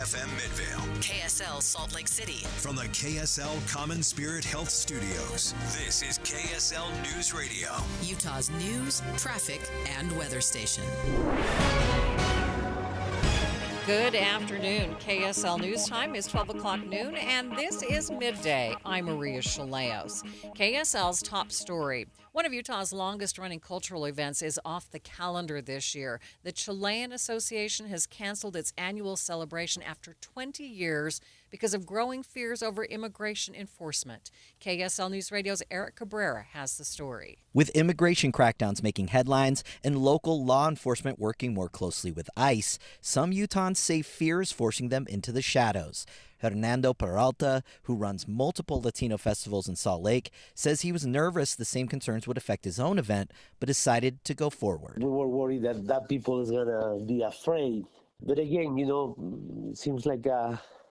FM Midvale. KSL Salt Lake City. From the KSL Common Spirit Health Studios, this is KSL News Radio. Utah's news, traffic, and weather station. Good afternoon. KSL News Time is 12 o'clock noon, and this is Midday. I'm Maria Shilaos. KSL's top story. One of Utah's longest-running cultural events is off the calendar this year. The Chilean Association has canceled its annual celebration after 20 years because of growing fears over immigration enforcement. KSL News Radio's Eric Cabrera has the story. With immigration crackdowns making headlines and local law enforcement working more closely with ICE, some Utahns say fear is forcing them into the shadows. Hernando Peralta, who runs multiple Latino festivals in Salt Lake, says he was nervous the same concerns would affect his own event, but decided to go forward. We were worried that people is going to be afraid. But again, it seems like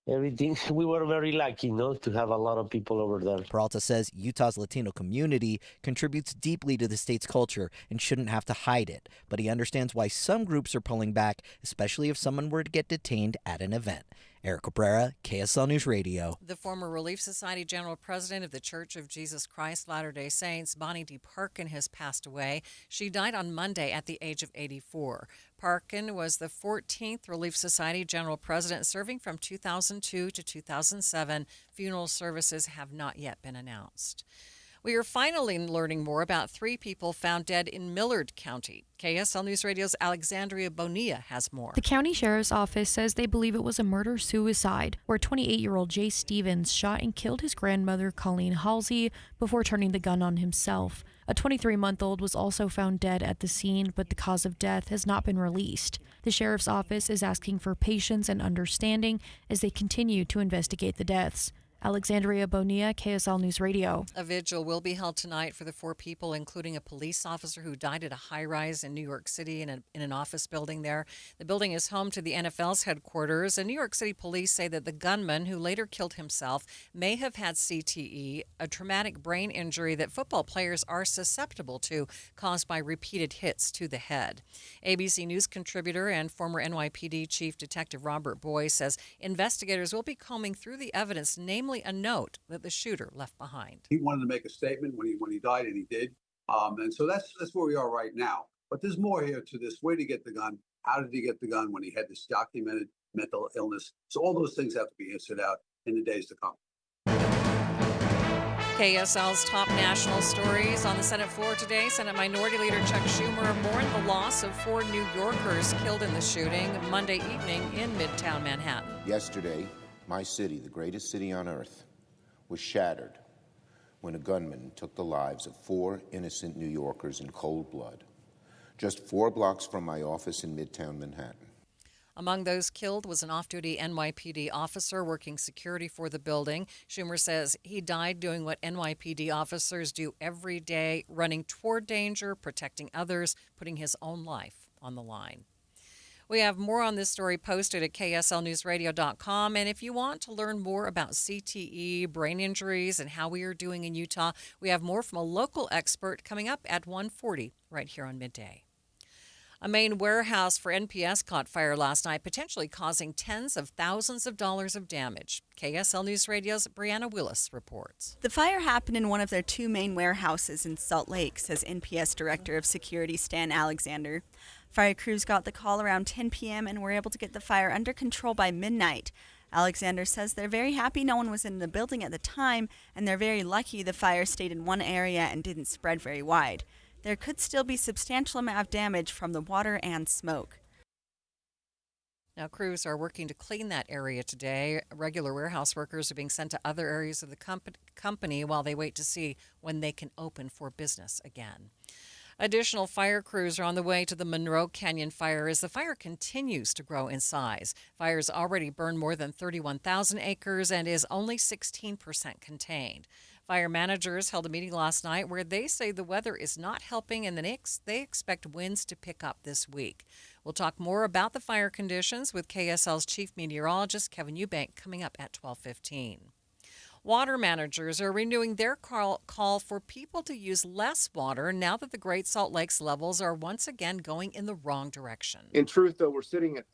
everything, we were very lucky, to have a lot of people over there. Peralta says Utah's Latino community contributes deeply to the state's culture and shouldn't have to hide it. But he understands why some groups are pulling back, especially if someone were to get detained at an event. Eric Cabrera, KSL News Radio. The former Relief Society General President of the Church of Jesus Christ Latter-day Saints, Bonnie D. Parkin, has passed away. She died on Monday at the age of 84. Parkin was the 14th Relief Society General President, serving from 2002 to 2007. Funeral services have not yet been announced. We are finally learning more about 3 people found dead in Millard County. KSL News Radio's Alexandria Bonilla has more. The county sheriff's office says they believe it was a murder-suicide, where 28-year-old Jay Stevens shot and killed his grandmother, Colleen Halsey, before turning the gun on himself. A 23-month-old was also found dead at the scene, but the cause of death has not been released. The sheriff's office is asking for patience and understanding as they continue to investigate the deaths. Alexandria Bonilla, KSL News Radio. A vigil will be held tonight for the 4 people, including a police officer who died at a high-rise in New York City in an office building there. The building is home to the NFL's headquarters, and New York City police say that the gunman, who later killed himself, may have had CTE, a traumatic brain injury that football players are susceptible to, caused by repeated hits to the head. ABC News contributor and former NYPD Chief Detective Robert Boy says investigators will be combing through the evidence, namely a note that the shooter left behind. He wanted to make a statement when he died, and he did. And so that's where we are right now. But there's more here to this. Where did he get the gun? How did he get the gun when he had this documented mental illness? So all those things have to be answered out in the days to come. KSL's top national stories on the Senate floor today. Senate Minority Leader Chuck Schumer mourned the loss of 4 New Yorkers killed in the shooting Monday evening in Midtown Manhattan. Yesterday, my city, the greatest city on earth, was shattered when a gunman took the lives of 4 innocent New Yorkers in cold blood, just 4 blocks from my office in Midtown Manhattan. Among those killed was an off-duty NYPD officer working security for the building. Schumer says he died doing what NYPD officers do every day, running toward danger, protecting others, putting his own life on the line. We have more on this story posted at KSLNewsRadio.com. And if you want to learn more about CTE, brain injuries, and how we are doing in Utah, we have more from a local expert coming up at 1:40 right here on Midday. A main warehouse for NPS caught fire last night, potentially causing tens of thousands of dollars of damage. KSL News Radio's Brianna Willis reports. The fire happened in one of their 2 main warehouses in Salt Lake, says NPS Director of Security Stan Alexander. Fire crews got the call around 10 p.m. and were able to get the fire under control by midnight. Alexander says they're very happy no one was in the building at the time, and they're very lucky the fire stayed in one area and didn't spread very wide. There could still be substantial amount of damage from the water and smoke. Now, crews are working to clean that area today. Regular warehouse workers are being sent to other areas of the company while they wait to see when they can open for business again. Additional fire crews are on the way to the Monroe Canyon fire as the fire continues to grow in size. Fire's already burned more than 31,000 acres and is only 16% contained. Fire managers held a meeting last night where they say the weather is not helping and they expect winds to pick up this week. We'll talk more about the fire conditions with KSL's chief meteorologist, Kevin Eubank, coming up at 12:15. Water managers are renewing their call for people to use less water now that the Great Salt Lake's levels are once again going in the wrong direction. In truth, though, we're sitting at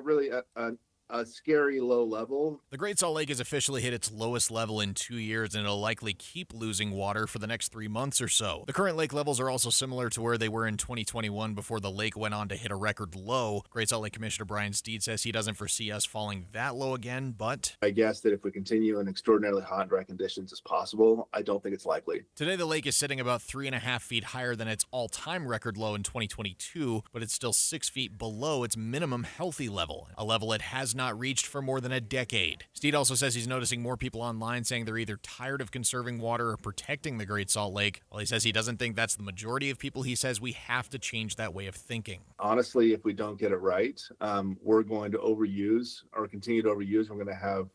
really a a scary low level. The Great Salt Lake has officially hit its lowest level in 2 years, and it'll likely keep losing water for the next 3 months or so. The current lake levels are also similar to where they were in 2021 before the lake went on to hit a record low. Great Salt Lake Commissioner Brian Steed says he doesn't foresee us falling that low again, but I guess that if we continue in extraordinarily hot and dry conditions as possible, I don't think it's likely. Today the lake is sitting about 3.5 feet higher than its all-time record low in 2022, but it's still 6 feet below its minimum healthy level, a level it has not reached for more than a decade. Steed also says he's noticing more people online saying they're either tired of conserving water or protecting the Great Salt Lake. While he says he doesn't think that's the majority of people, he says we have to change that way of thinking. Honestly, if we don't get it right, we're going to overuse or continue to overuse. We're going to have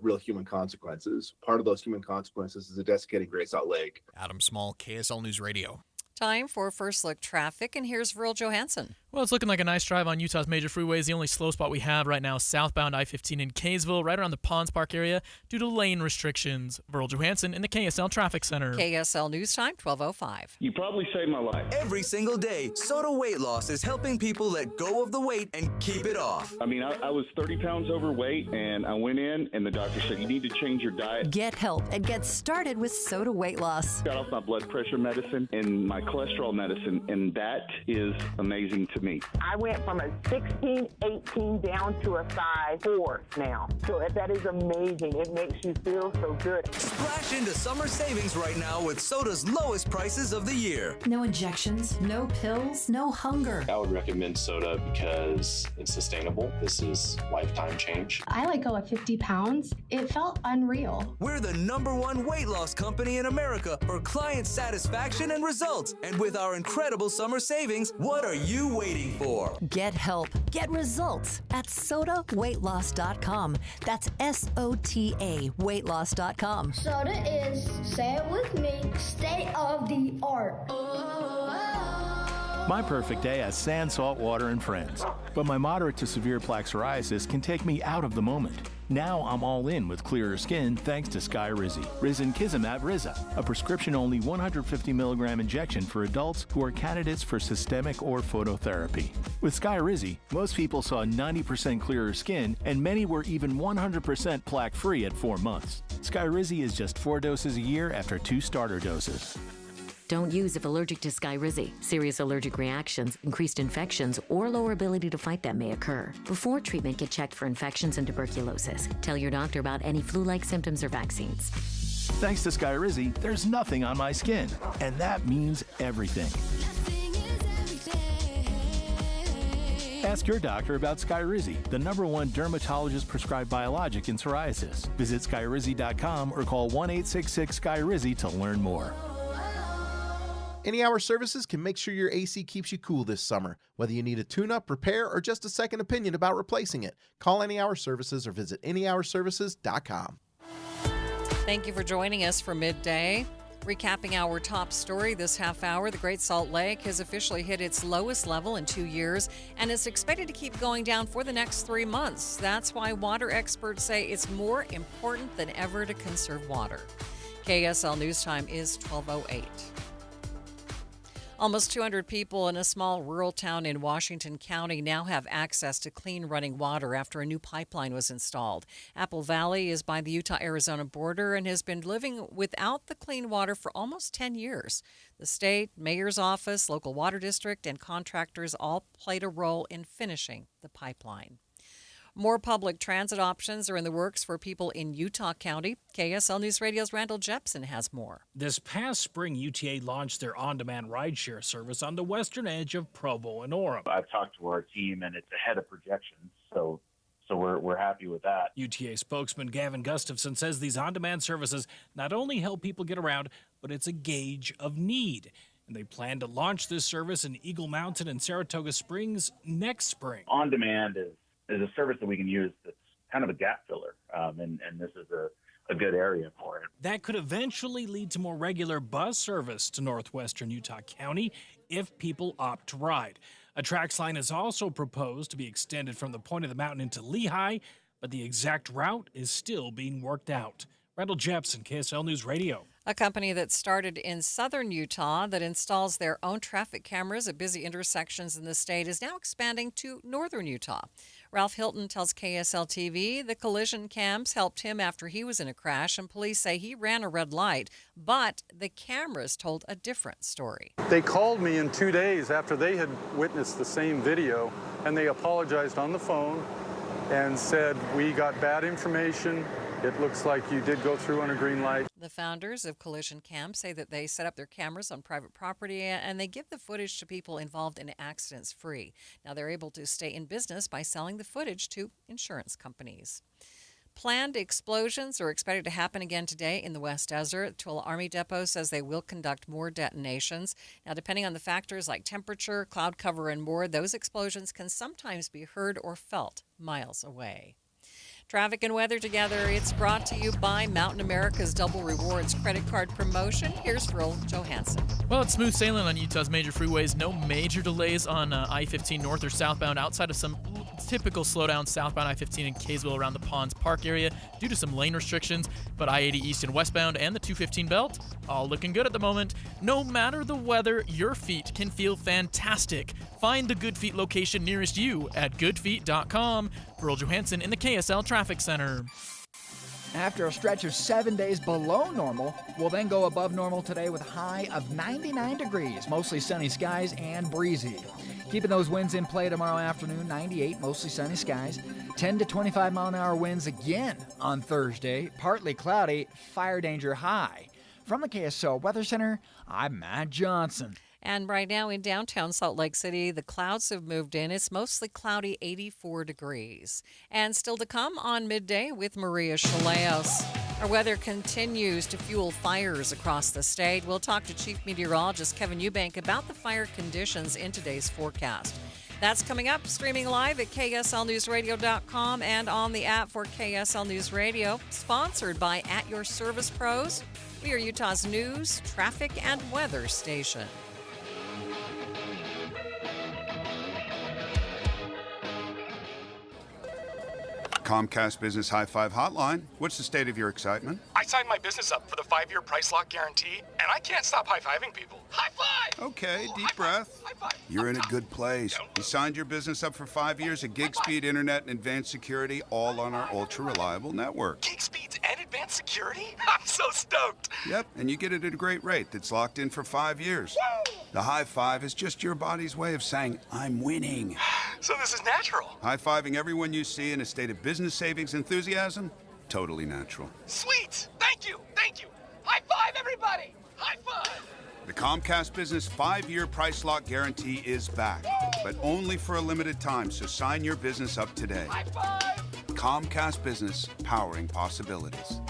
real human consequences. Part of those human consequences is a desiccating Great Salt Lake. Adam Small, KSL News Radio. Time for First Look Traffic, and here's Virl Johansson. Well, it's looking like a nice drive on Utah's major freeways. The only slow spot we have right now is southbound I-15 in Kaysville, right around the Ponds Park area, due to lane restrictions. Virl Johansson in the KSL Traffic Center. KSL News Time, 12:05. You probably saved my life. Every single day, Soda Weight Loss is helping people let go of the weight and keep it off. I mean, I was 30 pounds overweight, and I went in, and the doctor said, you need to change your diet. Get help and get started with Soda Weight Loss. Got off my blood pressure medicine and my cholesterol medicine, and that is amazing to me. I went from a 16, 18 down to a size 4 now. So that is amazing. It makes you feel so good. Splash into summer savings right now with Soda's lowest prices of the year. No injections, no pills, no hunger. I would recommend Soda because it's sustainable. This is lifetime change. I let go of 50 pounds. It felt unreal. We're the #1 weight loss company in America for client satisfaction and results. And with our incredible summer savings, what are you waiting for? Get help, get results at sodaweightloss.com. That's SOTA weightloss.com. Soda is, say it with me, state of the art. My perfect day has sand, salt, water, and friends. But my moderate to severe plaque psoriasis can take me out of the moment. Now I'm all in with clearer skin thanks to Skyrizi. Risankizumab Riza, a prescription-only 150 milligram injection for adults who are candidates for systemic or phototherapy. With Skyrizi, most people saw 90% clearer skin, and many were even 100% plaque-free at 4 months. Skyrizi is just 4 doses a year after 2 starter doses. Don't use if allergic to Skyrizi. Serious allergic reactions, increased infections, or lower ability to fight them may occur. Before treatment, get checked for infections and tuberculosis. Tell your doctor about any flu-like symptoms or vaccines. Thanks to Skyrizi, there's nothing on my skin, and that means everything. Ask your doctor about Skyrizi, the #1 dermatologist-prescribed biologic in psoriasis. Visit Skyrizi.com or call 1-866-SKYRIZI to learn more. Any Hour Services can make sure your AC keeps you cool this summer. Whether you need a tune-up, repair, or just a second opinion about replacing it, call Any Hour Services or visit anyhourservices.com. Thank you for joining us for Midday. Recapping our top story this half hour, the Great Salt Lake has officially hit its lowest level in 2 years and is expected to keep going down for the next 3 months. That's why water experts say it's more important than ever to conserve water. KSL News Time is 12:08. Almost 200 people in a small rural town in Washington County now have access to clean running water after a new pipeline was installed. Apple Valley is by the Utah-Arizona border and has been living without the clean water for almost 10 years. The state, mayor's office, local water district, and contractors all played a role in finishing the pipeline. More public transit options are in the works for people in Utah County. KSL News Radio's Randall Jepson has more. This past spring, UTA launched their on-demand rideshare service on the western edge of Provo and Orem. I've talked to our team, and it's ahead of projections, so we're happy with that. UTA spokesman Gavin Gustafson says these on-demand services not only help people get around, but it's a gauge of need. And they plan to launch this service in Eagle Mountain and Saratoga Springs next spring. On-demand is a service that we can use that's kind of a gap filler, and this is a good area for it. That could eventually lead to more regular bus service to northwestern Utah County if people opt to ride. A TRAX line is also proposed to be extended from the point of the mountain into Lehigh, but the exact route is still being worked out. Randall Jepson, KSL News Radio. A company that started in southern Utah that installs their own traffic cameras at busy intersections in the state is now expanding to northern Utah. Ralph Hilton tells KSL TV the collision cams helped him after he was in a crash, and police say he ran a red light, but the cameras told a different story. They called me in 2 days after they had witnessed the same video, and they apologized on the phone and said, we got bad information. It looks like you did go through on a green light. The founders of Collision Cam say that they set up their cameras on private property and they give the footage to people involved in accidents free. Now they're able to stay in business by selling the footage to insurance companies. Planned explosions are expected to happen again today in the West Desert. Tooele Army Depot says they will conduct more detonations. Now, depending on the factors like temperature, cloud cover, and more, those explosions can sometimes be heard or felt miles away. Traffic and weather together. It's brought to you by Mountain America's Double Rewards credit card promotion. Here's Earl Johansson. Well, it's smooth sailing on Utah's major freeways. No major delays on I-15 north or southbound outside of some typical slowdown southbound I-15 in Kaysville around the Ponds Park area due to some lane restrictions. But I-80 east and westbound and the 215 belt, all looking good at the moment. No matter the weather, your feet can feel fantastic. Find the Good Feet location nearest you at goodfeet.com. Earl Johansson in the KSL Traffic Center. After a stretch of 7 days below normal, we'll then go above normal today with a high of 99 degrees, mostly sunny skies and breezy. Keeping those winds in play tomorrow afternoon, 98, mostly sunny skies. 10 to 25 mile an hour winds again on Thursday, partly cloudy, fire danger high. From the KSL Weather Center, I'm Matt Johnson. And right now in downtown Salt Lake City, the clouds have moved in. It's mostly cloudy, 84 degrees. And still to come on Midday with Maria Shilaos. Our weather continues to fuel fires across the state. We'll talk to Chief Meteorologist Kevin Eubank about the fire conditions in today's forecast. That's coming up, streaming live at KSLNewsRadio.com and on the app for KSL News Radio, sponsored by At Your Service Pros. We are Utah's news, traffic, and weather station. Comcast Business High Five Hotline. What's the state of your excitement? I signed my business up for the 5-year price lock guarantee, and I can't stop high-fiving people. High five! Okay, deep breath. You're in a good place. You signed your business up for 5 years of gig speed internet and advanced security, all on our ultra-reliable network. Gig speeds and advanced security? I'm so stoked! Yep, and you get it at a great rate that's locked in for 5 years. Woo! The high five is just your body's way of saying, I'm winning. So this is natural. High-fiving everyone you see in a state of business savings enthusiasm? Totally natural. Sweet! Thank you! Thank you! High five, everybody! High five! The Comcast Business 5-year price lock guarantee is back, but only for a limited time, so sign your business up today. High five! Comcast Business, powering possibilities.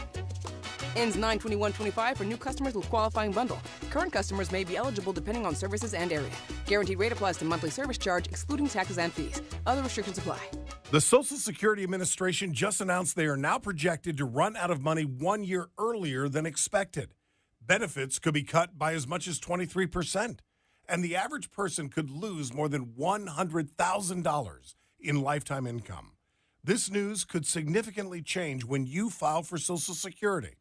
Ends 9/21/25 for new customers with qualifying bundle. Current customers may be eligible depending on services and area. Guaranteed rate applies to monthly service charge, excluding taxes and fees. Other restrictions apply. The Social Security Administration just announced they are now projected to run out of money 1 year earlier than expected. Benefits could be cut by as much as 23%, and the average person could lose more than $100,000 in lifetime income. This news could significantly change when you file for Social Security.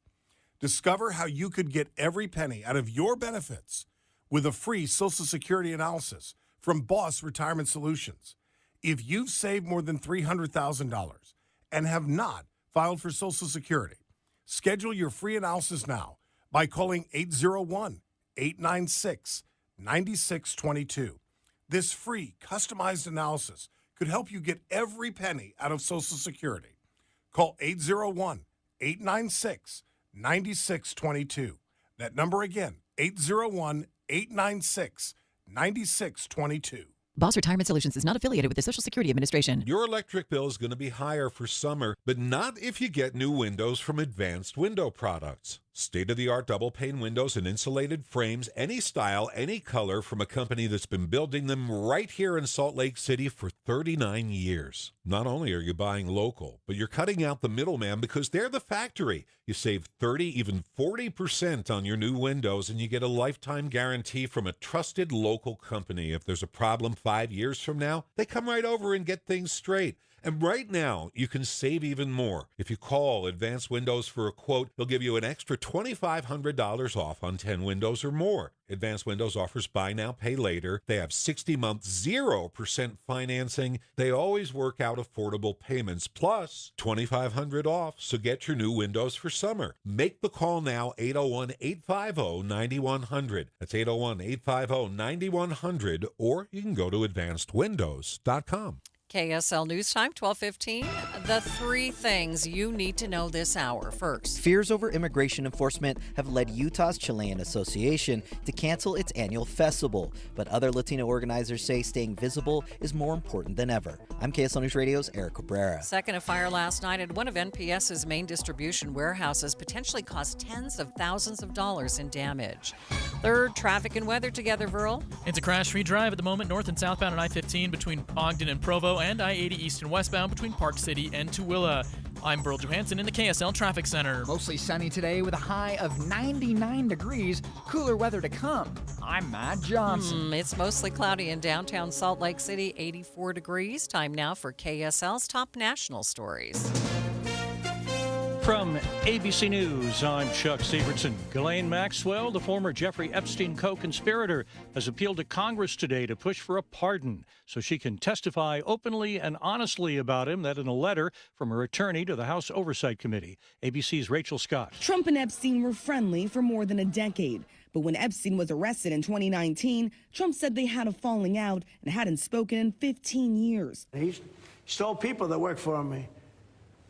Discover how you could get every penny out of your benefits with a free Social Security analysis from Boss Retirement Solutions. If you've saved more than $300,000 and have not filed for Social Security, schedule your free analysis now by calling 801-896-9622. This free, customized analysis could help you get every penny out of Social Security. Call 801-896-9622. That number again, 801-896-9622. Boss Retirement Solutions is not affiliated with the Social Security Administration. Your electric bill is going to be higher for summer, but not if you get new windows from Advanced Window Products. State-of-the-art double-pane windows and insulated frames, any style, any color, from a company that's been building them right here in Salt Lake City for 39 years. Not only are you buying local, but you're cutting out the middleman because they're the factory. You save 30, even 40% on your new windows, and you get a lifetime guarantee from a trusted local company. If there's a problem 5 years from now, they come right over and get things straight. And right now, you can save even more. If you call Advanced Windows for a quote, they'll give you an extra $2,500 off on 10 windows or more. Advanced Windows offers buy now, pay later. They have 60-month 0% financing. They always work out affordable payments, plus $2,500 off. So get your new windows for summer. Make the call now, 801-850-9100. That's 801-850-9100, or you can go to advancedwindows.com. KSL News Time, 12:15. The three things you need to know this hour. First, fears over immigration enforcement have led Utah's Chilean Association to cancel its annual festival, but other Latino organizers say staying visible is more important than ever. I'm KSL News Radio's Eric Cabrera. Second, a fire last night at one of NPS's main distribution warehouses potentially caused tens of thousands of dollars in damage. Third, traffic and weather together, Verl. It's a crash-free drive at the moment, north and southbound on I-15 between Ogden and Provo, and I-80 east and westbound between Park City and Tooele. I'm Burl Johansson in the KSL Traffic Center. Mostly sunny today with a high of 99 degrees. Cooler weather to come. I'm Matt Johnson. It's mostly cloudy in downtown Salt Lake City, 84 degrees. Time now for KSL's top national stories. From ABC News, I'm Chuck Severson. Ghislaine Maxwell, the former Jeffrey Epstein co-conspirator, has appealed to Congress today to push for a pardon so she can testify openly and honestly about him. That in a letter from her attorney to the House Oversight Committee. ABC's Rachel Scott. Trump and Epstein were friendly for more than a decade. But when Epstein was arrested in 2019, Trump said they had a falling out and hadn't spoken in 15 years. He stole people that work for me.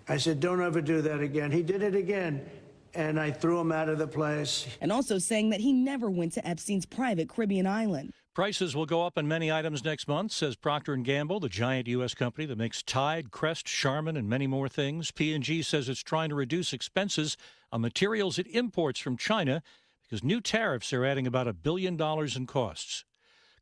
I said, don't ever do that again. He did it again, and I threw him out of the place. And also saying that he never went to Epstein's private Caribbean island. Prices will go up on many items next month, says Procter & Gamble, the giant U.S. company that makes Tide, Crest, Charmin, and many more things. P&G says it's trying to reduce expenses on materials it imports from China because new tariffs are adding about $1 billion in costs.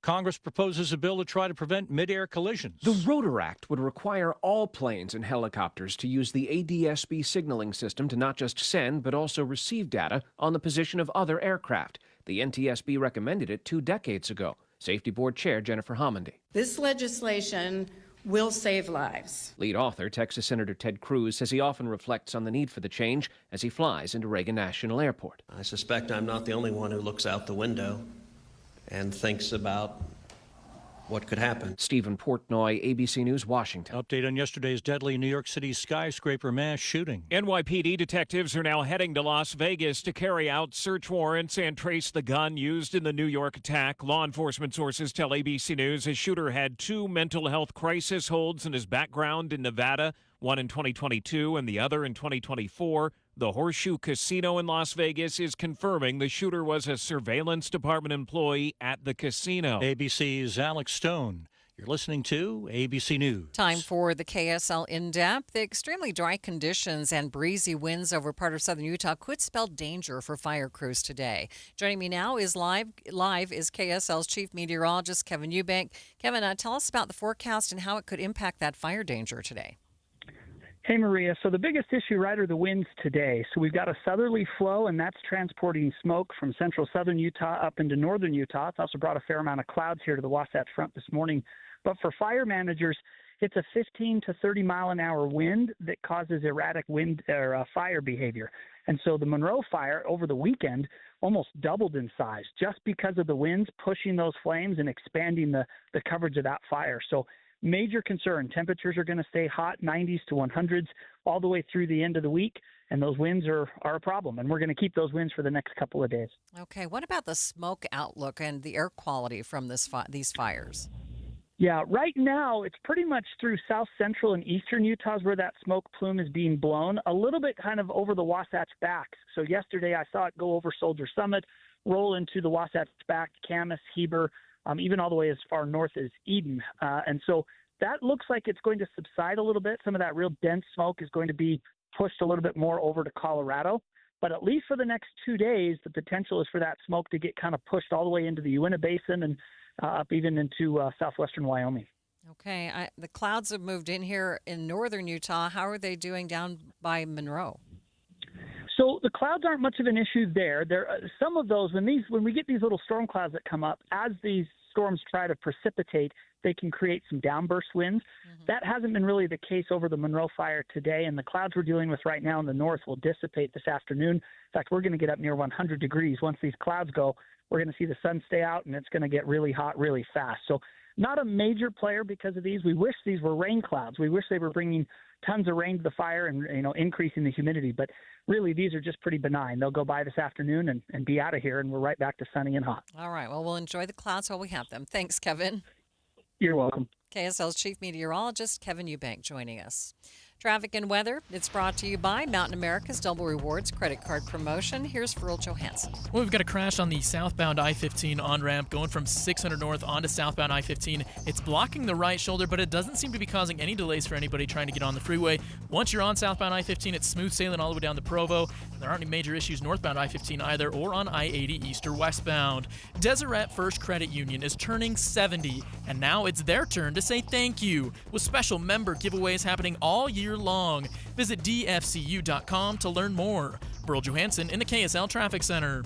Congress proposes a bill to try to prevent mid-air collisions. The Rotor Act would require all planes and helicopters to use the ADS-B signaling system to not just send but also receive data on the position of other aircraft. The NTSB recommended it 2 decades ago. Safety Board Chair Jennifer Homendy. This legislation will save lives. Lead author, Texas Senator Ted Cruz, says he often reflects on the need for the change as he flies into Reagan National Airport. I suspect I'm not the only one who looks out the window and thinks about what could happen. Stephen Portnoy, ABC News, Washington. Update on yesterday's deadly New York City skyscraper mass shooting. NYPD detectives are now heading to Las Vegas to carry out search warrants and trace the gun used in the New York attack. Law enforcement sources tell ABC News a shooter had 2 mental health crisis holds in his background in Nevada, one in 2022 and the other in 2024. The Horseshoe Casino in Las Vegas is confirming the shooter was a surveillance department employee at the casino. ABC's Alex Stone. You're listening to ABC News. Time for the KSL In-Depth. The extremely dry conditions and breezy winds over part of southern Utah could spell danger for fire crews today. Joining me now is live is KSL's chief meteorologist, Kevin Eubank. Kevin, tell us about the forecast and how it could impact that fire danger today. Hey, Maria. So the biggest issue, right, are the winds today. So we've got a southerly flow, and that's transporting smoke from central southern Utah up into northern Utah. It's also brought a fair amount of clouds here to the Wasatch Front this morning. But for fire managers, it's a 15 to 30 mile an hour wind that causes erratic wind or fire behavior. And so the Monroe fire over the weekend almost doubled in size just because of the winds pushing those flames and expanding the coverage of that fire. So major concern. Temperatures are going to stay hot, 90s to 100s, all the way through the end of the week, and those winds are a problem, and we're going to keep those winds for the next couple of days. Okay, what about the smoke outlook and the air quality from these fires? Yeah, right now it's pretty much through south central and eastern Utah where that smoke plume is being blown, a little bit kind of over the Wasatch Backs. So yesterday I saw it go over Soldier Summit, roll into the Wasatch Back, Camas, Heber, even all the way as far north as Eden. And so that looks like it's going to subside a little bit. Some of that real dense smoke is going to be pushed a little bit more over to Colorado. But at least for the next 2 days, the potential is for that smoke to get kind of pushed all the way into the Uinta Basin and up even into southwestern Wyoming. Okay. The clouds have moved in here in northern Utah. How are they doing down by Monroe? So the clouds aren't much of an issue there. There some of those when we get these little storm clouds that come up, as these storms try to precipitate, they can create some downburst winds. That hasn't been really the case over the Monroe fire today, and the clouds we're dealing with right now in the north will dissipate this afternoon. In fact, we're going to get up near 100 degrees. Once these clouds go, we're going to see the sun stay out, and it's going to get really hot really fast. So not a major player because of these. We wish these were rain clouds. We wish they were bringing tons of rain to the fire and increasing the humidity. But really, these are just pretty benign. They'll go by this afternoon and be out of here, and we're right back to sunny and hot. All right. Well, we'll enjoy the clouds while we have them. Thanks, Kevin. You're welcome. KSL's Chief Meteorologist, Kevin Eubank, joining us. Traffic and weather, it's brought to you by Mountain America's Double Rewards Credit Card Promotion. Here's Ferrell Johansson. Well, we've got a crash on the southbound I-15 on-ramp going from 600 north onto southbound I-15. It's blocking the right shoulder, but it doesn't seem to be causing any delays for anybody trying to get on the freeway. Once you're on southbound I-15, it's smooth sailing all the way down to Provo. There aren't any major issues northbound I-15 either or on I-80 east or westbound. Deseret First Credit Union is turning 70, and now it's their turn to say thank you, with special member giveaways happening all year long. Visit dfcu.com to learn more. Burl Johansson in the KSL Traffic Center.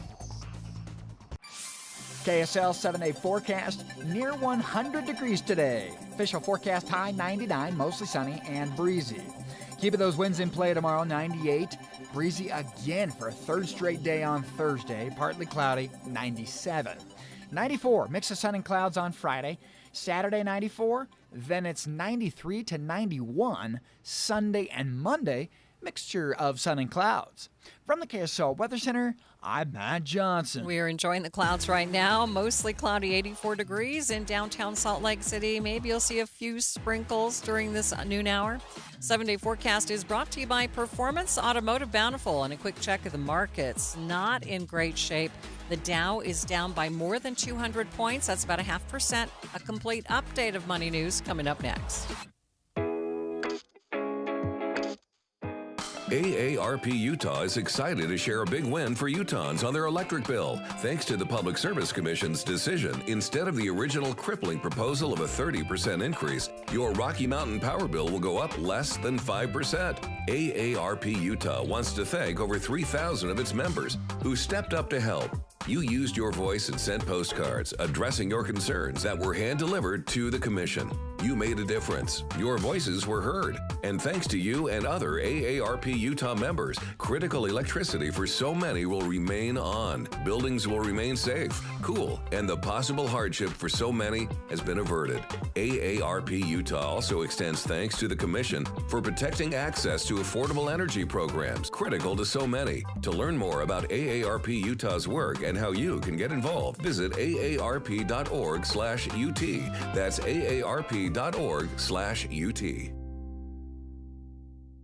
KSL 7-day forecast, near 100 degrees today. Official forecast high 99, mostly sunny and breezy. Keeping those winds in play tomorrow, 98. Breezy again for a third straight day on Thursday, partly cloudy, 97. 94, mix of sun and clouds on Friday. Saturday, 94. Then it's 93 to 91. Sunday and Monday, mixture of sun and clouds. From the KSL Weather Center, I'm Matt Johnson. We are enjoying the clouds right now. Mostly cloudy, 84 degrees in downtown Salt Lake City. Maybe you'll see a few sprinkles during this noon hour. 7-day forecast is brought to you by Performance Automotive Bountiful. And a quick check of the markets. Not in great shape. The Dow is down by more than 200 points. That's about 0.5%. A complete update of money news coming up next. AARP Utah is excited to share a big win for Utahns on their electric bill, thanks to the Public Service Commission's decision. Instead of the original crippling proposal of a 30% increase, your Rocky Mountain power bill will go up less than 5%. AARP Utah wants to thank over 3,000 of its members who stepped up to help. You used your voice and sent postcards addressing your concerns that were hand-delivered to the Commission. You made a difference. Your voices were heard. And thanks to you and other AARP Utah members, critical electricity for so many will remain on. Buildings will remain safe, cool, and the possible hardship for so many has been averted. AARP Utah also extends thanks to the Commission for protecting access to affordable energy programs critical to so many. To learn more about AARP Utah's work and how you can get involved, visit aarp.org/UT. That's aarp.org/UT.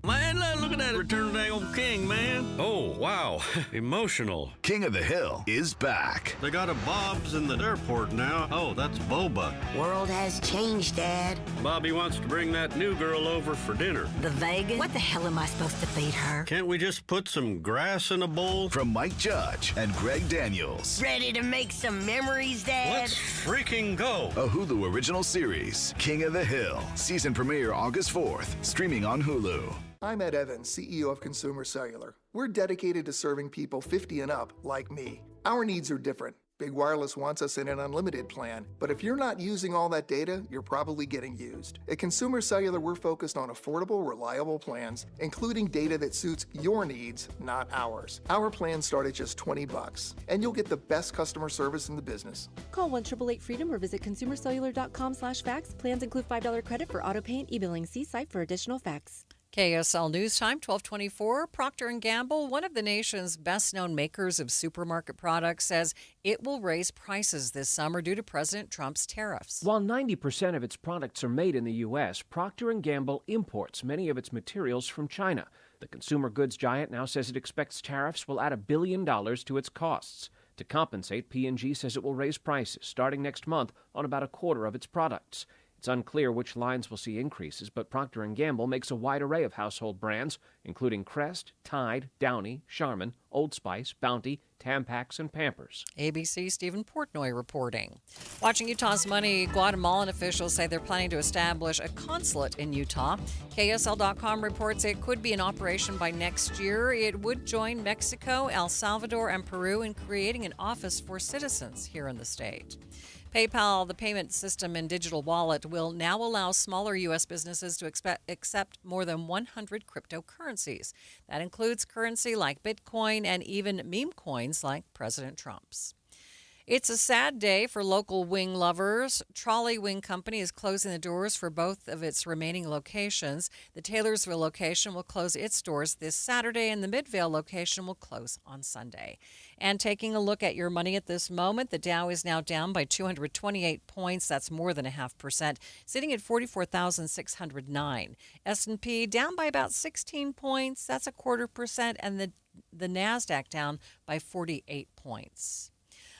Man, look at that Return of the Dang Old King, man. Oh, wow. Emotional. King of the Hill is back. They got a Bob's in the airport now. Oh, that's Boba. World has changed, Dad. Bobby wants to bring that new girl over for dinner. The Vegas? What the hell am I supposed to feed her? Can't we just put some grass in a bowl? From Mike Judge and Greg Daniels. Ready to make some memories, Dad? Let's freaking go. A Hulu original series, King of the Hill. Season premiere August 4th. Streaming on Hulu. I'm Ed Evans, CEO of Consumer Cellular. We're dedicated to serving people 50 and up, like me. Our needs are different. Big Wireless wants us in an unlimited plan, but if you're not using all that data, you're probably getting used. At Consumer Cellular, we're focused on affordable, reliable plans, including data that suits your needs, not ours. Our plans start at just $20, and you'll get the best customer service in the business. Call 1-888-FREEDOM or visit consumercellular.com/facts. Plans include $5 credit for auto pay and e-billing. See site for additional facts. KSL News Time, 1224. Procter & Gamble, one of the nation's best-known makers of supermarket products, says it will raise prices this summer due to President Trump's tariffs. While 90% of its products are made in the U.S., Procter & Gamble imports many of its materials from China. The consumer goods giant now says it expects tariffs will add $1 billion to its costs. To compensate, P&G says it will raise prices starting next month on about a quarter of its products. It's unclear which lines will see increases, but Procter & Gamble makes a wide array of household brands, including Crest, Tide, Downy, Charmin, Old Spice, Bounty, Tampax, and Pampers. ABC Stephen Portnoy reporting. Watching Utah's money, Guatemalan officials say they're planning to establish a consulate in Utah. KSL.com reports it could be in operation by next year. It would join Mexico, El Salvador, and Peru in creating an office for citizens here in the state. PayPal, the payment system and digital wallet, will now allow smaller U.S. businesses to accept more than 100 cryptocurrencies. That includes currency like Bitcoin and even meme coins like President Trump's. It's a sad day for local wing lovers. Trolley Wing Company is closing the doors for both of its remaining locations. The Taylorsville location will close its doors this Saturday, and the Midvale location will close on Sunday. And taking a look at your money at this moment, the Dow is now down by 228 points. That's more than 0.5%, sitting at 44,609. S&P down by about 16 points. That's 0.25%, and the NASDAQ down by 48 points.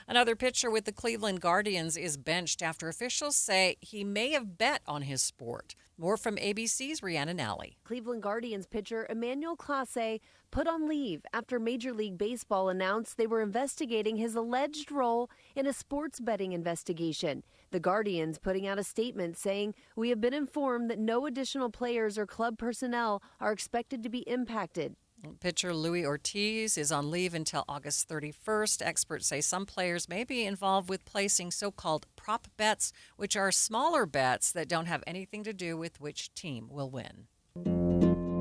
Another pitcher with the Cleveland Guardians is benched after officials say he may have bet on his sport. More from ABC's Rhiannon Alley. Cleveland Guardians pitcher Emmanuel Clase put on leave after Major League Baseball announced they were investigating his alleged role in a sports betting investigation. The Guardians putting out a statement saying, "We have been informed that no additional players or club personnel are expected to be impacted." Pitcher Luis Ortiz is on leave until August 31st. Experts say some players may be involved with placing so-called prop bets, which are smaller bets that don't have anything to do with which team will win.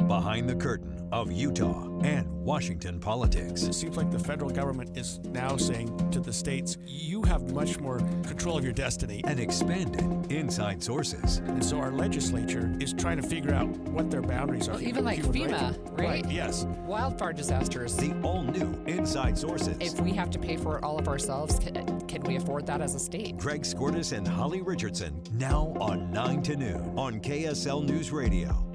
Behind the curtain of Utah and Washington politics. It seems like the federal government is now saying to the states, you have much more control of your destiny. And expanded inside sources. And so our legislature is trying to figure out what their boundaries are. Well, even like FEMA, right? Yes. Wildfire disasters. The all-new Inside Sources. If we have to pay for it all of ourselves, can we afford that as a state? Greg Skordas and Holly Richardson, now on 9 to noon on KSL News Radio.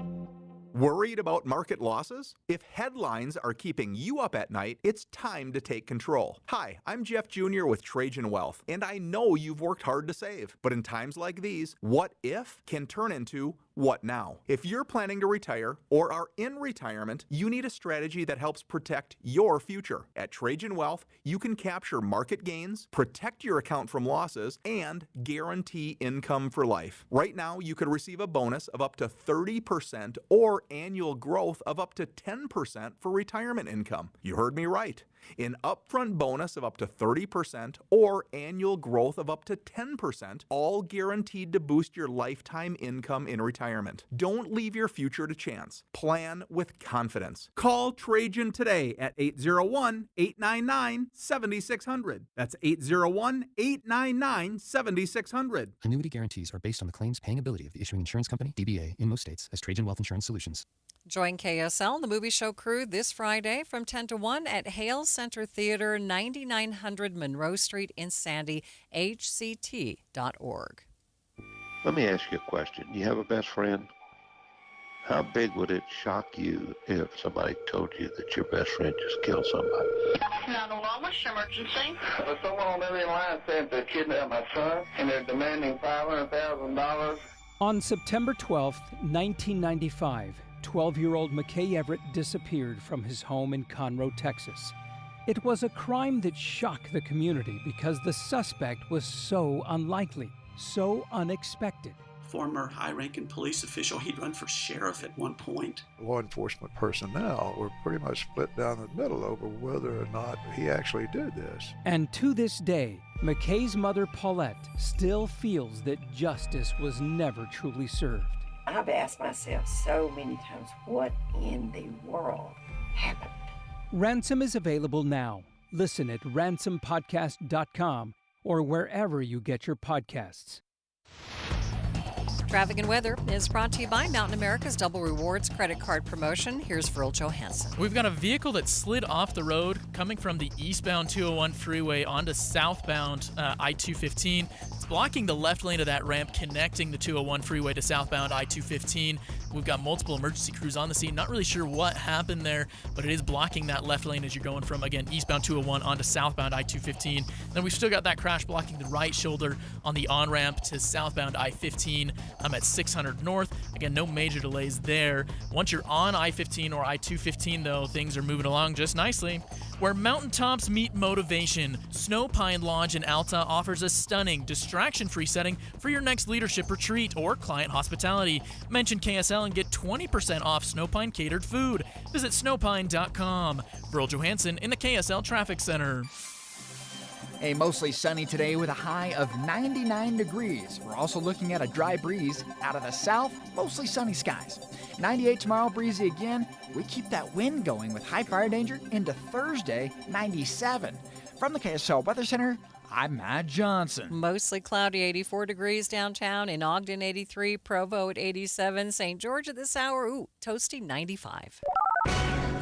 Worried about market losses? If headlines are keeping you up at night, it's time to take control. Hi, I'm Jeff Jr. with Trajan Wealth, and I know you've worked hard to save. But in times like these, what if can turn into what now? If you're planning to retire or are in retirement, you need a strategy that helps protect your future. At Trajan Wealth, you can capture market gains, protect your account from losses, and guarantee income for life. Right now, you could receive a bonus of up to 30% or annual growth of up to 10% for retirement income. You heard me right. An upfront bonus of up to 30% or annual growth of up to 10%, all guaranteed to boost your lifetime income in retirement. Don't leave your future to chance. Plan with confidence. Call Trajan today at 801-899-7600. That's 801-899-7600. Annuity guarantees are based on the claims paying ability of the issuing insurance company, DBA, in most states as Trajan Wealth Insurance Solutions. Join KSL, the movie show crew, this Friday from 10 to 1 at Hale Center Theater, 9900 Monroe Street in Sandy, hct.org. Let me ask you a question. You have a best friend? How big would it shock you if somebody told you that your best friend just killed somebody? 911, what's your emergency? Someone on the other line said they kidnapped my son, and they're demanding $500,000. On September 12th, 1995, 12-year-old McKay Everett disappeared from his home in Conroe, Texas. It was a crime that shocked the community because the suspect was so unlikely, so unexpected. Former high-ranking police official, he'd run for sheriff at one point. Law enforcement personnel were pretty much split down the middle over whether or not he actually did this. And to this day, McKay's mother, Paulette, still feels that justice was never truly served. I've asked myself so many times, what in the world happened? Ransom is available now. Listen at ransompodcast.com or wherever you get your podcasts. Traffic and weather is brought to you by Mountain America's Double Rewards credit card promotion. Here's Virl Johansson. We've got a vehicle that slid off the road coming from the eastbound 201 freeway onto southbound I-215. It's blocking the left lane of that ramp connecting the 201 freeway to southbound I-215. We've got multiple emergency crews on the scene. Not really sure what happened there, but it is blocking that left lane as you're going from, again, eastbound 201 onto southbound I-215. Then we've still got that crash blocking the right shoulder on the on-ramp to southbound I-15. I'm at 600 North. Again, no major delays there. Once you're on I-15 or I-215, though, things are moving along just nicely. Where mountaintops meet motivation, Snow Pine Lodge in Alta offers a stunning, distraction-free setting for your next leadership retreat or client hospitality. Mention KSL and get 20% off Snow Pine catered food. Visit snowpine.com. Virl Johansson in the KSL Traffic Center. A mostly sunny today with a high of 99 degrees. We're also looking at a dry breeze out of the south, mostly sunny skies. 98 tomorrow, breezy again. We keep that wind going with high fire danger into Thursday, 97. From the KSL Weather Center, I'm Matt Johnson. Mostly cloudy, 84 degrees downtown. In Ogden, 83. Provo at 87. St. George at this hour, toasty 95.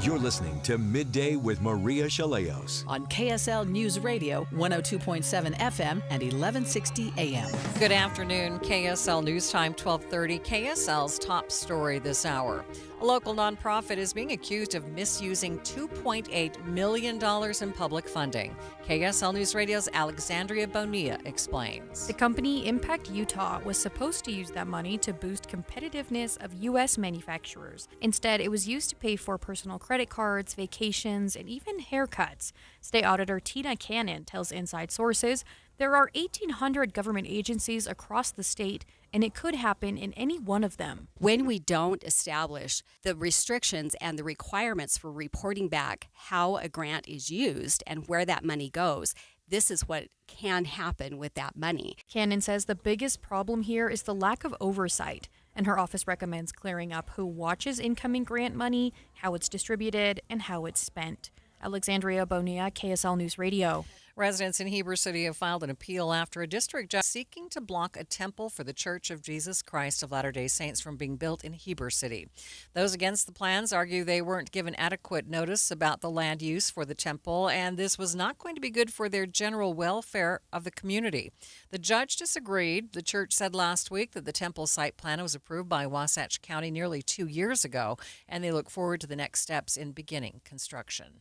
You're listening to Midday with Maria Shilaos on KSL News Radio, 102.7 FM and 1160 AM. Good afternoon. KSL News Time, 12:30. KSL's top story this hour. A local nonprofit is being accused of misusing $2.8 million in public funding. KSL News Radio's Alexandria Bonilla explains. The company Impact Utah was supposed to use that money to boost competitiveness of U.S. manufacturers. Instead, it was used to pay for personal credit cards, vacations, and even haircuts. State Auditor Tina Cannon tells Inside Sources there are 1,800 government agencies across the state, and it could happen in any one of them. When we don't establish the restrictions and the requirements for reporting back how a grant is used and where that money goes, this is what can happen with that money. Cannon says the biggest problem here is the lack of oversight, and her office recommends clearing up who watches incoming grant money, how it's distributed, and how it's spent. Alexandria Bonilla, KSL News Radio. Residents in Heber City have filed an appeal after a district judge seeking to block a temple for the Church of Jesus Christ of Latter-day Saints from being built in Heber City. Those against the plans argue they weren't given adequate notice about the land use for the temple, and this was not going to be good for their general welfare of the community. The judge disagreed. The church said last week that the temple site plan was approved by Wasatch County nearly 2 years ago, and they look forward to the next steps in beginning construction.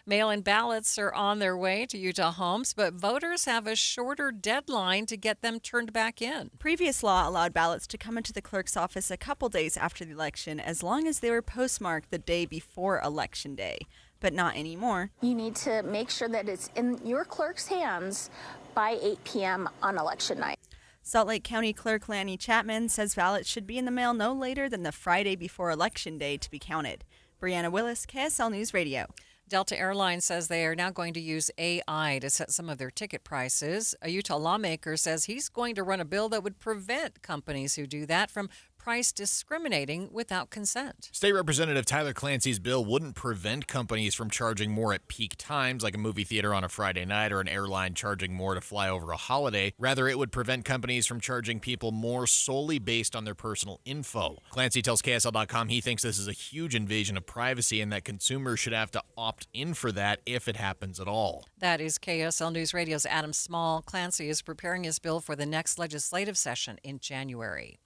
Mail-in ballots are on their way to Utah homes, but voters have a shorter deadline to get them turned back in. Previous law allowed ballots to come into the clerk's office a couple days after the election, as long as they were postmarked the day before Election Day, but not anymore. You need to make sure that it's in your clerk's hands by 8 p.m. on election night. Salt Lake County Clerk Lanny Chapman says ballots should be in the mail no later than the Friday before Election Day to be counted. Brianna Willis, KSL News Radio. Delta Airlines says they are now going to use AI to set some of their ticket prices. A Utah lawmaker says he's going to run a bill that would prevent companies who do that from price discriminating without consent. State Representative Tyler Clancy's bill wouldn't prevent companies from charging more at peak times, like a movie theater on a Friday night or an airline charging more to fly over a holiday. Rather, it would prevent companies from charging people more solely based on their personal info. Clancy tells KSL.com he thinks this is a huge invasion of privacy and that consumers should have to opt in for that if it happens at all. That is KSL News Radio's Adam Small. Clancy is preparing his bill for the next legislative session in January.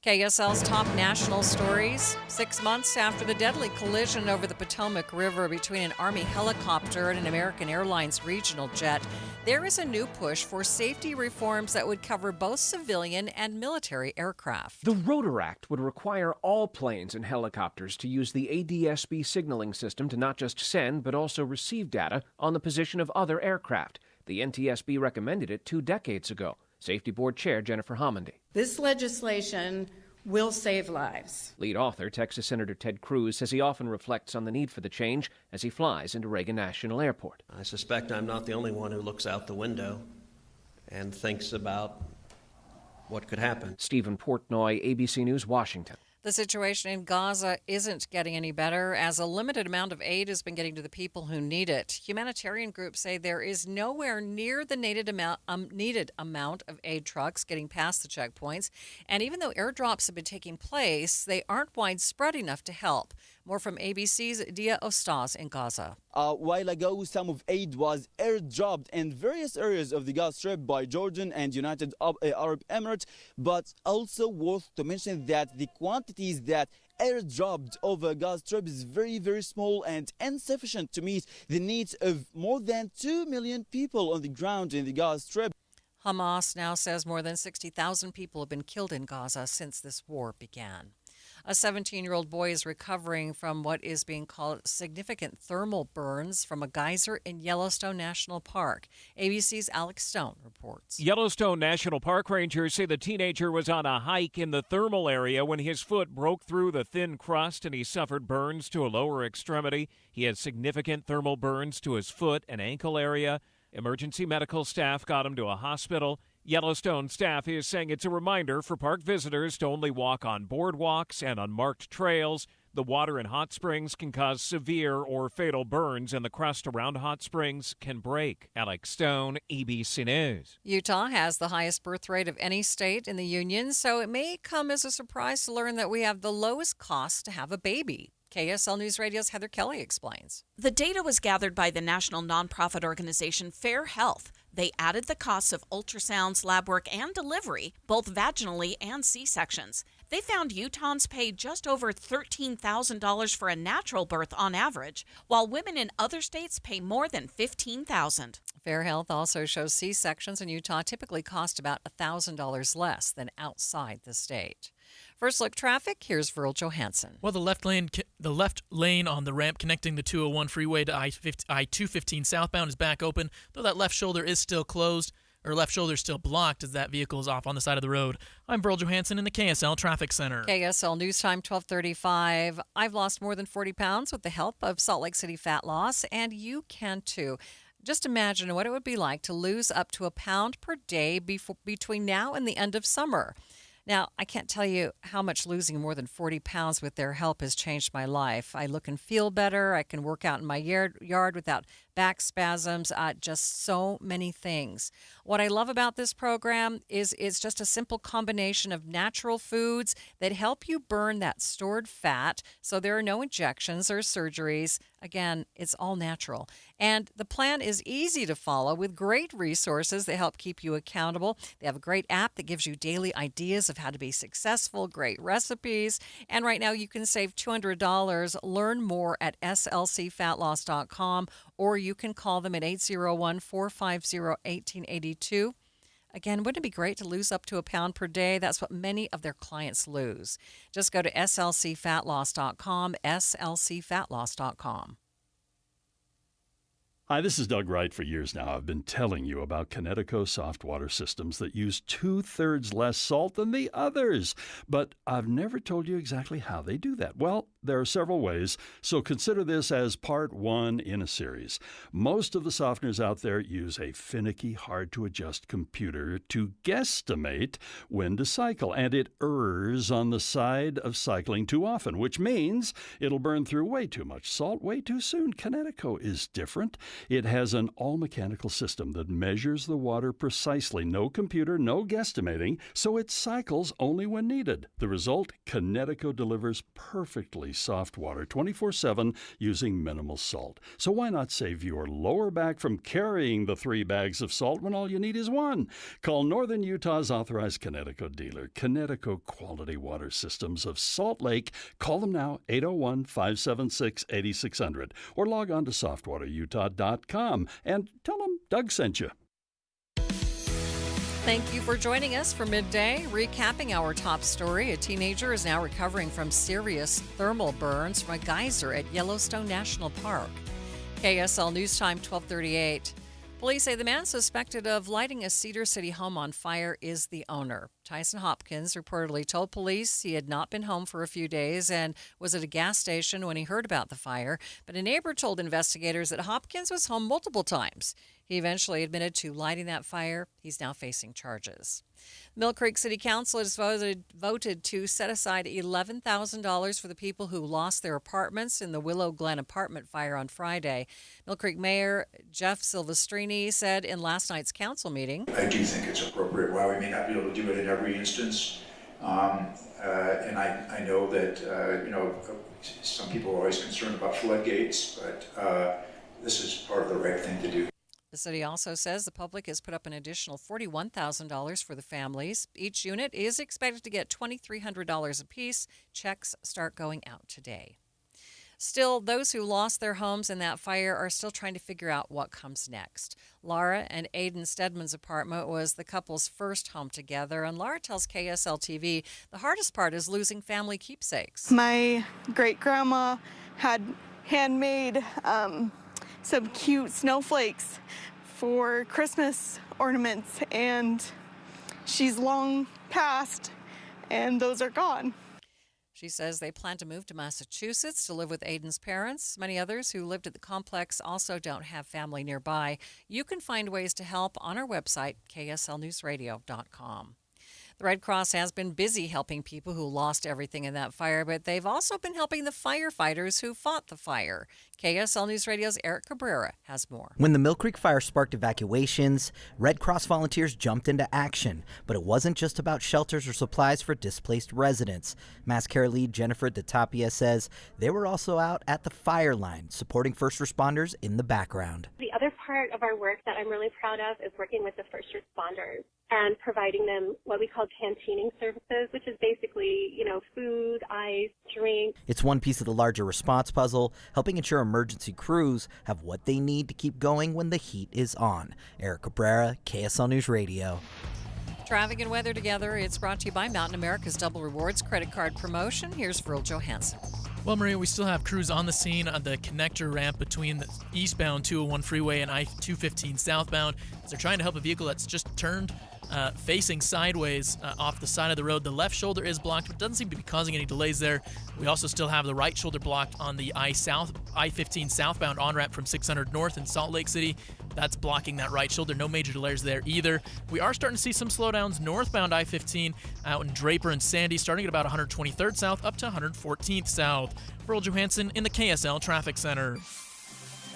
KSL's top national stories. 6 months after the deadly collision over the Potomac River between an Army helicopter and an American Airlines regional jet, there is a new push for safety reforms that would cover both civilian and military aircraft. The Rotor Act would require all planes and helicopters to use the ADS-B signaling system to not just send but also receive data on the position of other aircraft. The NTSB recommended it 2 decades ago. Safety Board Chair Jennifer Homendy. This legislation will save lives. Lead author, Texas Senator Ted Cruz, says he often reflects on the need for the change as he flies into Reagan National Airport. I suspect I'm not the only one who looks out the window and thinks about what could happen. Stephen Portnoy, ABC News, Washington. The situation in Gaza isn't getting any better as a limited amount of aid has been getting to the people who need it. Humanitarian groups say there is nowhere near the needed amount of aid trucks getting past the checkpoints. And even though airdrops have been taking place, they aren't widespread enough to help. More from ABC's Dia Ostaz in Gaza. A while ago, some of aid was airdropped in various areas of the Gaza Strip by Jordan and United Arab Emirates, but also worth to mention that the quantities that airdropped over Gaza Strip is very, very small and insufficient to meet the needs of more than 2 million people on the ground in the Gaza Strip. Hamas now says more than 60,000 people have been killed in Gaza since this war began. A 17-year-old boy is recovering from what is being called significant thermal burns from a geyser in Yellowstone National Park. ABC's Alex Stone reports. Yellowstone National Park rangers say the teenager was on a hike in the thermal area when his foot broke through the thin crust and he suffered burns to a lower extremity. He has significant thermal burns to his foot and ankle area. Emergency medical staff got him to a hospital. Yellowstone staff is saying it's a reminder for park visitors to only walk on boardwalks and unmarked trails. The water in hot springs can cause severe or fatal burns, and the crust around hot springs can break. Alex Stone, ABC News. Utah has the highest birth rate of any state in the union, so it may come as a surprise to learn that we have the lowest cost to have a baby. KSL News Radio's Heather Kelly explains. The data was gathered by the national nonprofit organization Fair Health. They added the costs of ultrasounds, lab work, and delivery, both vaginally and C-sections. They found Utahns pay just over $13,000 for a natural birth on average, while women in other states pay more than $15,000. Fair Health also shows C-sections in Utah typically cost about $1,000 less than outside the state. First look traffic, here's Virl Johansson. Well, the left lane on the ramp connecting the 201 freeway to I-215 southbound is back open, though that left shoulder is still closed, or left shoulder is still blocked as that vehicle is off on the side of the road. I'm Virl Johansson in the KSL Traffic Center. KSL News Time 12:35. I've lost more than 40 pounds with the help of Salt Lake City Fat Loss, and you can too. Just imagine what it would be like to lose up to a pound per day between now and the end of summer. Now, I can't tell you how much losing more than 40 pounds with their help has changed my life. I look and feel better. I can work out in my yard without back spasms, just so many things. What I love about this program is it's just a simple combination of natural foods that help you burn that stored fat, so there are no injections or surgeries. Again, it's all natural. And the plan is easy to follow with great resources that help keep you accountable. They have a great app that gives you daily ideas of how to be successful, great recipes. And right now you can save $200. Learn more at slcfatloss.com, or you can call them at 801-450-1882. Again, wouldn't it be great to lose up to a pound per day? That's what many of their clients lose. Just go to slcfatloss.com, slcfatloss.com. Hi, this is Doug Wright. For years now, I've been telling you about Connecticut soft water systems that use 2/3 less salt than the others. But I've never told you exactly how they do that. Well, there are several ways, so consider this as part one in a series. Most of the softeners out there use a finicky, hard-to-adjust computer to guesstimate when to cycle, and it errs on the side of cycling too often, which means it'll burn through way too much salt way too soon. Connecticut is different. It has an all-mechanical system that measures the water precisely. No computer, no guesstimating, so it cycles only when needed. The result? Connecticut delivers perfectly soft water 24/7 using minimal salt. So why not save your lower back from carrying the 3 bags of salt when all you need is 1? Call Northern Utah's authorized Connecticut dealer, Connecticut Quality Water Systems of Salt Lake. Call them now, 801-576-8600, or log on to softwaterutah.com and tell them Doug sent you. Thank you for joining us for Midday. Recapping our top story, a teenager is now recovering from serious thermal burns from a geyser at Yellowstone National Park. KSL News Time 12:38. Police say the man suspected of lighting a Cedar City home on fire is the owner. Tyson Hopkins reportedly told police he had not been home for a few days and was at a gas station when he heard about the fire. But a neighbor told investigators that Hopkins was home multiple times. He eventually admitted to lighting that fire. He's now facing charges. Mill Creek City Council has voted to set aside $11,000 for the people who lost their apartments in the Willow Glen apartment fire on Friday. Mill Creek Mayor Jeff Silvestrini said in last night's council meeting, I do think it's appropriate. While we may not be able to do it in every instance, and I know that some people are always concerned about floodgates, but this is part of the right thing to do. The city also says the public has put up an additional $41,000 for the families. Each unit is expected to get $2,300 apiece. Checks start going out today. Still, those who lost their homes in that fire are still trying to figure out what comes next. Laura and Aiden Stedman's apartment was the couple's first home together, and Laura tells KSL TV the hardest part is losing family keepsakes. My great-grandma had handmade some cute snowflakes for Christmas ornaments, and she's long passed, and those are gone. She says they plan to move to Massachusetts to live with Aiden's parents. Many others who lived at the complex also don't have family nearby. You can find ways to help on our website, kslnewsradio.com. The Red Cross has been busy helping people who lost everything in that fire, but they've also been helping the firefighters who fought the fire. KSL News Radio's Eric Cabrera has more. When the Mill Creek fire sparked evacuations, Red Cross volunteers jumped into action. But it wasn't just about shelters or supplies for displaced residents. Mass Care lead Jennifer DeTapia says they were also out at the fire line, supporting first responders in the background. The other part of our work that I'm really proud of is working with the first responders and providing them what we call canteening services, which is basically, food, ice, drink. It's one piece of the larger response puzzle, helping ensure emergency crews have what they need to keep going when the heat is on. Eric Cabrera, KSL News Radio. Traffic and weather together. It's brought to you by Mountain America's Double Rewards credit card promotion. Here's Virl Johansson. Well, Maria, we still have crews on the scene on the connector ramp between the eastbound 201 freeway and I-215 southbound. As they're trying to help a vehicle that's just turned facing sideways off the side of the road. The left shoulder is blocked, but doesn't seem to be causing any delays there. We also still have the right shoulder blocked on the I-15 southbound on-ramp from 600 North in Salt Lake City. That's blocking that right shoulder. No major delays there either. We are starting to see some slowdowns northbound I-15 out in Draper and Sandy, starting at about 123rd South up to 114th South. Virl Johansson in the KSL Traffic Center.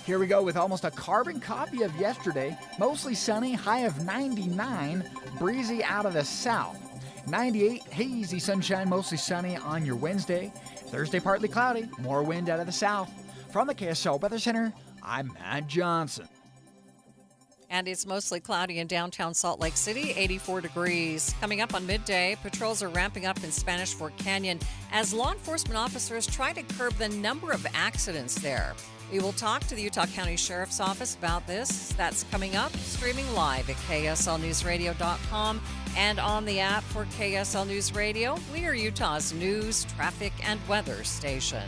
Here we go with almost a carbon copy of yesterday. Mostly sunny, high of 99, breezy out of the south. 98, hazy sunshine, mostly sunny on your Wednesday. Thursday, partly cloudy, more wind out of the south. From the KSL Weather Center, I'm Matt Johnson. And it's mostly cloudy in downtown Salt Lake City, 84 degrees. Coming up on midday, patrols are ramping up in Spanish Fork Canyon as law enforcement officers try to curb the number of accidents there. We will talk to the Utah County Sheriff's Office about this. That's coming up, streaming live at kslnewsradio.com and on the app for KSL News Radio. We are Utah's news, traffic, and weather station.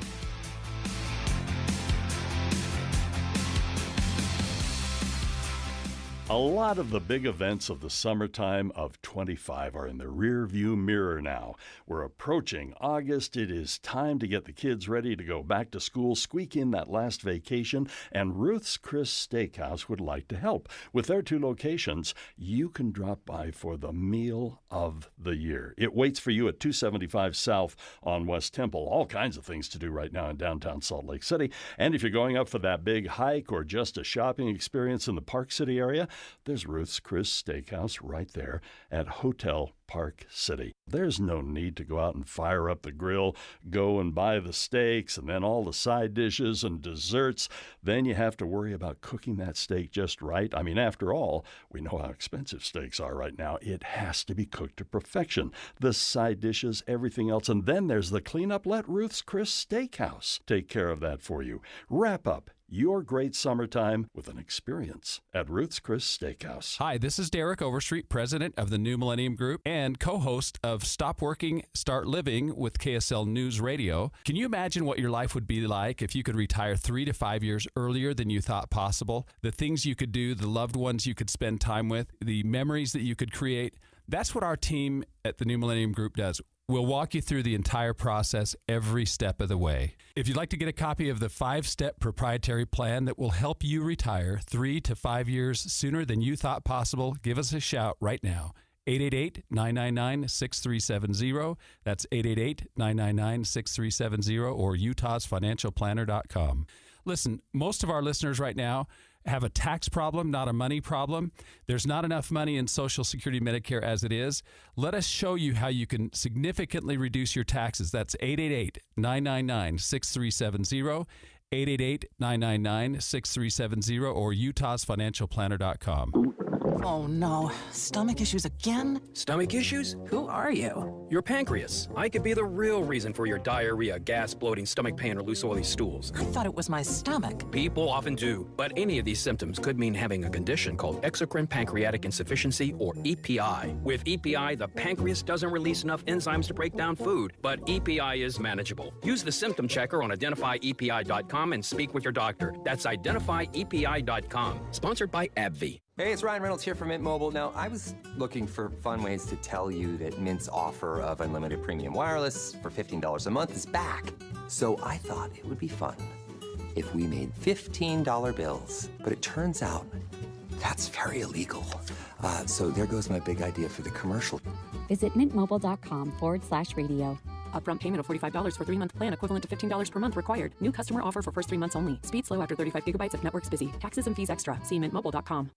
A lot of the big events of the summertime of 25 are in the rear-view mirror now. We're approaching August. It is time to get the kids ready to go back to school, squeak in that last vacation, and Ruth's Chris Steakhouse would like to help. With their 2 locations, you can drop by for the meal of the year. It waits for you at 275 South on West Temple. All kinds of things to do right now in downtown Salt Lake City. And if you're going up for that big hike or just a shopping experience in the Park City area, there's Ruth's Chris Steakhouse right there at Hotel Park City. There's no need to go out and fire up the grill, go and buy the steaks and then all the side dishes and desserts. Then you have to worry about cooking that steak just right. I mean, after all, we know how expensive steaks are right now. It has to be cooked to perfection. The side dishes, everything else. And then there's the cleanup. Let Ruth's Chris Steakhouse take care of that for you. Wrap up your great summertime with an experience at Ruth's Chris Steakhouse. Hi, this is Derek Overstreet, president of the New Millennium Group and co-host of Stop Working, Start Living with KSL News Radio. Can you imagine what your life would be like if you could retire 3 to 5 years earlier than you thought possible? The things you could do, the loved ones you could spend time with, the memories that you could create. That's what our team at the New Millennium Group does. We'll walk you through the entire process every step of the way. If you'd like to get a copy of the 5-step proprietary plan that will help you retire 3 to 5 years sooner than you thought possible, give us a shout right now. 888-999-6370. That's 888-999-6370 or utahsfinancialplanner.com. Listen, most of our listeners right now have a tax problem, not a money problem. There's not enough money in Social Security Medicare as it is. Let us show you how you can significantly reduce your taxes. That's 888-999-6370, 888-999-6370, or utahsfinancialplanner.com. Oh no, stomach issues again? Stomach issues? Who are you? Your pancreas. I could be the real reason for your diarrhea, gas, bloating, stomach pain, or loose oily stools. I thought it was my stomach. People often do, but any of these symptoms could mean having a condition called exocrine pancreatic insufficiency, or EPI. With EPI, the pancreas doesn't release enough enzymes to break down food, but EPI is manageable. Use the symptom checker on identifyepi.com and speak with your doctor. That's identifyepi.com. Sponsored by AbbVie. Hey, it's Ryan Reynolds here from Mint Mobile. Now, I was looking for fun ways to tell you that Mint's offer of unlimited premium wireless for $15 a month is back. So I thought it would be fun if we made $15 bills. But it turns out that's very illegal. So there goes my big idea for the commercial. Visit mintmobile.com/radio. Upfront payment of $45 for 3-month plan equivalent to $15 per month required. New customer offer for first 3 months only. Speed slow after 35 gigabytes if network's busy. Taxes and fees extra. See mintmobile.com.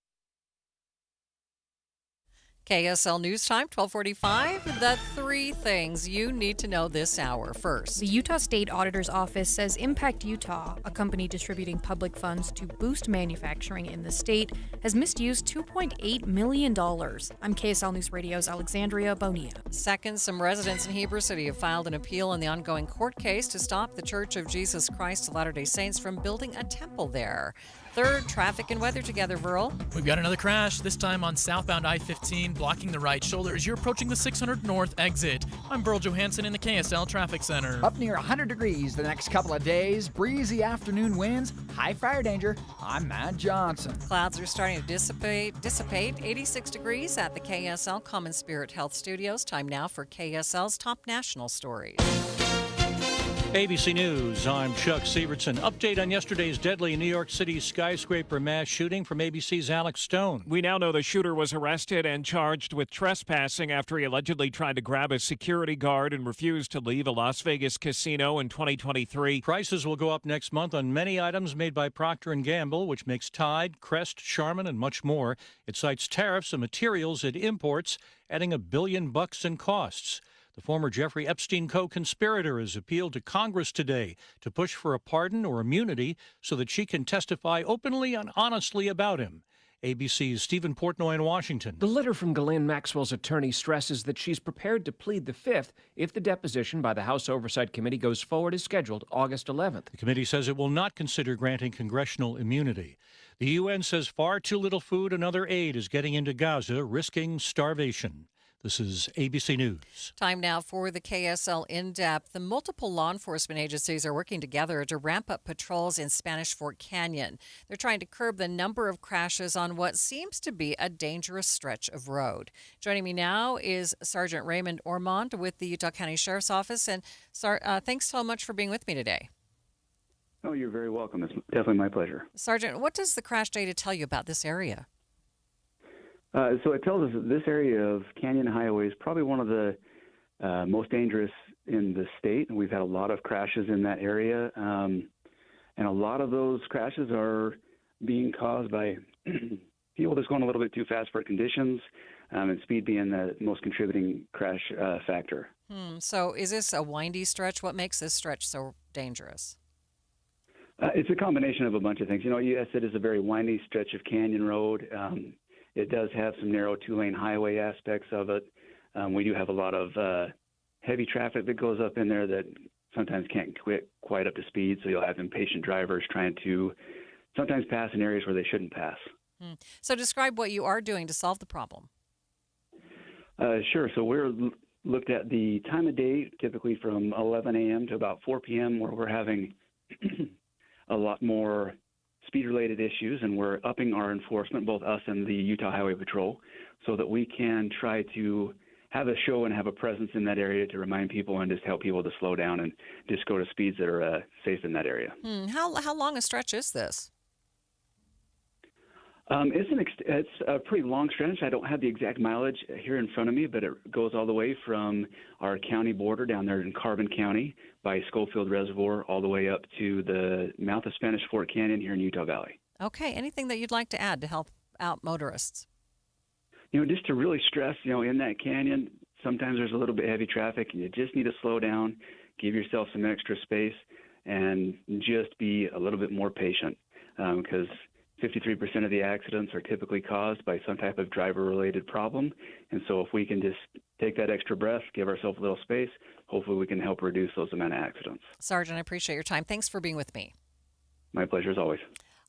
KSL News Time, 1245. The 3 things you need to know this hour. First, the Utah State Auditor's Office says Impact Utah, a company distributing public funds to boost manufacturing in the state, has misused $2.8 million. I'm KSL News Radio's Alexandria Bonilla. Second, some residents in Heber City have filed an appeal in the ongoing court case to stop the Church of Jesus Christ of Latter-day Saints from building a temple there. Third, traffic and weather together, Verl. We've got another crash, this time on southbound I-15, blocking the right shoulder as you're approaching the 600 North exit. I'm Burl Johansson in the KSL Traffic Center. Up near 100 degrees the next couple of days, breezy afternoon winds, high fire danger. I'm Matt Johnson. Clouds are starting to dissipate. 86 degrees at the KSL Common Spirit Health Studios. Time now for KSL's top national stories. ABC News, I'm Chuck Sievertson. Update on yesterday's deadly New York City skyscraper mass shooting from ABC's Alex Stone. We now know the shooter was arrested and charged with trespassing after he allegedly tried to grab a security guard and refused to leave a Las Vegas casino in 2023. Prices will go up next month on many items made by Procter & Gamble, which makes Tide, Crest, Charmin, and much more. It cites tariffs on materials it imports, adding $1 billion in costs. The former Jeffrey Epstein co-conspirator has appealed to Congress today to push for a pardon or immunity so that she can testify openly and honestly about him. ABC's Stephen Portnoy in Washington. The letter from Ghislaine Maxwell's attorney stresses that she's prepared to plead the Fifth if the deposition by the House Oversight Committee goes forward as scheduled August 11th. The committee says it will not consider granting congressional immunity. The UN says far too little food and other aid is getting into Gaza, risking starvation. This is ABC News. Time now for the KSL In-Depth. The multiple law enforcement agencies are working together to ramp up patrols in Spanish Fork Canyon. They're trying to curb the number of crashes on what seems to be a dangerous stretch of road. Joining me now is Sergeant Raymond Ormond with the Utah County Sheriff's Office. And thanks so much for being with me today. Oh, you're very welcome. It's definitely my pleasure. Sergeant, what does the crash data tell you about this area? So it tells us that this area of Canyon Highway is probably one of the most dangerous in the state. We've had a lot of crashes in that area, and a lot of those crashes are being caused by people just going a little bit too fast for conditions, and speed being the most contributing crash factor. So is this a windy stretch? What makes this stretch so dangerous? It's a combination of a bunch of things. Yes, it is a very windy stretch of canyon road. It does have some narrow 2-lane highway aspects of it. We do have a lot of heavy traffic that goes up in there that sometimes can't get quite up to speed, so you'll have impatient drivers trying to sometimes pass in areas where they shouldn't pass. So describe what you are doing to solve the problem. Sure. So we're looked at the time of day, typically from 11 a.m. to about 4 p.m., where we're having a lot more speed-related issues, and we're upping our enforcement, both us and the Utah Highway Patrol, so that we can try to have a show and have a presence in that area to remind people and just help people to slow down and just go to speeds that are safe in that area. How long a stretch is this? It's a pretty long stretch. I don't have the exact mileage here in front of me, but it goes all the way from our county border down there in Carbon County by Schofield Reservoir all the way up to the mouth of Spanish Fork Canyon here in Utah Valley. Okay. Anything that you'd like to add to help out motorists? Just to really stress, in that canyon, sometimes there's a little bit heavy traffic, and you just need to slow down, give yourself some extra space, and just be a little bit more patient because 53% of the accidents are typically caused by some type of driver-related problem. And so if we can just take that extra breath, give ourselves a little space, hopefully we can help reduce those amount of accidents. Sergeant, I appreciate your time. Thanks for being with me. My pleasure as always.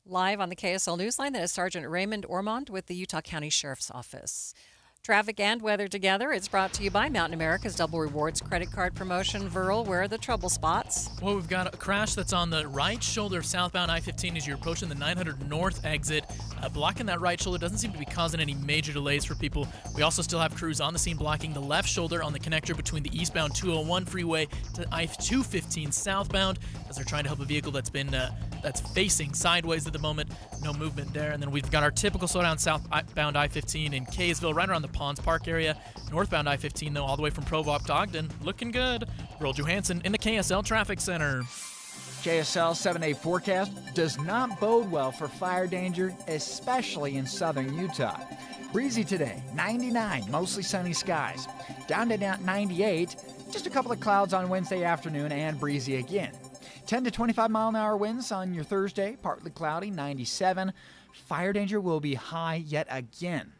Live on the KSL Newsline, that is Sergeant Raymond Ormond with the Utah County Sheriff's Office. Traffic and weather together. It's brought to you by Mountain America's Double Rewards credit card promotion. Viral, where are the trouble spots? Well, we've got a crash that's on the right shoulder of southbound I-15 as you're approaching the 900 North exit. Blocking that right shoulder doesn't seem to be causing any major delays for people. We also still have crews on the scene blocking the left shoulder on the connector between the eastbound 201 freeway to I-215 southbound as they're trying to help a vehicle that's facing sideways at the moment. No movement there. And then we've got our typical slowdown southbound I-15 in Kaysville, right around the Ponds Park area. Northbound I-15, though, all the way from Provo up to Ogden. Looking good. Earl Johansson in the KSL Traffic Center. KSL 7-day forecast does not bode well for fire danger, especially in southern Utah. Breezy today, 99, mostly sunny skies. Down to 98, just a couple of clouds on Wednesday afternoon and breezy again. 10 to 25 mile an hour winds on your Thursday, partly cloudy, 97. Fire danger will be high yet again.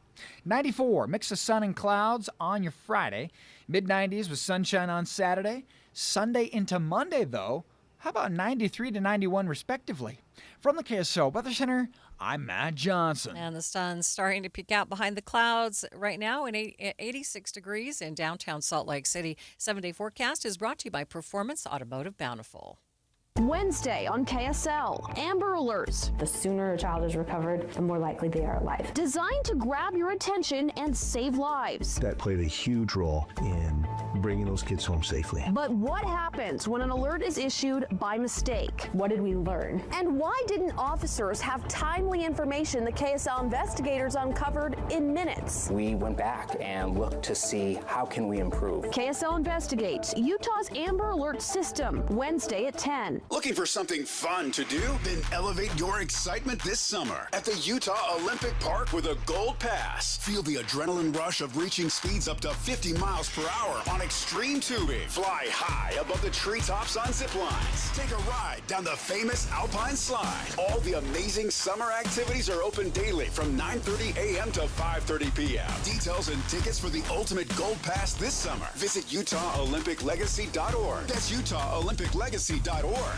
94, mix of sun and clouds on your Friday. Mid-90s with sunshine on Saturday. Sunday into Monday, though, how about 93 to 91 respectively? From the KSL Weather Center, I'm Matt Johnson. And the sun's starting to peek out behind the clouds right now at 86 degrees in downtown Salt Lake City. 7-day forecast is brought to you by Performance Automotive Bountiful. Wednesday on KSL, Amber Alerts. The sooner a child is recovered, the more likely they are alive. Designed to grab your attention and save lives. That played a huge role in bringing those kids home safely. But what happens when an alert is issued by mistake? What did we learn? And why didn't officers have timely information the KSL investigators uncovered in minutes? We went back and looked to see how can we improve. KSL investigates Utah's Amber Alert system, Wednesday at 10. Looking for something fun to do? Then elevate your excitement this summer at the Utah Olympic Park with a Gold Pass. Feel the adrenaline rush of reaching speeds up to 50 miles per hour on extreme tubing. Fly high above the treetops on zip lines. Take a ride down the famous Alpine Slide. All the amazing summer activities are open daily from 9:30 a.m. to 5:30 p.m. Details and tickets for the ultimate Gold Pass this summer. Visit UtahOlympicLegacy.org. That's UtahOlympicLegacy.org.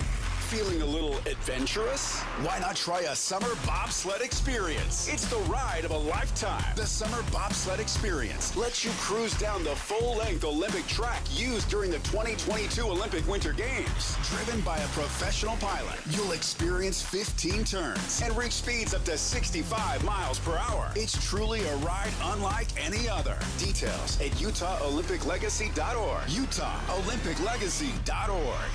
Feeling a little adventurous? Why not try a summer bobsled experience? It's the ride of a lifetime. The Summer Bobsled Experience lets you cruise down the full-length Olympic track used during the 2022 Olympic Winter Games. Driven by a professional pilot, you'll experience 15 turns and reach speeds up to 65 miles per hour. It's truly a ride unlike any other. Details at UtahOlympicLegacy.org. UtahOlympicLegacy.org.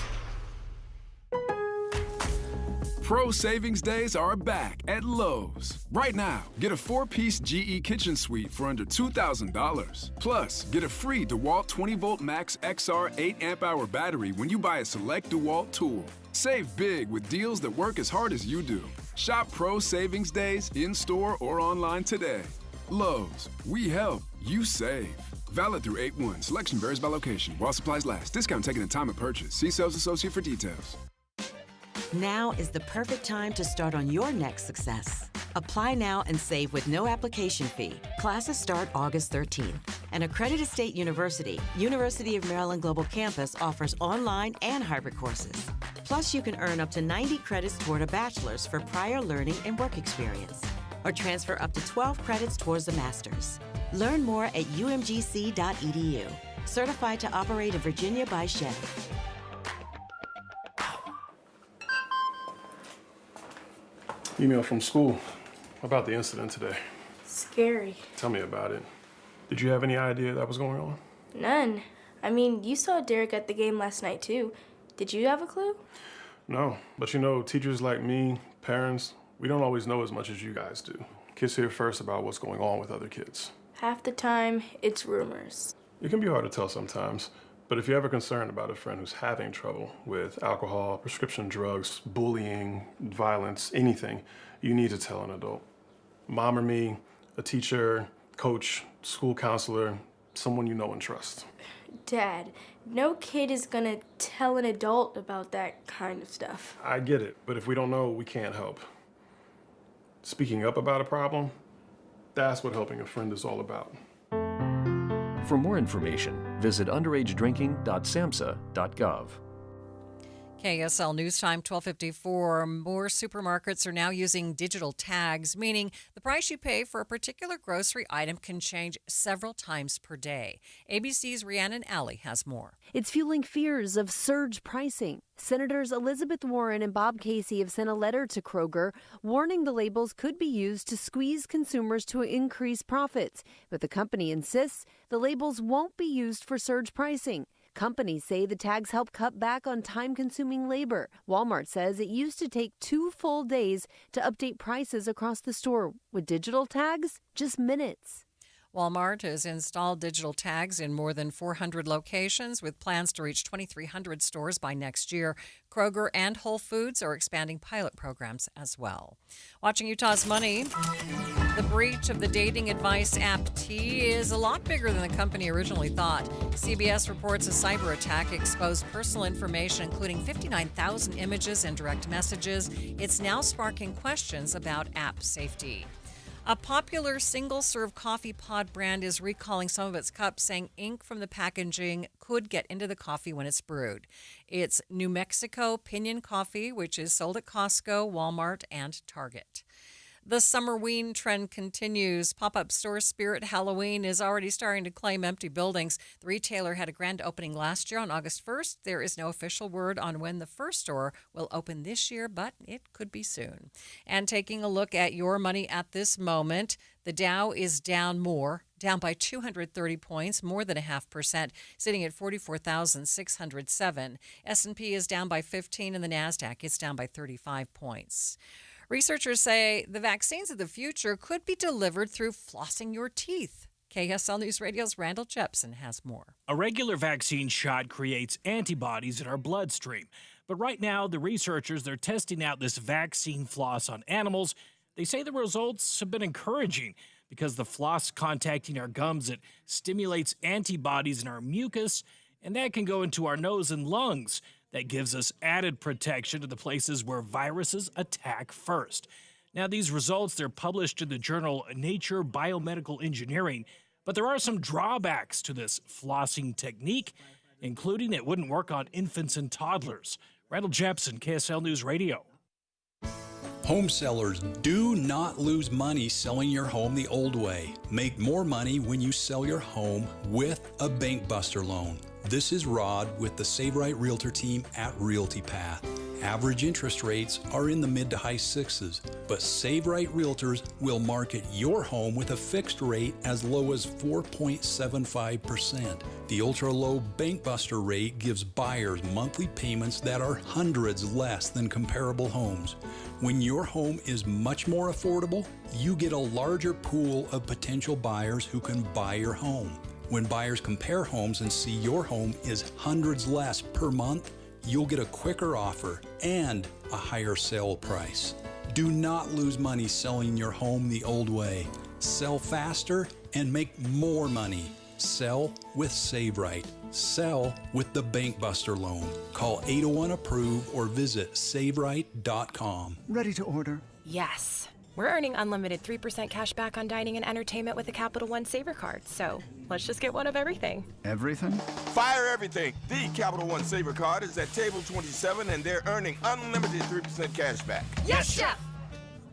Pro Savings Days are back at Lowe's. Right now, get a 4-piece GE kitchen suite for under $2,000. Plus, get a free DeWalt 20-volt Max XR 8-amp-hour battery when you buy a select DeWalt tool. Save big with deals that work as hard as you do. Shop Pro Savings Days in-store or online today. Lowe's, we help, you save. Valid through 8/1. Selection varies by location. While supplies last. Discount taken at time of purchase. See sales associate for details. Now is the perfect time to start on your next success. Apply now and save with no application fee. Classes start August 13th. An accredited state university, University of Maryland Global Campus offers online and hybrid courses. Plus, you can earn up to 90 credits toward a bachelor's for prior learning and work experience, or transfer up to 12 credits towards a master's. Learn more at umgc.edu. Certified to operate in Virginia by Chevy. Email from school about the incident today. Scary. Tell me about it. Did you have any idea that was going on? None. I mean, you saw Derek at the game last night too. Did you have a clue? No, but you know, teachers like me, parents, we don't always know as much as you guys do. Kids hear first about what's going on with other kids. Half the time, it's rumors. It can be hard to tell sometimes, but if you're ever concerned about a friend who's having trouble with alcohol, prescription drugs, bullying, violence, anything, you need to tell an adult. Mom or me, a teacher, coach, school counselor, someone you know and trust. Dad, no kid is gonna tell an adult about that kind of stuff. I get it, but if we don't know, we can't help. Speaking up about a problem, that's what helping a friend is all about. For more information, visit underagedrinking.samhsa.gov. KSL News Time, 12:54. More supermarkets are now using digital tags, meaning the price you pay for a particular grocery item can change several times per day. ABC's Rhiannon Alley has more. It's fueling fears of surge pricing. Senators Elizabeth Warren and Bob Casey have sent a letter to Kroger warning the labels could be used to squeeze consumers to increase profits. But the company insists the labels won't be used for surge pricing. Companies say the tags help cut back on time-consuming labor. Walmart says it used to take 2 full days to update prices across the store. With digital tags, just minutes. Walmart has installed digital tags in more than 400 locations with plans to reach 2,300 stores by next year. Kroger and Whole Foods are expanding pilot programs as well. Watching Utah's Money, the breach of the dating advice app T is a lot bigger than the company originally thought. CBS reports a cyber attack exposed personal information, including 59,000 images and direct messages. It's now sparking questions about app safety. A popular single-serve coffee pod brand is recalling some of its cups, saying ink from the packaging could get into the coffee when it's brewed. It's New Mexico Pinion Coffee, which is sold at Costco, Walmart, and Target. The Summerween trend continues. Pop-up store Spirit Halloween is already starting to claim empty buildings. The retailer had a grand opening last year on August 1st. There is no official word on when the first store will open this year, but it could be soon. And taking a look at your money at this moment, the Dow is down by 230 points, more than 0.5%, sitting at 44,607. S&P is down by 15, and the NASDAQ is down by 35 points. Researchers say the vaccines of the future could be delivered through flossing your teeth. KSL News Radio's Randall Jepson has more. A regular vaccine shot creates antibodies in our bloodstream. But right now, the researchers, they're testing out this vaccine floss on animals. They say the results have been encouraging because the floss contacting our gums, it stimulates antibodies in our mucus, and that can go into our nose and lungs. That gives us added protection to the places where viruses attack first. Now, these results, they're published in the journal Nature Biomedical Engineering, but there are some drawbacks to this flossing technique, including it wouldn't work on infants and toddlers. Randall Jepson, KSL News Radio. Home sellers, do not lose money selling your home the old way. Make more money when you sell your home with a Bank Buster loan. This is Rod with the Save Right Realtor team at Realty Path. Average interest rates are in the mid to high sixes, but Save Right Realtors will market your home with a fixed rate as low as 4.75%. The ultra-low Bank Buster rate gives buyers monthly payments that are hundreds less than comparable homes. When your home is much more affordable, you get a larger pool of potential buyers who can buy your home. When buyers compare homes and see your home is hundreds less per month, you'll get a quicker offer and a higher sale price. Do not lose money selling your home the old way. Sell faster and make more money. Sell with Save Right. Sell with the Bank Buster loan. Call 801-APPROVE or visit SaveRight.com. Ready to order? Yes. We're earning unlimited 3% cash back on dining and entertainment with a Capital One Saver card, so let's just get one of everything. Everything? Fire everything! The Capital One Saver card is at table 27 and they're earning unlimited 3% cash back. Yes, Chef!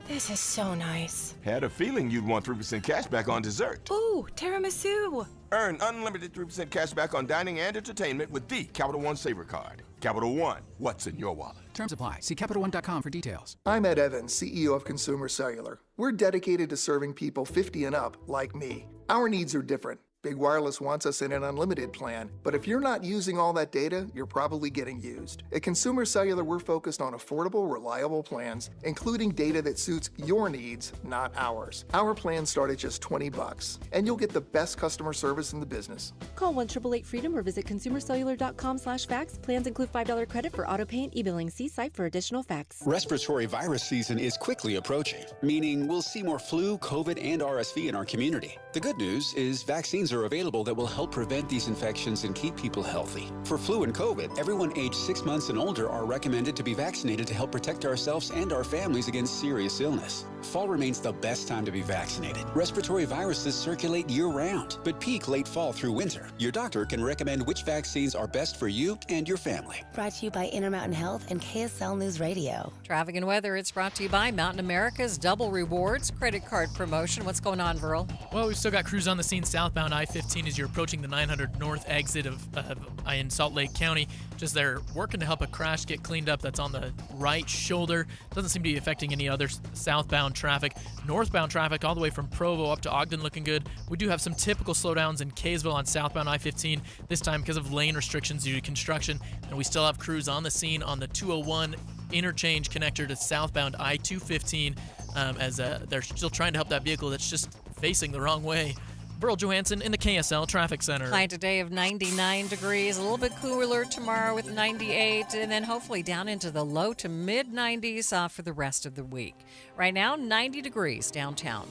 This is so nice. Had a feeling you'd want 3% cash back on dessert. Ooh, tiramisu! Earn unlimited 3% cash back on dining and entertainment with the Capital One Saver card. Capital One, what's in your wallet? Terms apply. See CapitalOne.com for details. I'm Ed Evans, CEO of Consumer Cellular. We're dedicated to serving people 50 and up like me. Our needs are different. Big Wireless wants us in an unlimited plan, but if you're not using all that data, you're probably getting used. At Consumer Cellular, we're focused on affordable, reliable plans, including data that suits your needs, not ours. Our plans start at just $20, and you'll get the best customer service in the business. Call 1-888-FREEDOM or visit consumercellular.com/facts. Plans include $5 credit for auto-pay and e-billing. See site for additional facts. Respiratory virus season is quickly approaching, meaning we'll see more flu, COVID, and RSV in our community. The good news is vaccines are available that will help prevent these infections and keep people healthy. For flu and COVID, everyone aged 6 months and older are recommended to be vaccinated to help protect ourselves and our families against serious illness. Fall remains the best time to be vaccinated. Respiratory viruses circulate year-round, but peak late fall through winter. Your doctor can recommend which vaccines are best for you and your family. Brought to you by Intermountain Health and KSL News Radio. Traffic and weather, it's brought to you by Mountain America's Double Rewards credit card promotion. What's going on, Verl? Well, we've still got crews on the scene southbound I-15 as you're approaching the 900 north exit in Salt Lake County. Just they're working to help a crash get cleaned up that's on the right shoulder. Doesn't seem to be affecting any other southbound traffic. Northbound traffic all the way from Provo up to Ogden looking good. We do have some typical slowdowns in Kaysville on southbound I-15, this time because of lane restrictions due to construction. And we still have crews on the scene on the 201 interchange connector to southbound I-215 as they're still trying to help that vehicle that's just facing the wrong way. Burl Johansson in the KSL Traffic Center. High today of 99 degrees, a little bit cooler tomorrow with 98, and then hopefully down into the low to mid 90s for the rest of the week. Right now, 90 degrees downtown.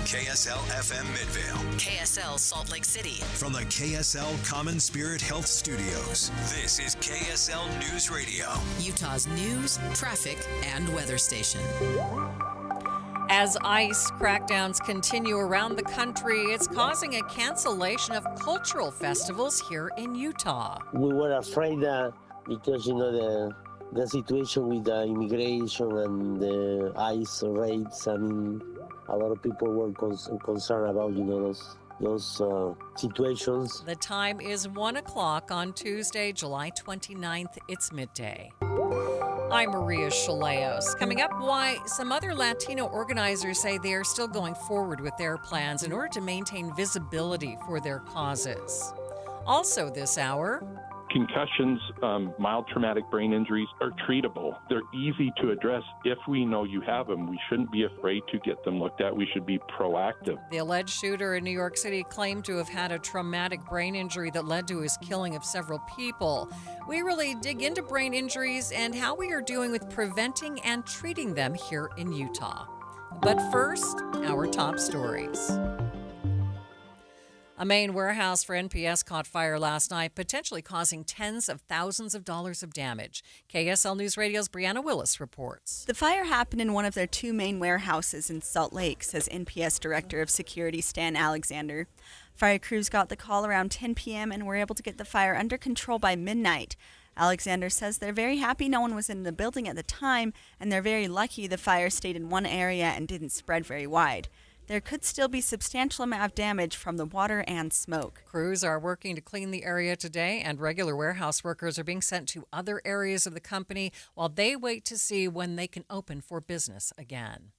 KSL FM Midvale. KSL Salt Lake City. From the KSL Common Spirit Health Studios, this is KSL News Radio. Utah's news, traffic, and weather station. As ICE crackdowns continue around the country, it's causing a cancellation of cultural festivals here in Utah. We were afraid that because, the situation with the immigration and the ICE raids, a lot of people were concerned about, those situations. The time is 1 o'clock on Tuesday, July 29th. It's midday. I'm Maria Shilaos. Coming up, why some other Latino organizers say they are still going forward with their plans in order to maintain visibility for their causes. Also this hour, concussions, mild traumatic brain injuries are treatable. They're easy to address if we know you have them. We shouldn't be afraid to get them looked at. We should be proactive. The alleged shooter in New York City claimed to have had a traumatic brain injury that led to his killing of several people. We really dig into brain injuries and how we are doing with preventing and treating them here in Utah. But first, our top stories. A Maine warehouse for NPS caught fire last night, potentially causing tens of thousands of dollars of damage. KSL News Radio's Brianna Willis reports. The fire happened in one of their two main warehouses in Salt Lake, says NPS Director of Security Stan Alexander. Fire crews got the call around 10 p.m. and were able to get the fire under control by midnight. Alexander says they're very happy no one was in the building at the time, and they're very lucky the fire stayed in one area and didn't spread very wide. There could still be substantial amount of damage from the water and smoke. Crews are working to clean the area today, and regular warehouse workers are being sent to other areas of the company while they wait to see when they can open for business again.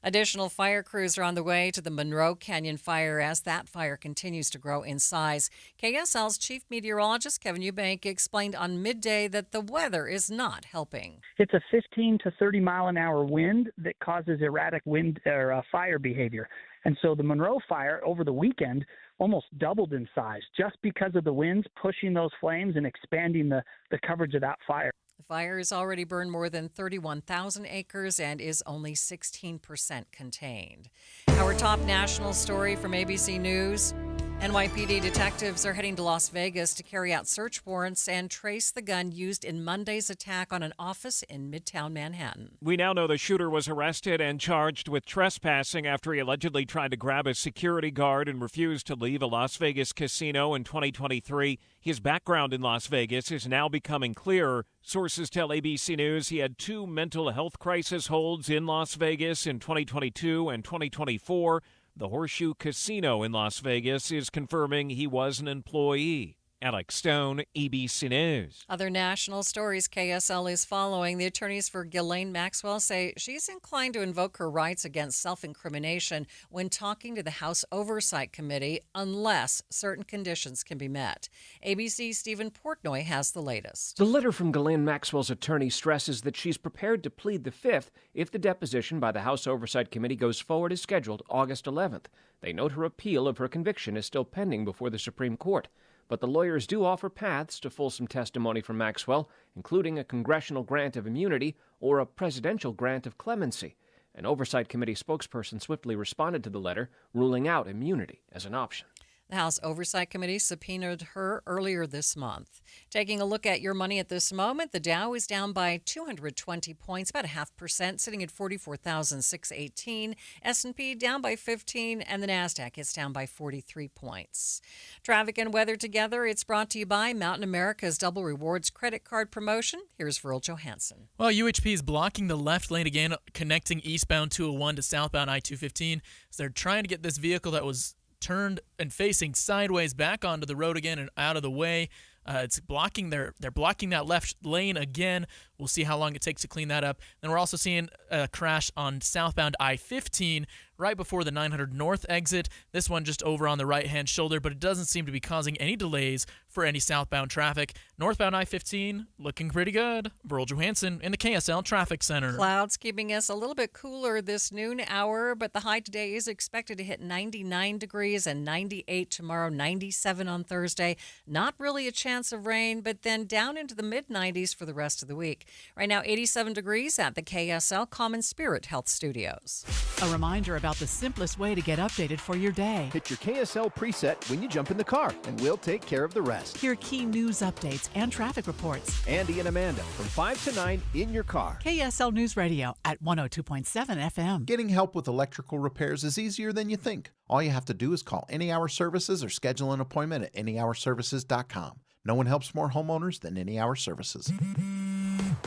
Additional fire crews are on the way to the Monroe Canyon fire as that fire continues to grow in size. KSL's chief meteorologist, Kevin Eubank, explained on Midday that the weather is not helping. It's a 15 to 30 mile an hour wind that causes erratic wind or fire behavior. And so the Monroe fire over the weekend almost doubled in size just because of the winds pushing those flames and expanding the coverage of that fire. The fire has already burned more than 31,000 acres and is only 16% contained. Our top national story from ABC News. NYPD detectives are heading to Las Vegas to carry out search warrants and trace the gun used in Monday's attack on an office in Midtown Manhattan. We now know the shooter was arrested and charged with trespassing after he allegedly tried to grab a security guard and refused to leave a Las Vegas casino in 2023. His background in Las Vegas is now becoming clearer. Sources tell ABC News he had two mental health crisis holds in Las Vegas in 2022 and 2024. The Horseshoe Casino in Las Vegas is confirming he was an employee. Alex Stone, ABC News. Other national stories KSL is following. The attorneys for Ghislaine Maxwell say she's inclined to invoke her rights against self-incrimination when talking to the House Oversight Committee unless certain conditions can be met. ABC's Stephen Portnoy has the latest. The letter from Ghislaine Maxwell's attorney stresses that she's prepared to plead the Fifth if the deposition by the House Oversight Committee goes forward as scheduled August 11th. They note her appeal of her conviction is still pending before the Supreme Court. But the lawyers do offer paths to fulsome testimony from Maxwell, including a congressional grant of immunity or a presidential grant of clemency. An Oversight Committee spokesperson swiftly responded to the letter, ruling out immunity as an option. The House Oversight Committee subpoenaed her earlier this month. Taking a look at your money at this moment, the Dow is down by 220 points, about 0.5%, sitting at 44,618. S&P down by 15, and the Nasdaq is down by 43 points. Traffic and weather together. It's brought to you by Mountain America's Double Rewards credit card promotion. Here's Virl Johansson. Well, UHP is blocking the left lane again, connecting eastbound 201 to southbound I-215. So they're trying to get this vehicle that was turned and facing sideways back onto the road again and out of the way. It's blocking they're blocking that left lane again. We'll see how long it takes to clean that up. Then we're also seeing a crash on southbound I-15 right before the 900 North exit. This one just over on the right-hand shoulder, but it doesn't seem to be causing any delays for any southbound traffic. Northbound I-15 looking pretty good. Virl Johansson in the KSL Traffic Center. Clouds keeping us a little bit cooler this noon hour, but the high today is expected to hit 99 degrees and 98 tomorrow, 97 on Thursday. Not really a chance of rain, but then down into the mid-90s for the rest of the week. Right now, 87 degrees at the KSL Common Spirit Health Studios. A reminder about the simplest way to get updated for your day. Hit your KSL preset when you jump in the car, and we'll take care of the rest. Hear key news updates and traffic reports. Andy and Amanda from 5 to 9 in your car. KSL News Radio at 102.7 FM. Getting help with electrical repairs is easier than you think. All you have to do is call Any Hour Services or schedule an appointment at anyhourservices.com. No one helps more homeowners than Any Hour Services.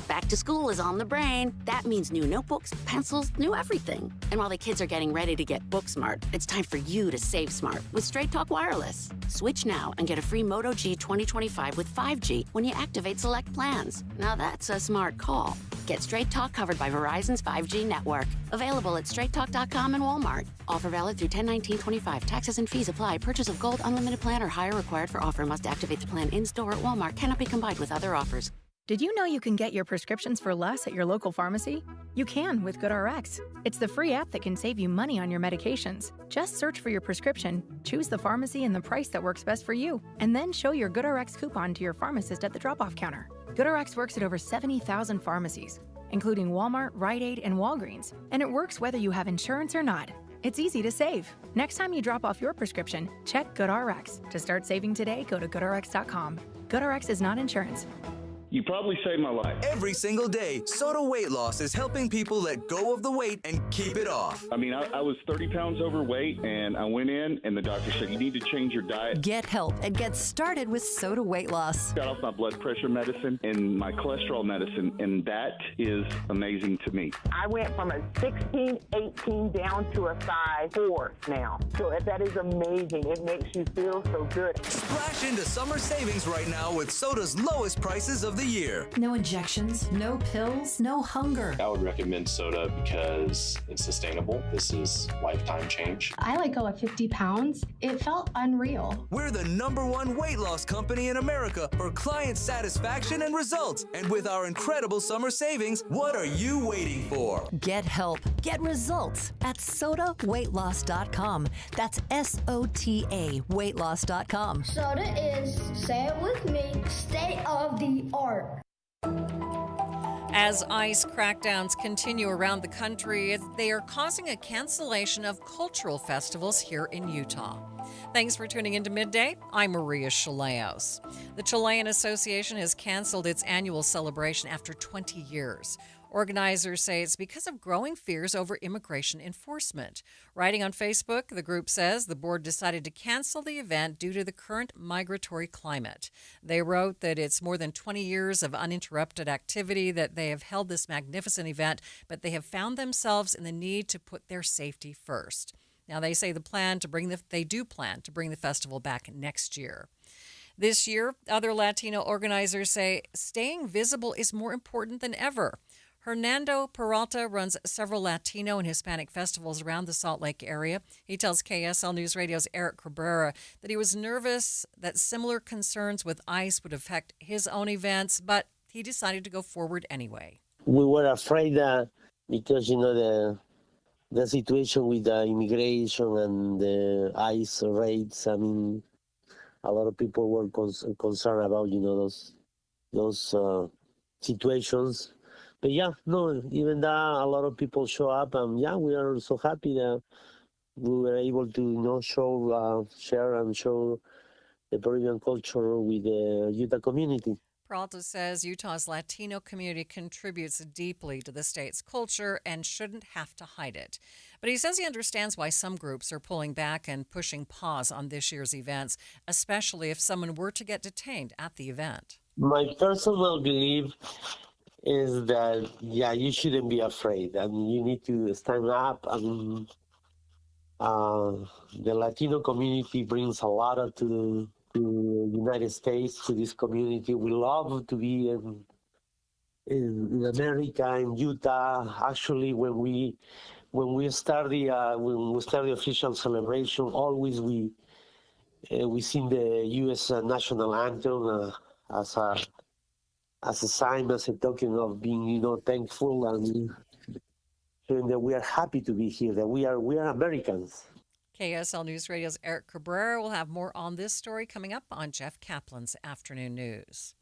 Back to school is on the brain. That means new notebooks, pencils, new everything. And while the kids are getting ready to get book smart, it's time for you to save smart with Straight Talk Wireless. Switch now and get a free Moto G 2025 with 5G when you activate select plans. Now that's a smart call. Get Straight Talk covered by Verizon's 5G network. Available at straighttalk.com and Walmart. Offer valid through 10/19/25. Taxes and fees apply. Purchase of Gold Unlimited plan or higher required for offer. Must activate the plan in-store at Walmart. Cannot be combined with other offers. Did you know you can get your prescriptions for less at your local pharmacy? You can with GoodRx. It's the free app that can save you money on your medications. Just search for your prescription, choose the pharmacy and the price that works best for you, and then show your GoodRx coupon to your pharmacist at the drop-off counter. GoodRx works at over 70,000 pharmacies, including Walmart, Rite Aid, and Walgreens, and it works whether you have insurance or not. It's easy to save. Next time you drop off your prescription, check GoodRx. To start saving today, go to goodrx.com. GoodRx is not insurance. You probably saved my life. Every single day, Soda Weight Loss is helping people let go of the weight and keep it off. I mean, I was 30 pounds overweight, and I went in, and the doctor said, you need to change your diet. Get help and get started with Soda Weight Loss. Got off my blood pressure medicine and my cholesterol medicine, and that is amazing to me. I went from a 16, 18 down to a size 4 now. So that is amazing. It makes you feel so good. Splash into summer savings right now with Soda's lowest prices of the year. No injections, no pills, no hunger. I would recommend Soda because it's sustainable. This is lifetime change. I let go of 50 pounds. It felt unreal. We're the #1 weight loss company in America for client satisfaction and results. And with our incredible summer savings, what are you waiting for? Get help, get results at sodaweightloss.com. That's SOTA weightloss.com. Soda is, say it with me, state of the art. As ICE crackdowns continue around the country, they are causing a cancellation of cultural festivals here in Utah. Thanks for tuning into Midday. I'm Maria Shilaos. The Chilean Association has canceled its annual celebration after 20 years. Organizers say it's because of growing fears over immigration enforcement. Writing on Facebook, the group says the board decided to cancel the event due to the current migratory climate. They wrote that it's more than 20 years of uninterrupted activity that they have held this magnificent event, but they have found themselves in the need to put their safety first. Now, they say they do plan to bring the festival back next year. This year, other Latino organizers say staying visible is more important than ever. Hernando Peralta runs several Latino and Hispanic festivals around the Salt Lake area. He tells KSL News Radio's Eric Cabrera that he was nervous that similar concerns with ICE would affect his own events, but he decided to go forward anyway. We were afraid that because, the situation with the immigration and the ICE raids, I mean, a lot of people were concerned about, those situations. But even that, a lot of people show up, and we are so happy that we were able to, share and show the Peruvian culture with the Utah community. Peralta says Utah's Latino community contributes deeply to the state's culture and shouldn't have to hide it. But he says he understands why some groups are pulling back and pushing pause on this year's events, especially if someone were to get detained at the event. My personal belief is that, you shouldn't be afraid, and you need to stand up. And the Latino community brings a lot to the United States, to this community. We love to be in America, in Utah. Actually, when we start the official celebration, always we sing the U.S. national anthem as a sign, as a token of being, thankful and showing that we are happy to be here, that we are Americans. KSL News Radio's Eric Cabrera will have more on this story coming up on Jeff Kaplan's Afternoon News.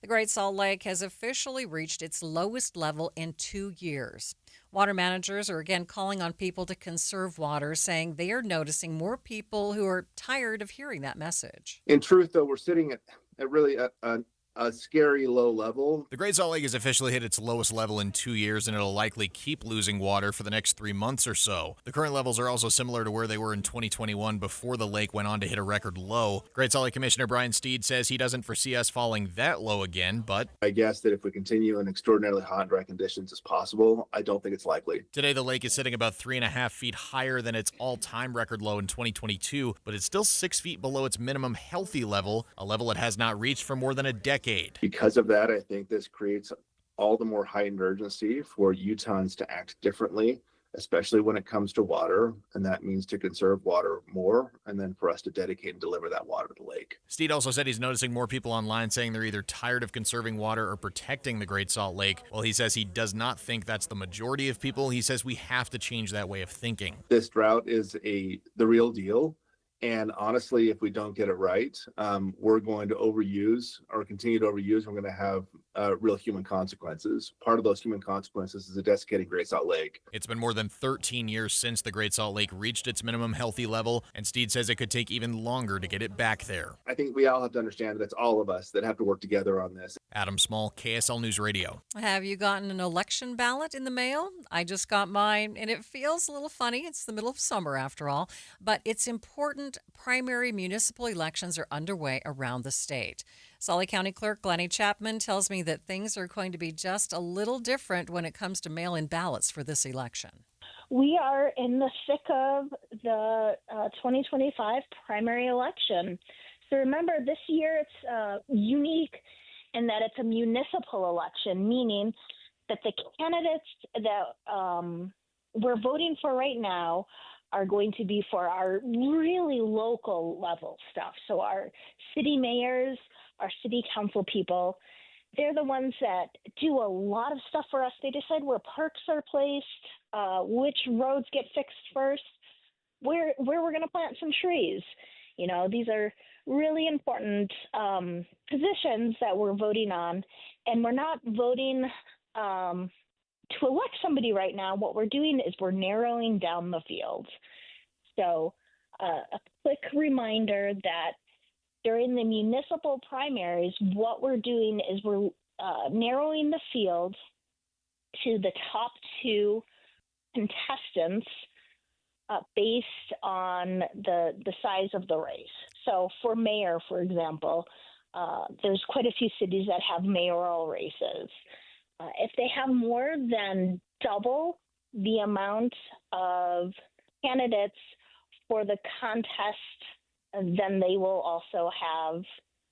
The Great Salt Lake has officially reached its lowest level in 2 years. Water managers are again calling on people to conserve water, saying they are noticing more people who are tired of hearing that message. In truth, though, we're sitting at really a scary low level. The Great Salt Lake has officially hit its lowest level in 2 years, and it'll likely keep losing water for the next 3 months or so. The current levels are also similar to where they were in 2021 before the lake went on to hit a record low. Great Salt Lake Commissioner Brian Steed says he doesn't foresee us falling that low again, but I guess that if we continue in extraordinarily hot and dry conditions as possible, I don't think it's likely. Today, the lake is sitting about 3.5 feet higher than its all-time record low in 2022, but it's still 6 feet below its minimum healthy level, a level it has not reached for more than a decade. Because of that, I think this creates all the more heightened urgency for Utahns to act differently, especially when it comes to water. And that means to conserve water more, and then for us to dedicate and deliver that water to the lake. Steed also said he's noticing more people online saying they're either tired of conserving water or protecting the Great Salt Lake. While he says he does not think that's the majority of people, he says we have to change that way of thinking. This drought is the real deal. And honestly, if we don't get it right, we're going to overuse or continue to overuse. We're going to have real human consequences. Part of those human consequences is a desiccating Great Salt Lake. It's been more than 13 years since the Great Salt Lake reached its minimum healthy level, and Steed says it could take even longer to get it back there. I think we all have to understand that it's all of us that have to work together on this. Adam Small, KSL News Radio. Have you gotten an election ballot in the mail? I just got mine, and it feels a little funny. It's the middle of summer, after all, but it's important. Primary municipal elections are underway around the state. Salt Lake County Clerk Glennie Chapman tells me that things are going to be just a little different when it comes to mail-in ballots for this election. We are in the thick of the 2025 primary election. So remember, this year it's unique in that it's a municipal election, meaning that the candidates that we're voting for right now are going to be for our really local level stuff. So our city mayors, our city council people, they're the ones that do a lot of stuff for us. They decide where parks are placed, which roads get fixed first, where we're going to plant some trees. You know, these are really important positions that we're voting on, and we're not voting to elect somebody right now. What we're doing is we're narrowing down the field. So a quick reminder that during the municipal primaries, what we're doing is we're narrowing the field to the top two contestants based on the size of the race. So for mayor, for example, there's quite a few cities that have mayoral races. If they have more than double the amount of candidates for the contest, then they will also have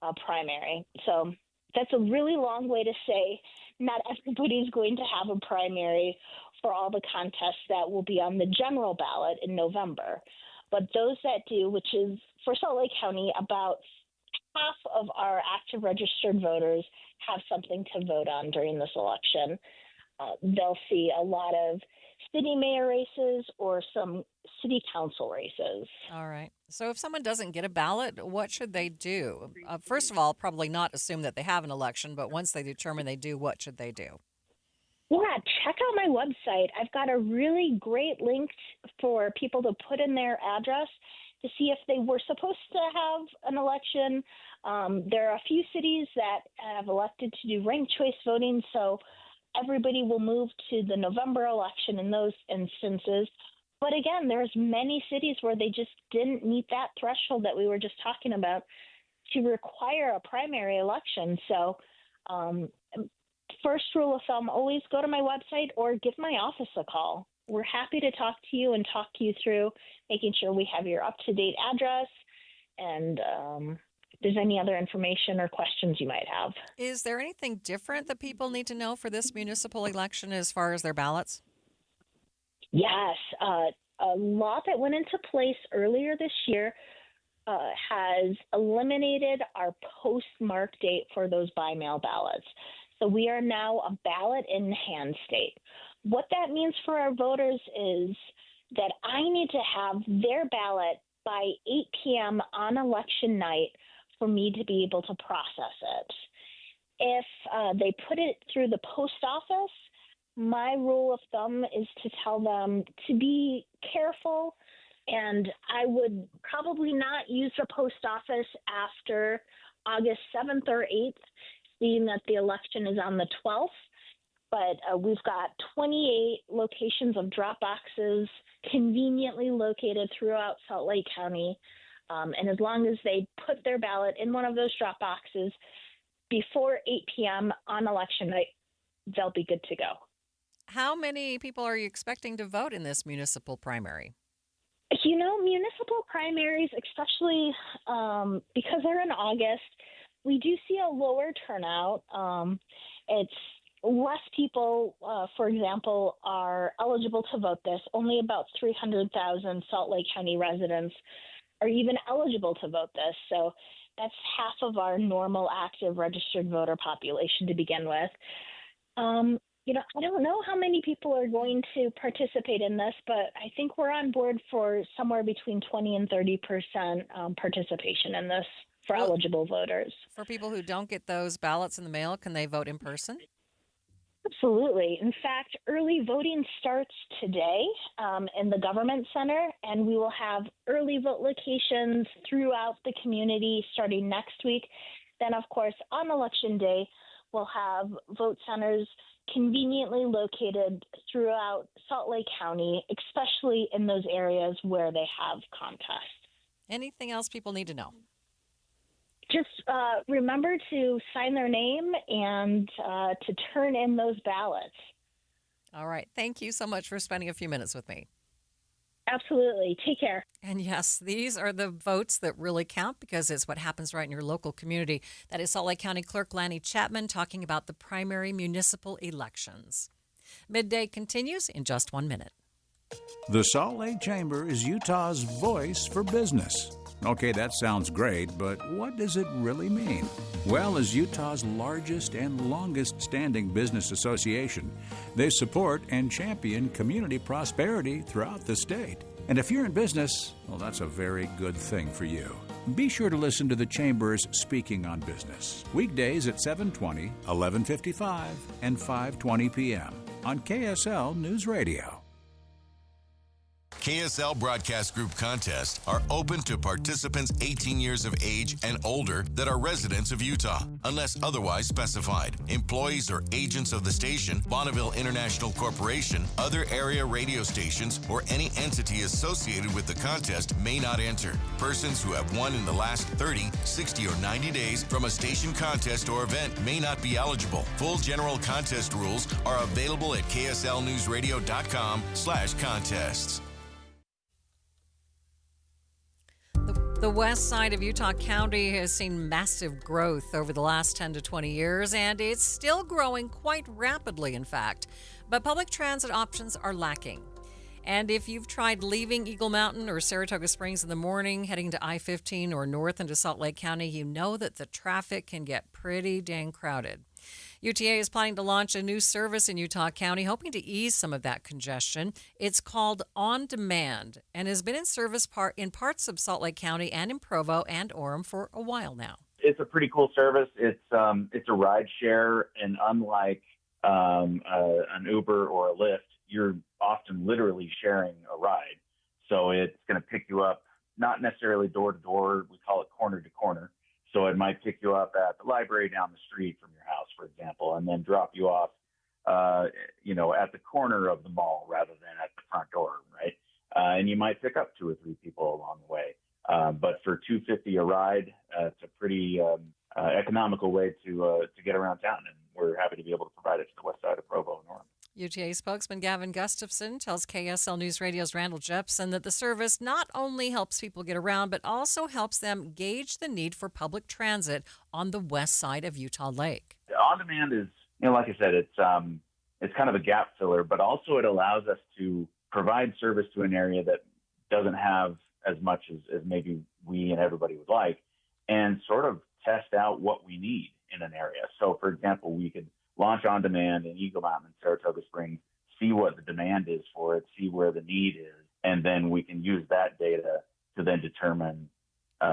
a primary. So that's a really long way to say not everybody's going to have a primary for all the contests that will be on the general ballot in November. But those that do, which is for Salt Lake County, about half of our active registered voters have something to vote on during this election. They'll see a lot of city mayor races or some city council races. All right. So if someone doesn't get a ballot, what should they do? First of all, probably not assume that they have an election, but once they determine they do, what should they do? Yeah, check out my website. I've got a really great link for people to put in their address to see if they were supposed to have an election. There are a few cities that have elected to do ranked choice voting, so everybody will move to the November election in those instances. But again, there's many cities where they just didn't meet that threshold that we were just talking about to require a primary election. So first rule of thumb, always go to my website or give my office a call. We're happy to talk to you and talk you through making sure we have your up-to-date address and if there's any other information or questions you might have. Is there anything different that people need to know for this municipal election as far as their ballots? Yes. A law that went into place earlier this year has eliminated our postmark date for those by-mail ballots. So we are now a ballot-in-hand state. What that means for our voters is that I need to have their ballot by 8 p.m. on election night for me to be able to process it. If they put it through the post office, my rule of thumb is to tell them to be careful, and I would probably not use the post office after August 7th or 8th, seeing that the election is on the 12th. But we've got 28 locations of drop boxes conveniently located throughout Salt Lake County. And as long as they put their ballot in one of those drop boxes before 8 p.m. on election night, they'll be good to go. How many people are you expecting to vote in this municipal primary? You know, municipal primaries, especially because they're in August, we do see a lower turnout. It's less people, for example, are eligible to vote this. Only about 300,000 Salt Lake County residents are even eligible to vote this. So that's half of our normal active registered voter population to begin with. You know, I don't know how many people are going to participate in this, but I think we're on board for somewhere between 20 and 30% participation in this for eligible voters. For people who don't get those ballots in the mail, can they vote in person? Absolutely. In fact, early voting starts today in the government center, and we will have early vote locations throughout the community starting next week. Then, of course, on Election Day, we'll have vote centers conveniently located throughout Salt Lake County, especially in those areas where they have contests. Anything else people need to know? Just remember to sign their name and to turn in those ballots. All right. Thank you so much for spending a few minutes with me. Absolutely. Take care. And yes, these are the votes that really count because it's what happens right in your local community. That is Salt Lake County Clerk Lanny Chapman talking about the primary municipal elections. Midday continues in just 1 minute. The Salt Lake Chamber is Utah's voice for business. Okay, that sounds great, but what does it really mean? Well, as Utah's largest and longest-standing business association, they support and champion community prosperity throughout the state. And if you're in business, well, that's a very good thing for you. Be sure to listen to the Chamber's Speaking on Business, weekdays at 7:20, 11:55, and 5:20 p.m. on KSL News Radio. KSL Broadcast Group contests are open to participants 18 years of age and older that are residents of Utah, unless otherwise specified. Employees or agents of the station, Bonneville International Corporation, other area radio stations, or any entity associated with the contest may not enter. Persons who have won in the last 30, 60, or 90 days from a station contest or event may not be eligible. Full general contest rules are available at kslnewsradio.com/contests. The west side of Utah County has seen massive growth over the last 10 to 20 years, and it's still growing quite rapidly, in fact. But public transit options are lacking. And if you've tried leaving Eagle Mountain or Saratoga Springs in the morning, heading to I-15 or north into Salt Lake County, you know that the traffic can get pretty dang crowded. UTA is planning to launch a new service in Utah County, hoping to ease some of that congestion. It's called On Demand and has been in service in parts of Salt Lake County and in Provo and Orem for a while now. It's a pretty cool service. It's a ride share, and unlike an Uber or a Lyft, you're often literally sharing a ride. So it's going to pick you up, not necessarily door to door. We call it corner to corner. So it might pick you up at the library down the street from your house, for example, and then drop you off, at the corner of the mall rather than at the front door, right? And you might pick up 2 or 3 people along the way. But for $2.50 a ride, it's a pretty economical way to get around town, and we're happy to be able to provide it to the west side of Provo and Orem. UTA spokesman Gavin Gustafson tells KSL News Radio's Randall Jepson that the service not only helps people get around, but also helps them gauge the need for public transit on the west side of Utah Lake. On-demand is, like I said, it's kind of a gap filler, but also it allows us to provide service to an area that doesn't have as much as maybe we and everybody would like, and sort of test out what we need in an area. So, for example, we could launch on demand in Eagle Mountain and Saratoga Springs, see what the demand is for it, see where the need is, and then we can use that data to then determine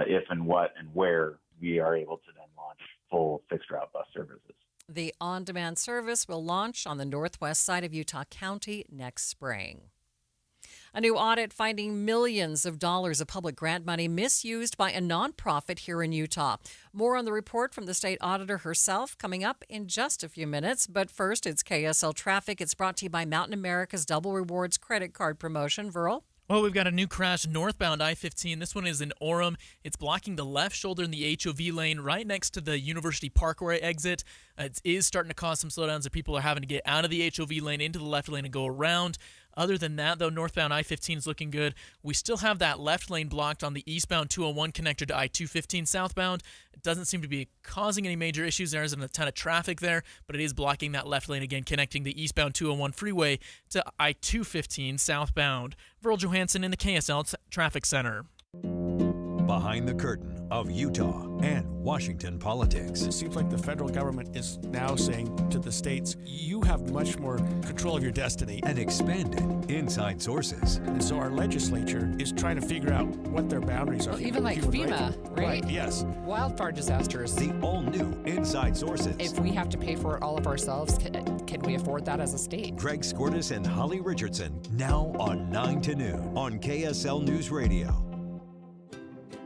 if and what and where we are able to then launch full fixed route bus services. The on-demand service will launch on the northwest side of Utah County next spring. A new audit finding millions of dollars of public grant money misused by a nonprofit here in Utah. More on the report from the state auditor herself coming up in just a few minutes. But first, it's KSL Traffic. It's brought to you by Mountain America's Double Rewards credit card promotion. Verl? Well, we've got a new crash northbound I-15. This one is in Orem. It's blocking the left shoulder in the HOV lane right next to the University Parkway exit. It is starting to cause some slowdowns. People are having to get out of the HOV lane into the left lane and go around. Other than that, though, northbound I-15 is looking good. We still have that left lane blocked on the eastbound 201 connector to I-215 southbound. It doesn't seem to be causing any major issues. There isn't a ton of traffic there, but it is blocking that left lane again, connecting the eastbound 201 freeway to I-215 southbound. Verl Johansson in the KSL Traffic Center. Behind the curtain of Utah and Washington politics. It seems like the federal government is now saying to the states, you have much more control of your destiny. And expanded inside sources. And so our legislature is trying to figure out what their boundaries are. Well, even like FEMA, right? Yes. Wildfire disasters. The all-new Inside Sources. If we have to pay for it all of ourselves, can we afford that as a state? Greg Skordas and Holly Richardson, now on 9 to noon on KSL News Radio.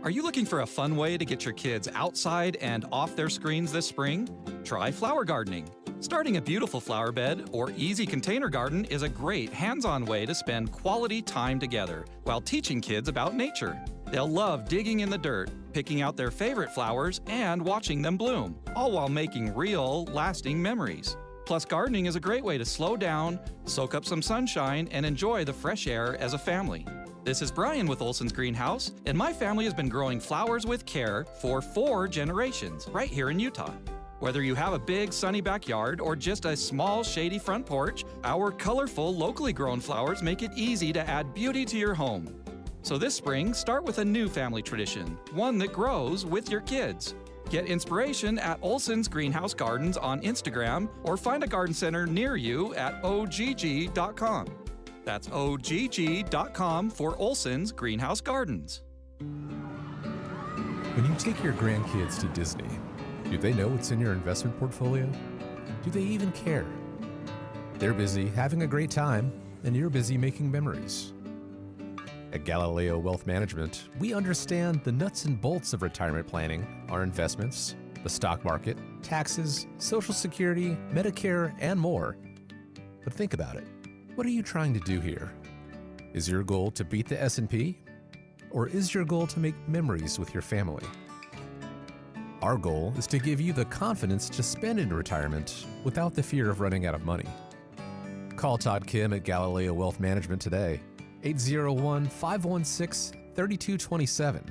Are you looking for a fun way to get your kids outside and off their screens this spring? Try flower gardening. Starting a beautiful flower bed or easy container garden is a great hands-on way to spend quality time together while teaching kids about nature. They'll love digging in the dirt, picking out their favorite flowers, and watching them bloom, all while making real, lasting memories. Plus, gardening is a great way to slow down, soak up some sunshine, and enjoy the fresh air as a family. This is Brian with Olson's Greenhouse, and my family has been growing flowers with care for 4 generations right here in Utah. Whether you have a big sunny backyard or just a small shady front porch, our colorful, locally grown flowers make it easy to add beauty to your home. So this spring, start with a new family tradition, one that grows with your kids. Get inspiration at Olson's Greenhouse Gardens on Instagram or find a garden center near you at ogg.com. That's ogg.com for Olson's Greenhouse Gardens. When you take your grandkids to Disney, do they know what's in your investment portfolio? Do they even care? They're busy having a great time, and you're busy making memories. At Galileo Wealth Management, we understand the nuts and bolts of retirement planning, our investments, the stock market, taxes, Social Security, Medicare, and more. But think about it. What are you trying to do here? Is your goal to beat the S&P? Or is your goal to make memories with your family? Our goal is to give you the confidence to spend in retirement without the fear of running out of money. Call Todd Kim at Galileo Wealth Management today, 801-516-3227.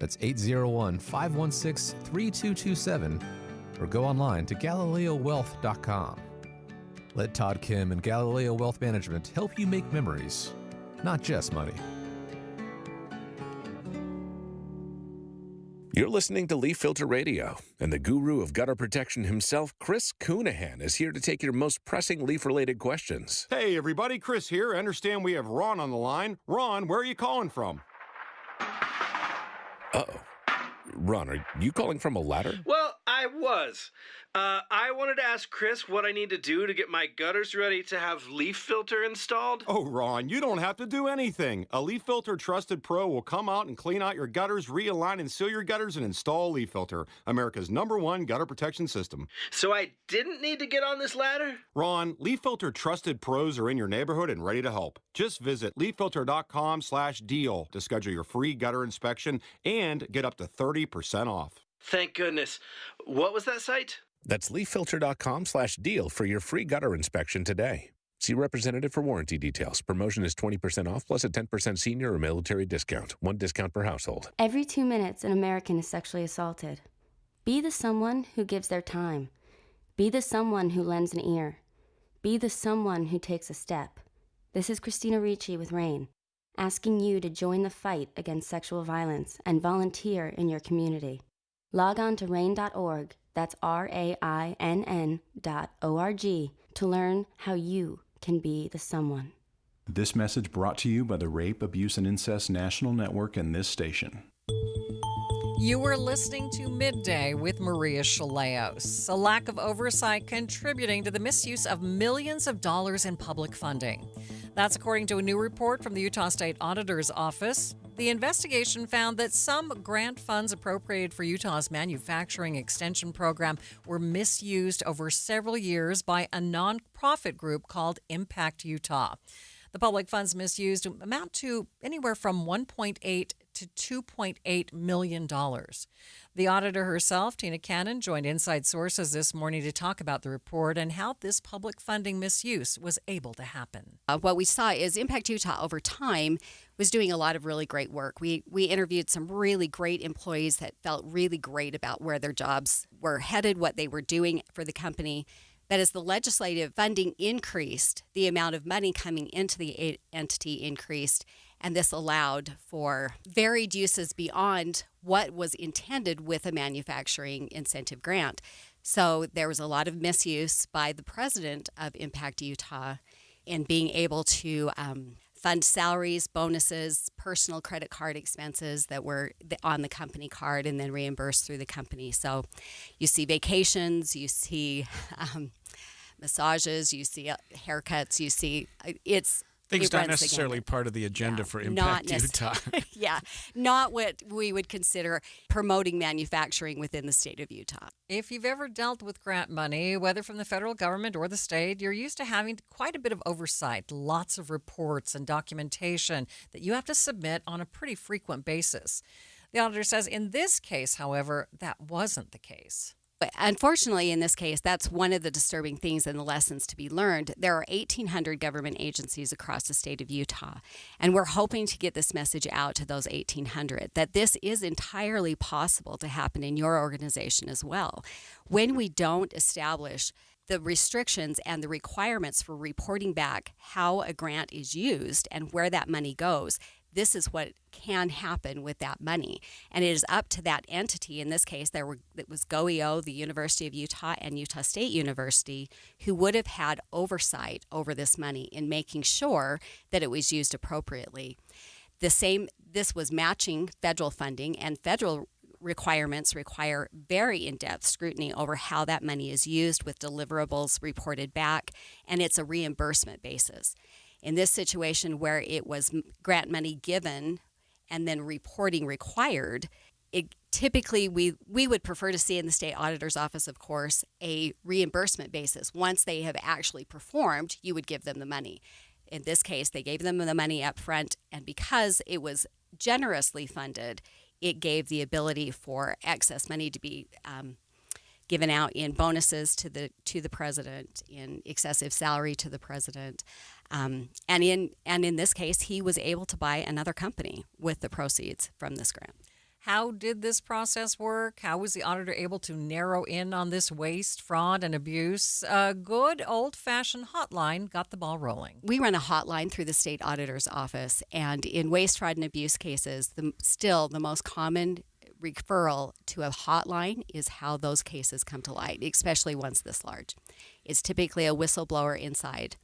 That's 801-516-3227, or go online to GalileoWealth.com. Let Todd Kim and Galileo Wealth Management help you make memories, not just money. You're listening to Leaf Filter Radio, and the guru of gutter protection himself, Chris Coonahan, is here to take your most pressing leaf-related questions. Hey, everybody, Chris here. I understand we have Ron on the line. Ron, where are you calling from? Uh-oh. Ron, are you calling from a ladder? Well, I was. I wanted to ask Chris what I need to do to get my gutters ready to have leaf filter installed. Oh, Ron, you don't have to do anything. A Leaf Filter Trusted Pro will come out and clean out your gutters, realign and seal your gutters, and install Leaf Filter, America's #1 gutter protection system. So I didn't need to get on this ladder? Ron, Leaf Filter Trusted Pros are in your neighborhood and ready to help. Just visit leaffilter.com/deal to schedule your free gutter inspection and get up to 30% off. Thank goodness. What was that site? That's leaffilter.com/deal for your free gutter inspection today. See representative for warranty details. Promotion is 20% off plus a 10% senior or military discount. One discount per household. Every 2 minutes, an American is sexually assaulted. Be the someone who gives their time. Be the someone who lends an ear. Be the someone who takes a step. This is Christina Ricci with RAIN, asking you to join the fight against sexual violence and volunteer in your community. Log on to RAIN.org, that's RAINN.org, to learn how you can be the someone. This message brought to you by the Rape, Abuse, and Incest National Network and this station. You were listening to Midday with Maria Shilaos. A lack of oversight contributing to the misuse of millions of dollars in public funding. That's according to a new report from the Utah State Auditor's Office. The investigation found that some grant funds appropriated for Utah's manufacturing extension program were misused over several years by a nonprofit group called Impact Utah. The public funds misused amount to anywhere from $1.8 to $2.8 million. The auditor herself, Tina Cannon, joined Inside Sources this morning to talk about the report and how this public funding misuse was able to happen. What we saw is Impact Utah over time was doing a lot of really great work. We interviewed some really great employees that felt really great about where their jobs were headed, what they were doing for the company. But as the legislative funding increased, the amount of money coming into the entity increased, and this allowed for varied uses beyond what was intended with a manufacturing incentive grant. So there was a lot of misuse by the president of Impact Utah in being able to fund salaries, bonuses, personal credit card expenses that were on the company card and then reimbursed through the company. So you see vacations, you see massages, you see haircuts, you see it's things not necessarily part of the agenda for Impact Utah. Yeah, not what we would consider promoting manufacturing within the state of Utah. If you've ever dealt with grant money, whether from the federal government or the state, you're used to having quite a bit of oversight, lots of reports and documentation that you have to submit on a pretty frequent basis. The auditor says in this case, however, that wasn't the case. Unfortunately, in this case, that's one of the disturbing things and the lessons to be learned. There are 1,800 government agencies across the state of Utah, and we're hoping to get this message out to those 1,800 that this is entirely possible to happen in your organization as well. When we don't establish the restrictions and the requirements for reporting back how a grant is used and where that money goes, this is what can happen with that money. And it is up to that entity. In this case, it was GOEO, the University of Utah, and Utah State University, who would have had oversight over this money in making sure that it was used appropriately. This was matching federal funding, and federal requirements require very in-depth scrutiny over how that money is used with deliverables reported back, and it's a reimbursement basis. In this situation where it was grant money given and then reporting required, typically we would prefer to see in the state auditor's office, of course, a reimbursement basis. Once they have actually performed, you would give them the money. In this case, they gave them the money up front, and because it was generously funded, it gave the ability for excess money to be given out in bonuses to the president, in excessive salary to the president. And in this case, he was able to buy another company with the proceeds from this grant. How did this process work? How was the auditor able to narrow in on this waste, fraud, and abuse? A good old-fashioned hotline got the ball rolling. We run a hotline through the state auditor's office, and in waste, fraud, and abuse cases, still the most common referral to a hotline is how those cases come to light, especially ones this large. It's typically a whistleblower inside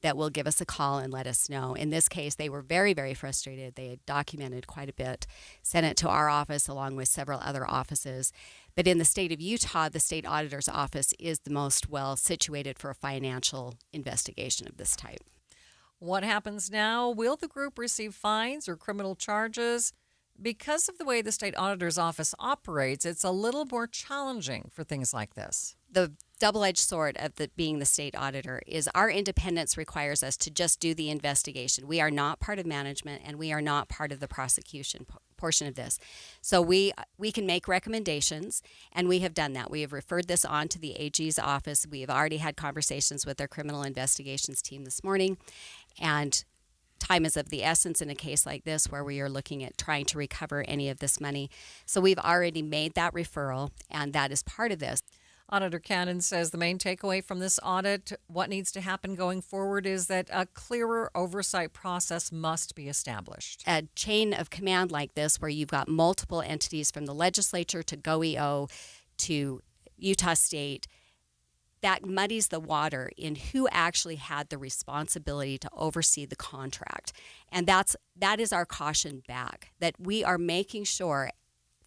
that will give us a call and let us know. In this case, they were very, very frustrated. They had documented quite a bit, sent it to our office along with several other offices. But in the state of Utah, the state auditor's office is the most well situated for a financial investigation of this type. What happens now? Will the group receive fines or criminal charges? Because of the way the state auditor's office operates, it's a little more challenging for things like this. The double-edged sword of being the state auditor is our independence requires us to just do the investigation. We are not part of management, and we are not part of the prosecution portion of this. So we can make recommendations, and we have done that. We have referred this on to the AG's office. We have already had conversations with their criminal investigations team this morning, and time is of the essence in a case like this where we are looking at trying to recover any of this money. So we've already made that referral, and that is part of this. Auditor Cannon says the main takeaway from this audit, what needs to happen going forward, is that a clearer oversight process must be established. A chain of command like this, where you've got multiple entities from the legislature to GOEO to Utah State, that muddies the water in who actually had the responsibility to oversee the contract. And that is our caution back, that we are making sure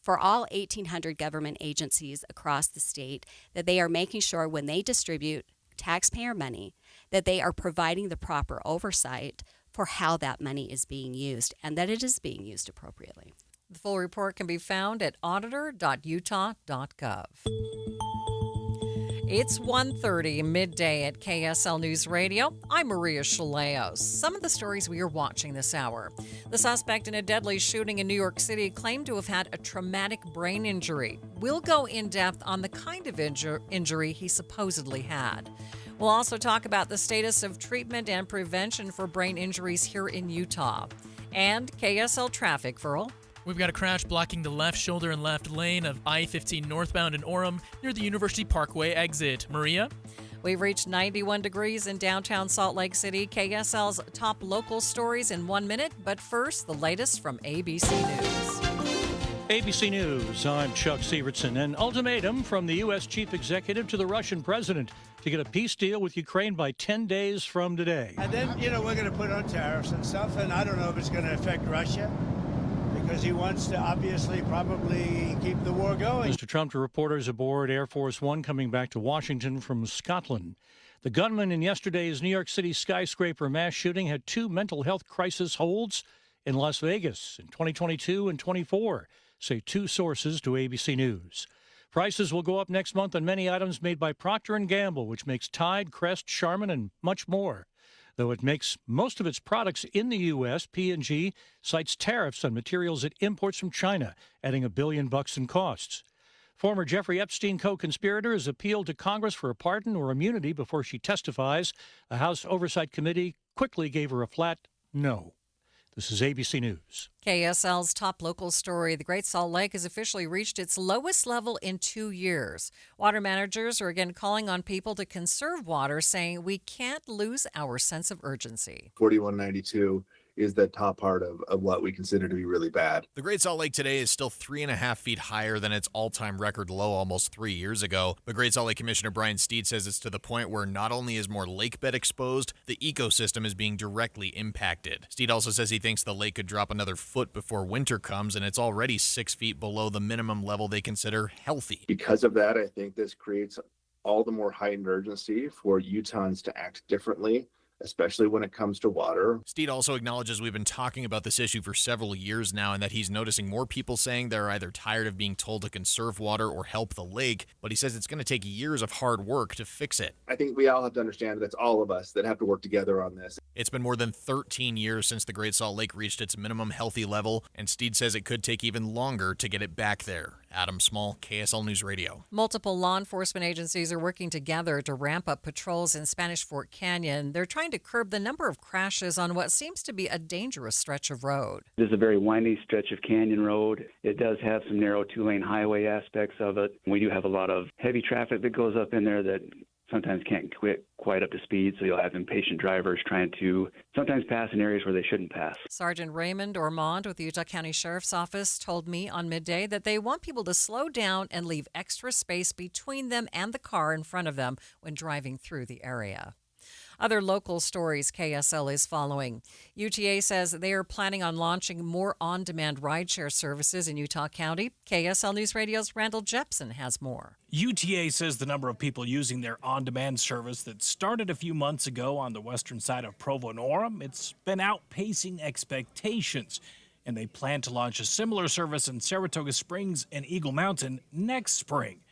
for all 1,800 government agencies across the state that they are making sure when they distribute taxpayer money that they are providing the proper oversight for how that money is being used and that it is being used appropriately. The full report can be found at auditor.utah.gov. It's 1:30 midday at KSL News Radio. I'm Maria Shilaos. Some of the stories we are watching this hour. The suspect in a deadly shooting in New York City claimed to have had a traumatic brain injury. We'll go in depth on the kind of injury he supposedly had. We'll also talk about the status of treatment and prevention for brain injuries here in Utah. And KSL traffic, Furl. We've got a crash blocking the left shoulder and left lane of I-15 northbound in Orem near the University Parkway exit. Maria? We've reached 91 degrees in downtown Salt Lake City. KSL's top local stories in 1 minute. But first, the latest from ABC News. ABC News, I'm Chuck Sievertson. An ultimatum from the U.S. chief executive to the Russian president to get a peace deal with Ukraine by 10 days from today. And then, we're going to put on tariffs and stuff, and I don't know if it's going to affect Russia, because he wants to obviously probably keep the war going. Mr. Trump to reporters aboard Air Force One coming back to Washington from Scotland. The gunman in yesterday's New York City skyscraper mass shooting had 2 mental health crisis holds in Las Vegas in 2022 and 24, say 2 sources to ABC News. Prices will go up next month on many items made by Procter & Gamble, which makes Tide, Crest, Charmin, and much more. Though it makes most of its products in the U.S., P&G cites tariffs on materials it imports from China, adding $1 billion in costs. Former Jeffrey Epstein co-conspirator has appealed to Congress for a pardon or immunity before she testifies. A House Oversight Committee quickly gave her a flat no. This is ABC News. KSL's top local story. The Great Salt Lake has officially reached its lowest level in 2 years. Water managers are again calling on people to conserve water, saying we can't lose our sense of urgency. 4192 is the top part of what we consider to be really bad. The Great Salt Lake today is still 3.5 feet higher than its all-time record low almost 3 years ago. But Great Salt Lake Commissioner Brian Steed says it's to the point where not only is more lake bed exposed, the ecosystem is being directly impacted. Steed also says he thinks the lake could drop another foot before winter comes, and it's already 6 feet below the minimum level they consider healthy. Because of that, I think this creates all the more heightened urgency for Utahns to act differently, especially when it comes to water. Steed also acknowledges we've been talking about this issue for several years now and that he's noticing more people saying they're either tired of being told to conserve water or help the lake, but he says it's going to take years of hard work to fix it. I think we all have to understand that it's all of us that have to work together on this. It's been more than 13 years since the Great Salt Lake reached its minimum healthy level, and Steed says it could take even longer to get it back there. Adam Small, KSL News Radio. Multiple law enforcement agencies are working together to ramp up patrols in Spanish Fort Canyon. They're trying to curb the number of crashes on what seems to be a dangerous stretch of road. This is a very windy stretch of canyon road. It does have some narrow 2-lane highway aspects of it. We do have a lot of heavy traffic that goes up in there that sometimes can't get quite up to speed, so you'll have impatient drivers trying to sometimes pass in areas where they shouldn't pass. Sergeant Raymond Ormond with the Utah County Sheriff's Office told me on Midday that they want people to slow down and leave extra space between them and the car in front of them when driving through the area. Other local stories KSL is following. UTA says they are planning on launching more on-demand rideshare services in Utah County. KSL News Radio's Randall Jepson has more. UTA says the number of people using their on-demand service that started a few months ago on the western side of Provo and Orem, it's been outpacing expectations. And they plan to launch a similar service in Saratoga Springs and Eagle Mountain next spring.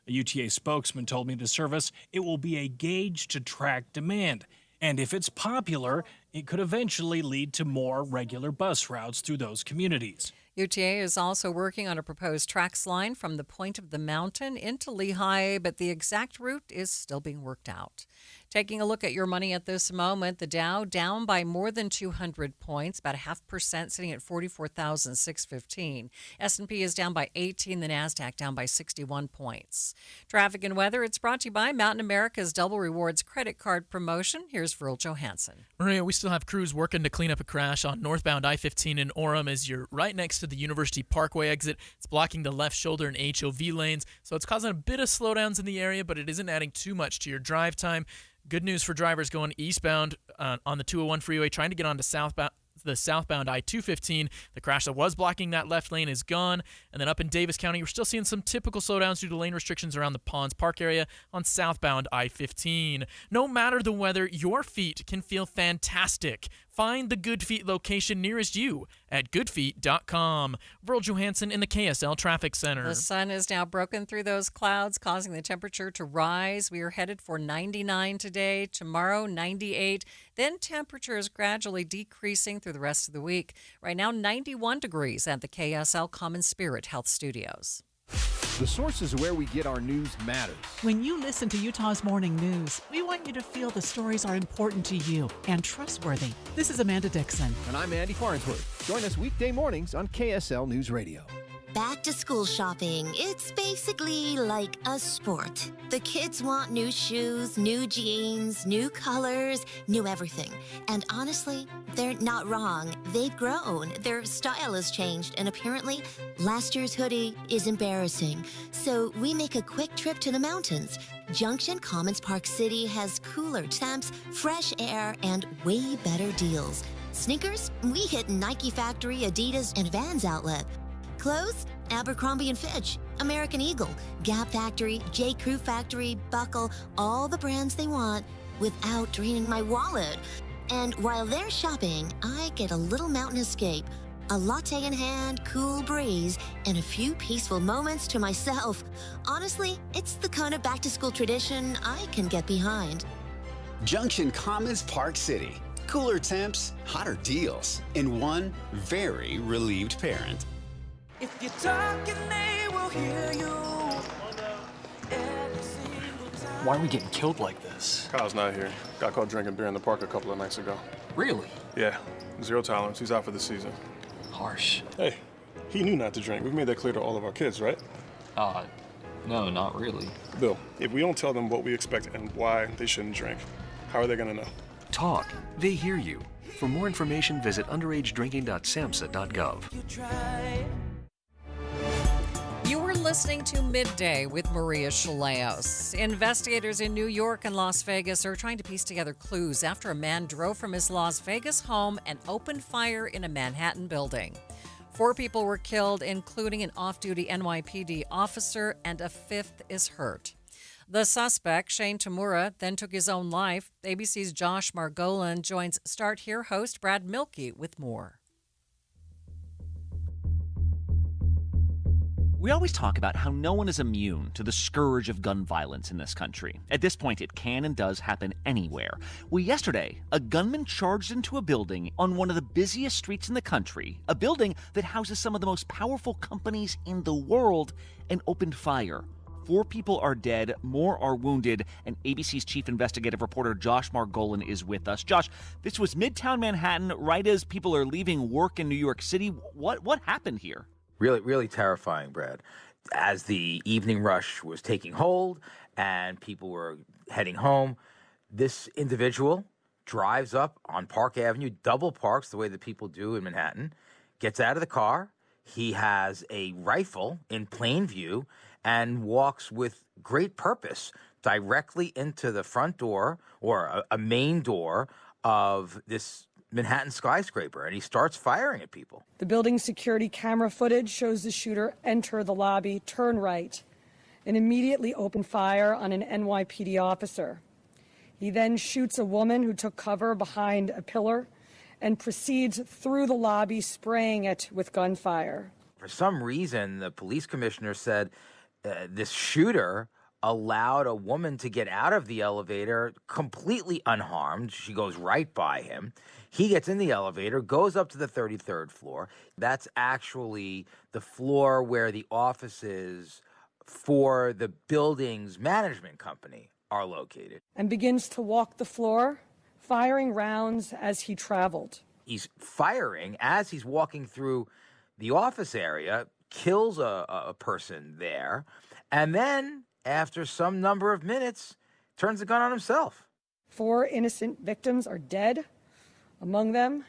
A UTA spokesman told me the service, it will be a gauge to track demand. And if it's popular, it could eventually lead to more regular bus routes through those communities. UTA is also working on a proposed TRAX line from the point of the mountain into Lehigh, but the exact route is still being worked out. Taking a look at your money at this moment, the Dow down by more than 200 points, about 0.5%, sitting at 44,615. S&P is down by 18, the NASDAQ down by 61 points. Traffic and weather, it's brought to you by Mountain America's Double Rewards credit card promotion. Here's Virl Johansson. Maria, we still have crews working to clean up a crash on northbound I-15 in Orem as you're right next to the University Parkway exit. It's blocking the left shoulder and HOV lanes, so it's causing a bit of slowdowns in the area, but it isn't adding too much to your drive time. Good news for drivers going eastbound on the 201 freeway, trying to get onto the southbound I-215. The crash that was blocking that left lane is gone. And then up in Davis County, we're still seeing some typical slowdowns due to lane restrictions around the Ponds Park area on southbound I-15. No matter the weather, your feet can feel fantastic. Find the Good Feet location nearest you at goodfeet.com. Virl Johansson in the KSL Traffic Center. The sun is now broken through those clouds, causing the temperature to rise. We are headed for 99 today, tomorrow 98. Then temperatures gradually decreasing through the rest of the week. Right now 91 degrees at the KSL Common Spirit Health Studios. The sources where we get our news matters. When you listen to Utah's Morning News, we want you to feel the stories are important to you and trustworthy. This is Amanda Dixon. And I'm Andy Farnsworth. Join us weekday mornings on KSL News Radio. Back to school shopping. It's basically like a sport. The kids want new shoes, new jeans, new colors, new everything. And honestly, they're not wrong. They've grown. Their style has changed. And apparently, last year's hoodie is embarrassing. So we make a quick trip to the mountains. Junction Commons Park City has cooler temps, fresh air, and way better deals. Sneakers? We hit Nike Factory, Adidas, and Vans Outlet. Clothes? Abercrombie & Fitch, American Eagle, Gap Factory, J. Crew Factory, Buckle, all the brands they want without draining my wallet. And while they're shopping, I get a little mountain escape, a latte in hand, cool breeze, and a few peaceful moments to myself. Honestly, it's the kind of back-to-school tradition I can get behind. Junction Commons Park City. Cooler temps, hotter deals, and one very relieved parent. If you're talking, they will hear you. Why are we getting killed like this? Kyle's not here. Got caught drinking beer in the park a couple of nights ago. Really? Yeah. 0 tolerance. He's out for the season. Harsh. Hey, he knew not to drink. We've made that clear to all of our kids, right? No, not really. Bill, if we don't tell them what we expect and why they shouldn't drink, how are they gonna know? Talk. They hear you. For more information, visit underagedrinking.samhsa.gov. You were listening to Midday with Maria Shilaos. Investigators in New York and Las Vegas are trying to piece together clues after a man drove from his Las Vegas home and opened fire in a Manhattan building. 4 people were killed, including an off-duty NYPD officer, and a 5th is hurt. The suspect, Shane Tamura, then took his own life. ABC's Josh Margolin joins Start Here host Brad Milkey with more. We always talk about how no one is immune to the scourge of gun violence in this country. At this point, it can and does happen anywhere. Well, yesterday, a gunman charged into a building on one of the busiest streets in the country, a building that houses some of the most powerful companies in the world, and opened fire. 4 people are dead, more are wounded, and ABC's chief investigative reporter Josh Margolin is with us. Josh, this was Midtown Manhattan, right as people are leaving work in New York City. What happened here? Really terrifying, Brad. As the evening rush was taking hold and people were heading home, this individual drives up on Park Avenue, double parks the way that people do in Manhattan, gets out of the car. He has a rifle in plain view and walks with great purpose directly into the front door or a main door of this Manhattan skyscraper, and he starts firing at people. The building's security camera footage shows the shooter enter the lobby, turn right, and immediately open fire on an NYPD officer. He then shoots a woman who took cover behind a pillar and proceeds through the lobby, spraying it with gunfire. For some reason, the police commissioner said this shooter allowed a woman to get out of the elevator completely unharmed. She goes right by him. He gets in the elevator, goes up to the 33rd floor. That's actually the floor where the offices for the building's management company are located. And begins to walk the floor, firing rounds as he traveled. He's firing as he's walking through the office area, kills a person there, and then, after some number of minutes, turns the gun on himself. 4 innocent victims are dead. Among them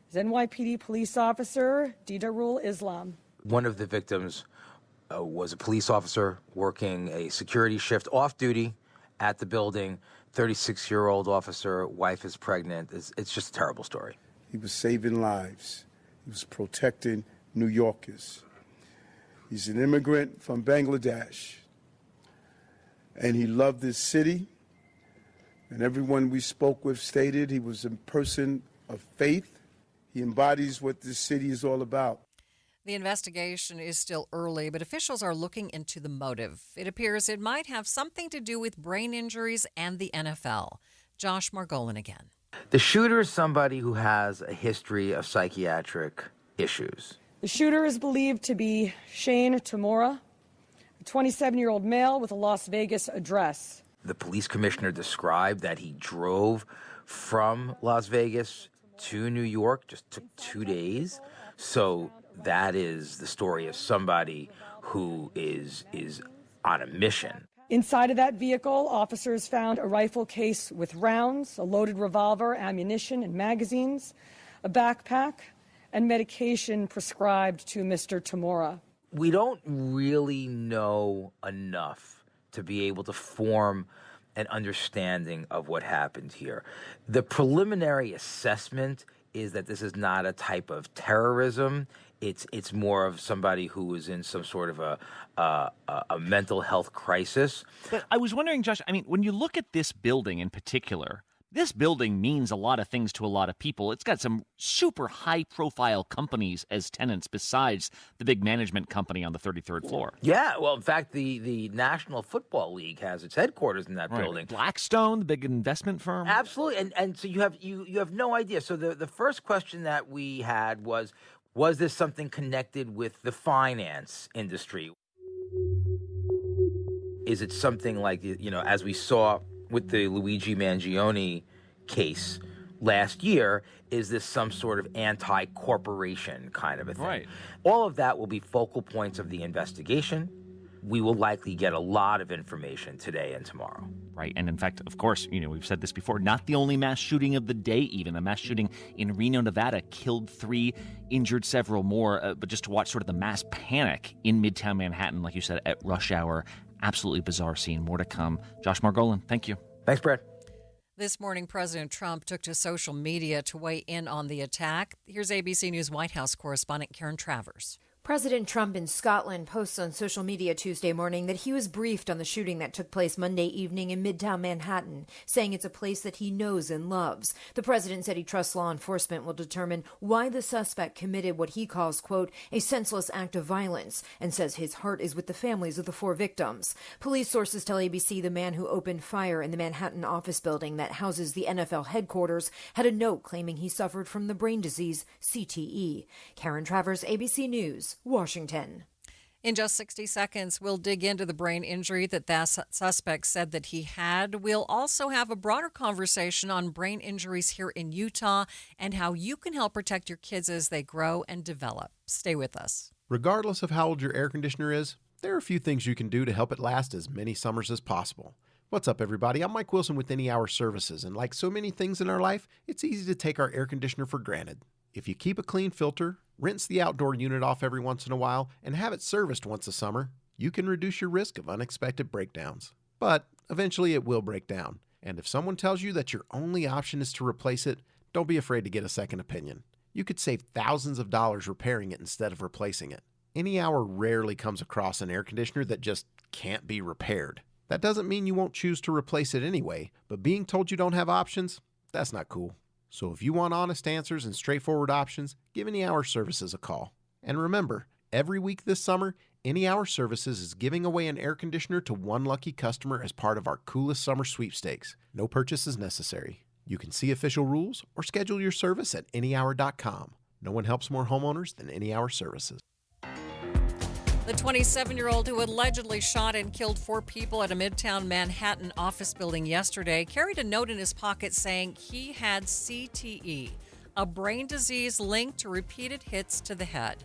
is NYPD police officer Didarul Islam. One of the victims was a police officer working a security shift off duty at the building. 36-year-old officer, wife is pregnant. It's just a terrible story. He was saving lives. He was protecting New Yorkers. He's an immigrant from Bangladesh. And he loved this city. And everyone we spoke with stated he was a person of faith. He embodies what this city is all about. The investigation is still early, but officials are looking into the motive. It appears it might have something to do with brain injuries and the NFL. Josh Margolin again. The shooter is somebody who has a history of psychiatric issues. The shooter is believed to be Shane Tamora, a 27-year-old male with a Las Vegas address. The police commissioner described that he drove from Las Vegas to New York, just took 2 days. So that is the story of somebody who is on a mission. Inside of that vehicle, officers found a rifle case with rounds, a loaded revolver, ammunition, and magazines, a backpack, and medication prescribed to Mr. Tamora. We don't really know enough to be able to form an understanding of what happened here. The preliminary assessment is that this is not a type of terrorism. It's more of somebody who was in some sort of a mental health crisis. But I was wondering, Josh, I mean, when you look at this building in particular, this building means a lot of things to a lot of people. It's got some super high-profile companies as tenants besides the big management company on the 33rd floor. Yeah, well, in fact, the National Football League has its headquarters in that building. Blackstone, the big investment firm. Absolutely, and so you have no idea. So the first question that we had was this something connected with the finance industry? Is it something like, as we saw with the Luigi Mangione case last year, is this some sort of anti-corporation kind of a thing? Right. All of that will be focal points of the investigation. We will likely get a lot of information today and tomorrow. Right, and in fact, of course, we've said this before, not the only mass shooting of the day even. A mass shooting in Reno, Nevada killed 3, injured several more, but just to watch sort of the mass panic in Midtown Manhattan, like you said, at rush hour. Absolutely bizarre scene. More to come. Josh Margolin, thank you. Thanks, Brad. This morning, President Trump took to social media to weigh in on the attack. Here's ABC News White House correspondent Karen Travers. President Trump in Scotland posts on social media Tuesday morning that he was briefed on the shooting that took place Monday evening in Midtown Manhattan, saying it's a place that he knows and loves. The president said he trusts law enforcement will determine why the suspect committed what he calls, quote, a senseless act of violence, and says his heart is with the families of the 4 victims. Police sources tell ABC the man who opened fire in the Manhattan office building that houses the NFL headquarters had a note claiming he suffered from the brain disease CTE. Karen Travers, ABC News, Washington. In just 60 seconds, we'll dig into the brain injury that suspect said that he had. We'll also have a broader conversation on brain injuries here in Utah and how you can help protect your kids as they grow and develop. Stay with us. Regardless of how old your air conditioner is, there are a few things you can do to help it last as many summers as possible. What's up, everybody? I'm Mike Wilson with Any Hour Services, and like so many things in our life, it's easy to take our air conditioner for granted. If you keep a clean filter, rinse the outdoor unit off every once in a while, and have it serviced once a summer, you can reduce your risk of unexpected breakdowns. But eventually it will break down. And if someone tells you that your only option is to replace it, don't be afraid to get a second opinion. You could save thousands of dollars repairing it instead of replacing it. Any Hour rarely comes across an air conditioner that just can't be repaired. That doesn't mean you won't choose to replace it anyway, but being told you don't have options, that's not cool. So if you want honest answers and straightforward options, give Any Hour Services a call. And remember, every week this summer, Any Hour Services is giving away an air conditioner to one lucky customer as part of our Coolest Summer Sweepstakes. No purchase is necessary. You can see official rules or schedule your service at anyhour.com. No one helps more homeowners than Any Hour Services. The 27-year-old who allegedly shot and killed 4 people at a Midtown Manhattan office building yesterday carried a note in his pocket saying he had CTE, a brain disease linked to repeated hits to the head.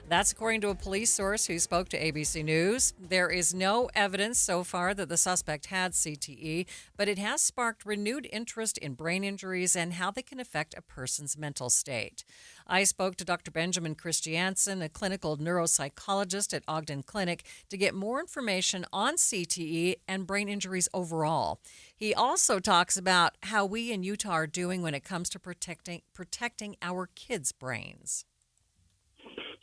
That's according to a police source who spoke to ABC News. There is no evidence so far that the suspect had CTE, but it has sparked renewed interest in brain injuries and how they can affect a person's mental state. I spoke to Dr. Benjamin Christiansen, a clinical neuropsychologist at Ogden Clinic, to get more information on CTE and brain injuries overall. He also talks about how we in Utah are doing when it comes to protecting our kids' brains.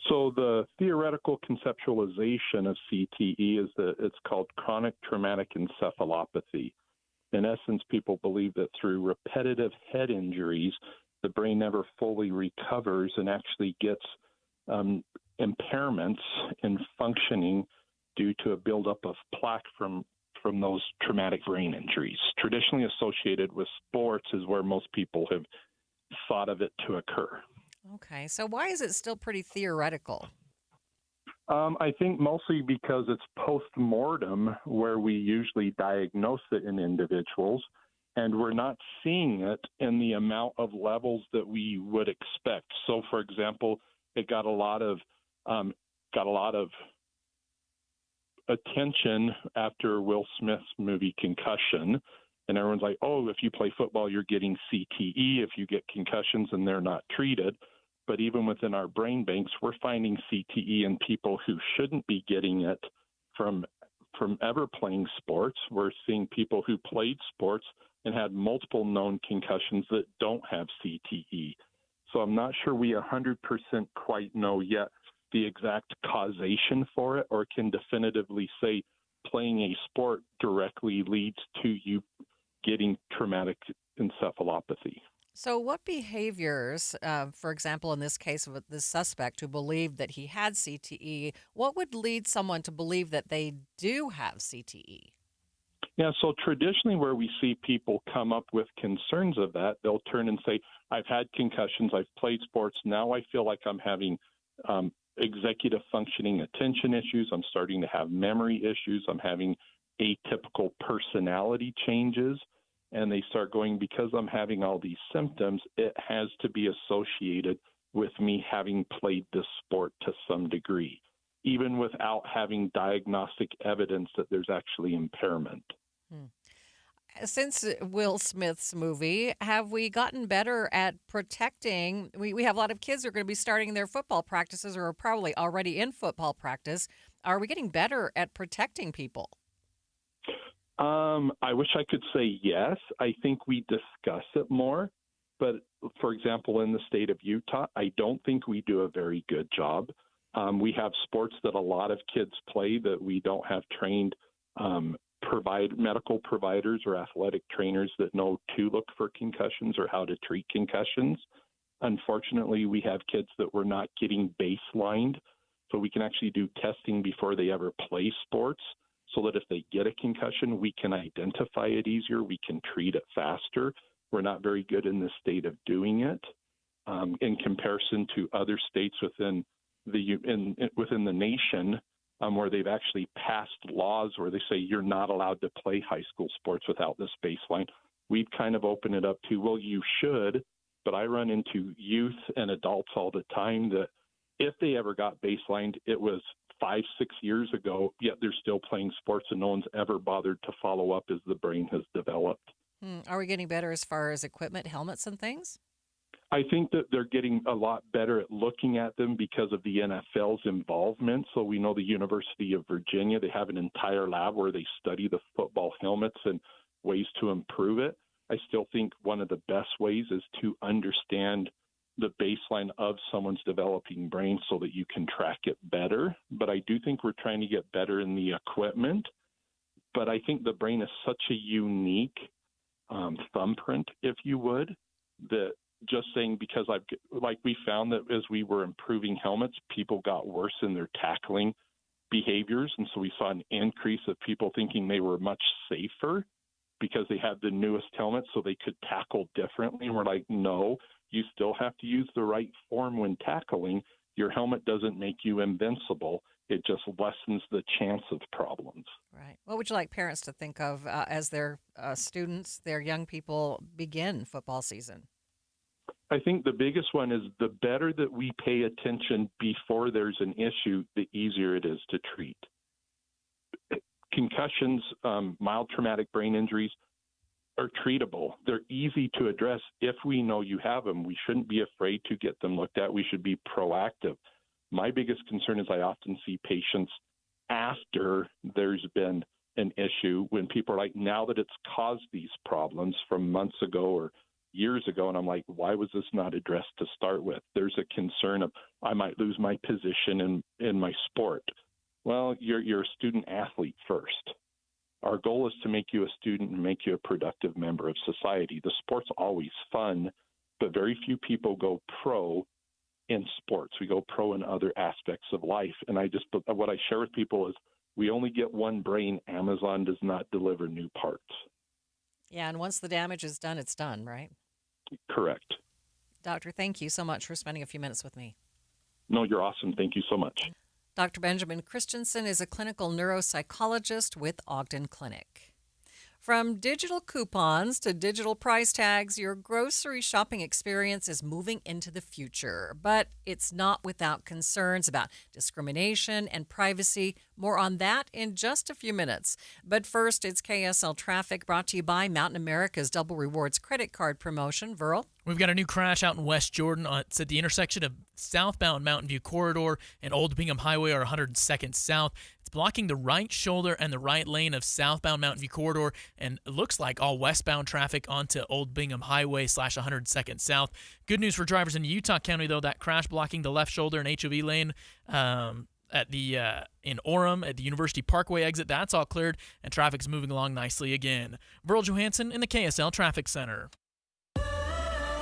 So the theoretical conceptualization of CTE is that it's called chronic traumatic encephalopathy. In essence, people believe that through repetitive head injuries, the brain never fully recovers and actually gets impairments in functioning due to a buildup of plaque from those traumatic brain injuries. Traditionally associated with sports is where most people have thought of it to occur. Okay, so why is it still pretty theoretical? I think mostly because it's post-mortem where we usually diagnose it in individuals, and we're not seeing it in the amount of levels that we would expect. So, for example, it got a lot of attention after Will Smith's movie Concussion, and everyone's like, oh, if you play football, you're getting CTE. If you get concussions and they're not treated. But even within our brain banks, we're finding CTE in people who shouldn't be getting it from ever playing sports. We're seeing people who played sports and had multiple known concussions that don't have CTE. So I'm not sure we 100% quite know yet the exact causation for it, or can definitively say playing a sport directly leads to you getting traumatic encephalopathy. So what behaviors, for example, in this case of this suspect who believed that he had CTE, what would lead someone to believe that they do have CTE? Yeah, so traditionally where we see people come up with concerns of that, they'll turn and say, I've had concussions, I've played sports, now I feel like I'm having executive functioning attention issues, I'm starting to have memory issues, I'm having atypical personality changes. And they start going, because I'm having all these symptoms, it has to be associated with me having played this sport to some degree, even without having diagnostic evidence that there's actually impairment. Since Will Smith's movie, have we gotten better at protecting? We have a lot of kids who are going to be starting their football practices or are probably already in football practice. Are we getting better at protecting people? I wish I could say yes. I think we discuss it more. But, for example, in the state of Utah, I don't think we do a very good job. We have sports that a lot of kids play that we don't have trained medical providers or athletic trainers that know to look for concussions or how to treat concussions. Unfortunately, we have kids that we're not getting baselined, so we can actually do testing before they ever play sports, so that if they get a concussion, we can identify it easier, we can treat it faster. We're not very good in the state of doing it in comparison to other states within the nation where they've actually passed laws where they say you're not allowed to play high school sports without this baseline. We've kind of opened it up to, well, you should, but I run into youth and adults all the time that if they ever got baselined, it was 5-6 years ago, yet they're still playing sports and no one's ever bothered to follow up as the brain has developed. Are we getting better as far as equipment, helmets and things? I think that they're getting a lot better at looking at them because of the NFL's involvement. So we know the University of Virginia, they have an entire lab where they study the football helmets and ways to improve it. I still think one of the best ways is to understand the baseline of someone's developing brain so that you can track it better. But I do think we're trying to get better in the equipment. But I think the brain is such a unique thumbprint, if you would, that just saying because we found that as we were improving helmets, people got worse in their tackling behaviors. And so we saw an increase of people thinking they were much safer because they had the newest helmets so they could tackle differently. And we're like, no, you still have to use the right form when tackling. Your helmet doesn't make you invincible. It just lessens the chance of problems. Right. What would you like parents to think of as their students, their young people begin football season? I think the biggest one is the better that we pay attention before there's an issue, the easier it is to treat. Concussions, mild traumatic brain injuries are treatable. They're easy to address if we know you have them. We shouldn't be afraid to get them looked at. We should be proactive. My biggest concern is I often see patients after there's been an issue when people are like, now that it's caused these problems from months ago or years ago, and I'm like, why was this not addressed to start with? There's a concern of I might lose my position in my sport. Well, you're a student athlete first. Our goal is to make you a student and make you a productive member of society. The sport's always fun, but very few people go pro in sports. We go pro in other aspects of life. And what I share with people is we only get one brain. Amazon does not deliver new parts. Yeah, and once the damage is done, it's done, right? Correct. Doctor, thank you so much for spending a few minutes with me. No, you're awesome. Thank you so much. Dr. Benjamin Christensen is a clinical neuropsychologist with Ogden Clinic. From digital coupons to digital price tags, your grocery shopping experience is moving into the future. But it's not without concerns about discrimination and privacy. More on that in just a few minutes. But first, it's KSL Traffic brought to you by Mountain America's Double Rewards credit card promotion. Verl? We've got a new crash out in West Jordan. It's at the intersection of southbound Mountain View Corridor and Old Bingham Highway or 102nd South. It's blocking the right shoulder and the right lane of southbound Mountain View Corridor, and it looks like all westbound traffic onto Old Bingham Highway / 102nd South. Good news for drivers in Utah County, though. That crash blocking the left shoulder and HOV lane at the in Orem at the University Parkway exit, that's all cleared, and traffic's moving along nicely again. Burl Johansson in the KSL Traffic Center.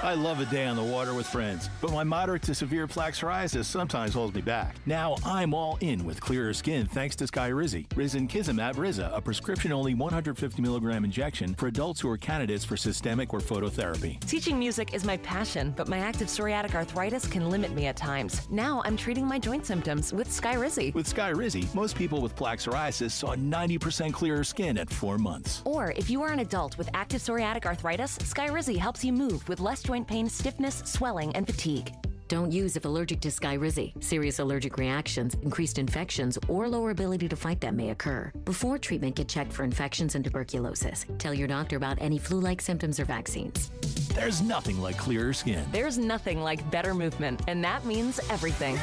I love a day on the water with friends, but my moderate to severe plaque psoriasis sometimes holds me back. Now I'm all in with clearer skin thanks to Skyrizi. Risankizumab Riza, a prescription-only 150 milligram injection for adults who are candidates for systemic or phototherapy. Teaching music is my passion, but my active psoriatic arthritis can limit me at times. Now I'm treating my joint symptoms with Skyrizi. With Skyrizi, most people with plaque psoriasis saw 90% clearer skin at 4 months. Or if you are an adult with active psoriatic arthritis, Skyrizi helps you move with less joint pain, stiffness, swelling, and fatigue. Don't use if allergic to Skyrizi. Serious allergic reactions, increased infections, or lower ability to fight them may occur. Before treatment, get checked for infections and tuberculosis. Tell your doctor about any flu-like symptoms or vaccines. There's nothing like clearer skin. There's nothing like better movement, and that means everything.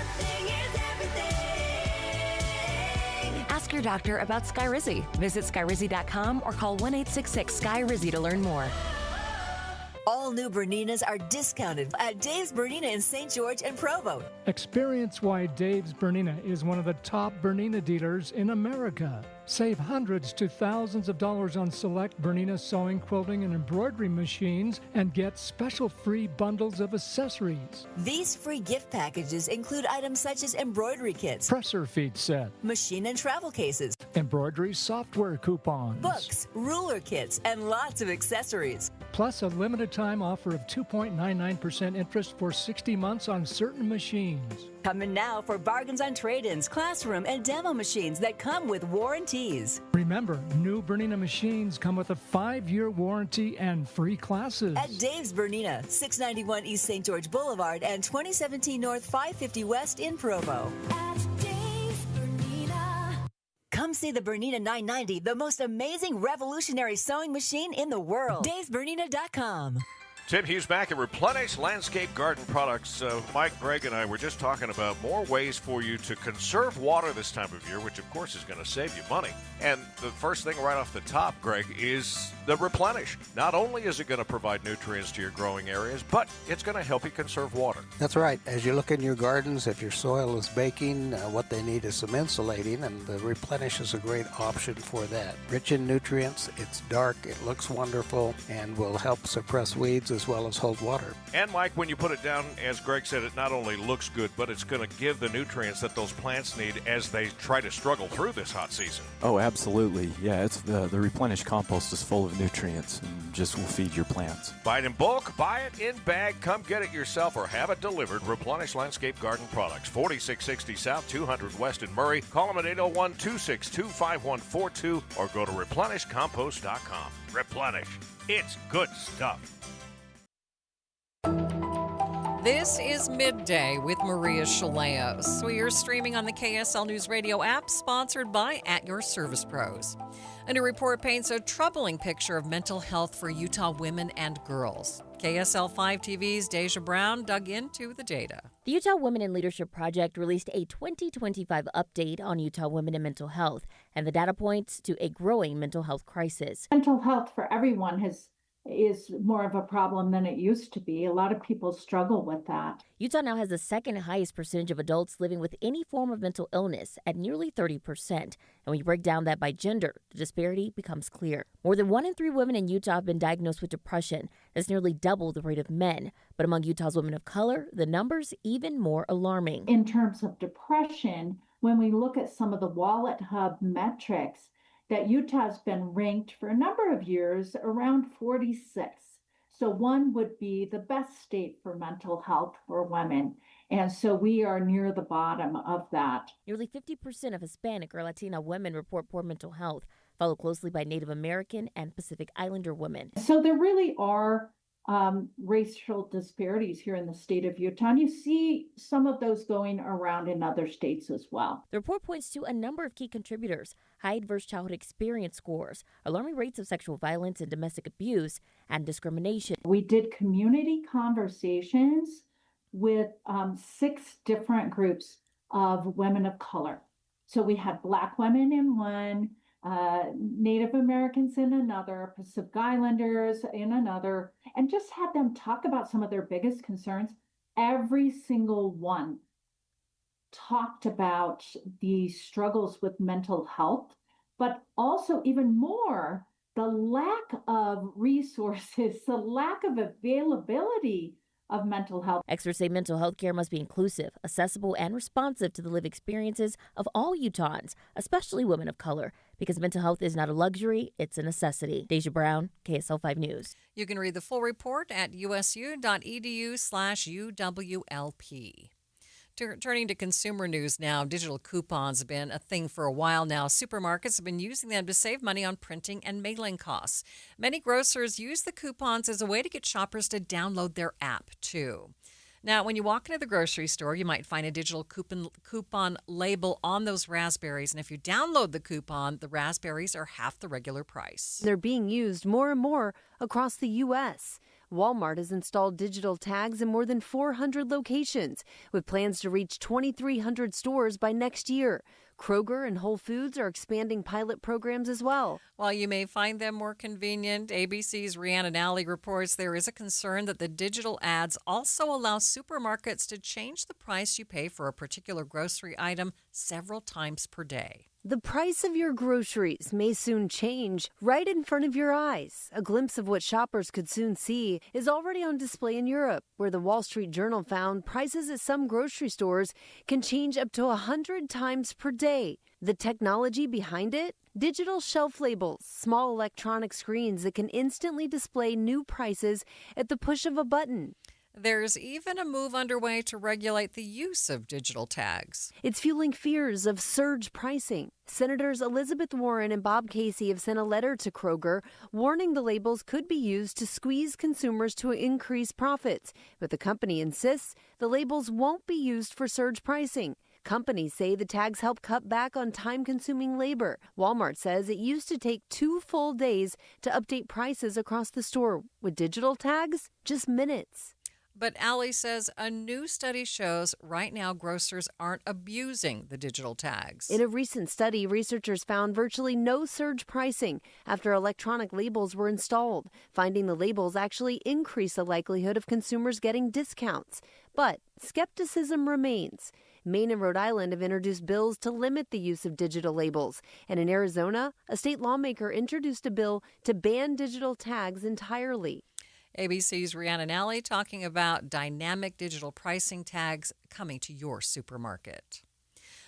Ask your doctor about Skyrizi. Visit Skyrizi.com or call 1-866-SKY-RIZZI to learn more. All new Berninas are discounted at Dave's Bernina in St. George and Provo. Experience why Dave's Bernina is one of the top Bernina dealers in America. Save hundreds to thousands of dollars on select Bernina sewing, quilting, and embroidery machines and get special free bundles of accessories. These free gift packages include items such as embroidery kits, presser feed set, machine and travel cases, embroidery software coupons, books, ruler kits, and lots of accessories. Plus a limited time offer of 2.99% interest for 60 months on certain machines. Come in now for bargains on trade-ins, classroom, and demo machines that come with warranties. Remember, new Bernina machines come with a 5-year warranty and free classes. At Dave's Bernina, 691 East St. George Boulevard and 2017 North 550 West in Provo. At Dave's Bernina. Come see the Bernina 990, the most amazing revolutionary sewing machine in the world. Dave'sBernina.com. Tim Hughes back at Replenish Landscape Garden Products. Mike, Greg, and I were just talking about more ways for you to conserve water this time of year, which, of course, is going to save you money. And the first thing right off the top, Greg, is the Replenish. Not only is it going to provide nutrients to your growing areas, but it's going to help you conserve water. That's right. As you look in your gardens, if your soil is baking, what they need is some insulating, and the Replenish is a great option for that. Rich in nutrients, it's dark, it looks wonderful, and will help suppress weeds as well as hold water. And Mike, when you put it down, as Greg said, it not only looks good, but it's going to give the nutrients that those plants need as they try to struggle through this hot season. Oh, absolutely. Yeah, it's the Replenish compost is full of nutrients and just will feed your plants. Buy it in bulk, buy it in bag, come get it yourself or have it delivered. Replenish Landscape Garden Products, 4660 South, 200 West in Murray. Call them at 801-262-5142 or go to replenishcompost.com. Replenish. It's good stuff. This is Midday with Maria Shilaos. We are streaming on the KSL News Radio app, sponsored by At Your Service Pros. A new report paints a troubling picture of mental health for Utah women and girls. KSL 5 TV's Deja Brown dug into the data. The Utah Women in Leadership Project released a 2025 update on Utah women and mental health, and the data points to a growing mental health crisis. Mental health for everyone is more of a problem than it used to be. A lot of people struggle with that. Utah now has the second highest percentage of adults living with any form of mental illness at nearly 30%. And when you break down that by gender, the disparity becomes clear. More than 1 in 3 women in Utah have been diagnosed with depression. That's nearly double the rate of men. But among Utah's women of color, the number's even more alarming. In terms of depression, when we look at some of the Wallet Hub metrics, that Utah's been ranked for a number of years around 46. So one would be the best state for mental health for women. And so we are near the bottom of that. Nearly 50% of Hispanic or Latina women report poor mental health, followed closely by Native American and Pacific Islander women. So there really are racial disparities here in the state of Utah. And you see some of those going around in other states as well. The report points to a number of key contributors: high adverse childhood experience scores, alarming rates of sexual violence and domestic abuse, and discrimination. We did community conversations with 6 different groups of women of color. So we had Black women in one, Native Americans in another, Pacific Islanders in another, and just had them talk about some of their biggest concerns. Every single one talked about the struggles with mental health, but also even more, the lack of resources, the lack of availability of mental health. Experts say mental health care must be inclusive, accessible, and responsive to the lived experiences of all Utahns, especially women of color, because mental health is not a luxury, it's a necessity. Deja Brown, KSL 5 News. You can read the full report at usu.edu/UWLP. Turning to consumer news now, digital coupons have been a thing for a while now. Supermarkets have been using them to save money on printing and mailing costs. Many grocers use the coupons as a way to get shoppers to download their app, too. Now, when you walk into the grocery store, you might find a digital coupon label on those raspberries. And if you download the coupon, the raspberries are half the regular price. They're being used more and more across the U.S. Walmart has installed digital tags in more than 400 locations, with plans to reach 2,300 stores by next year. Kroger and Whole Foods are expanding pilot programs as well. While you may find them more convenient, ABC's Rhiannon Alley reports there is a concern that the digital ads also allow supermarkets to change the price you pay for a particular grocery item several times per day. The price of your groceries may soon change right in front of your eyes. A glimpse of what shoppers could soon see is already on display in Europe, where the Wall Street Journal found prices at some grocery stores can change up to 100 times per day. The technology behind it? Digital shelf labels, small electronic screens that can instantly display new prices at the push of a button. There's even a move underway to regulate the use of digital tags. It's fueling fears of surge pricing. Senators Elizabeth Warren and Bob Casey have sent a letter to Kroger warning the labels could be used to squeeze consumers to increase profits. But the company insists the labels won't be used for surge pricing. Companies say the tags help cut back on time-consuming labor. Walmart says it used to take 2 full days to update prices across the store. With digital tags, just minutes. But Allie says a new study shows right now grocers aren't abusing the digital tags. In a recent study, researchers found virtually no surge pricing after electronic labels were installed, finding the labels actually increase the likelihood of consumers getting discounts. But skepticism remains. Maine and Rhode Island have introduced bills to limit the use of digital labels. And in Arizona, a state lawmaker introduced a bill to ban digital tags entirely. ABC's Rhiannon Alley talking about dynamic digital pricing tags coming to your supermarket.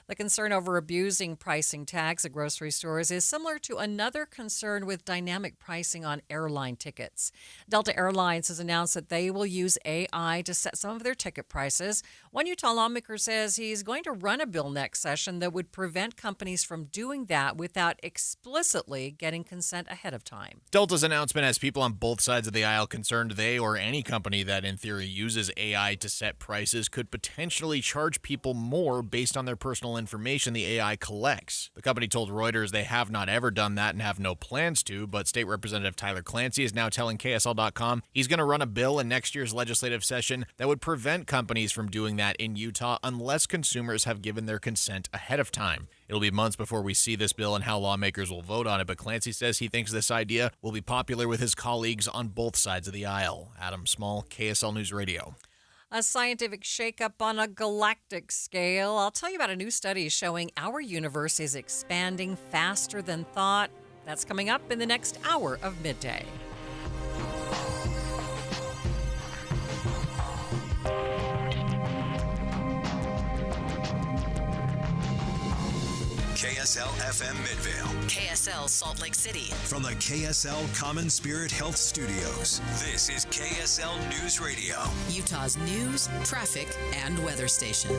The concern over abusing pricing tags at grocery stores is similar to another concern with dynamic pricing on airline tickets. Delta Airlines has announced that they will use AI to set some of their ticket prices. One Utah lawmaker says he's going to run a bill next session that would prevent companies from doing that without explicitly getting consent ahead of time. Delta's announcement has people on both sides of the aisle concerned they or any company that in theory uses AI to set prices could potentially charge people more based on their personal information the AI collects. The company told Reuters they have not ever done that and have no plans to, but State Representative Tyler Clancy is now telling KSL.com he's going to run a bill in next year's legislative session that would prevent companies from doing that in Utah unless consumers have given their consent ahead of time. It'll be months before we see this bill and how lawmakers will vote on it, but Clancy says he thinks this idea will be popular with his colleagues on both sides of the aisle. Adam Small, KSL News Radio. A scientific shakeup on a galactic scale. I'll tell you about a new study showing our universe is expanding faster than thought. That's coming up in the next hour of Midday. KSL FM Midvale. KSL Salt Lake City. From the KSL Common Spirit Health Studios, this is KSL News Radio. Utah's news, traffic, and weather station.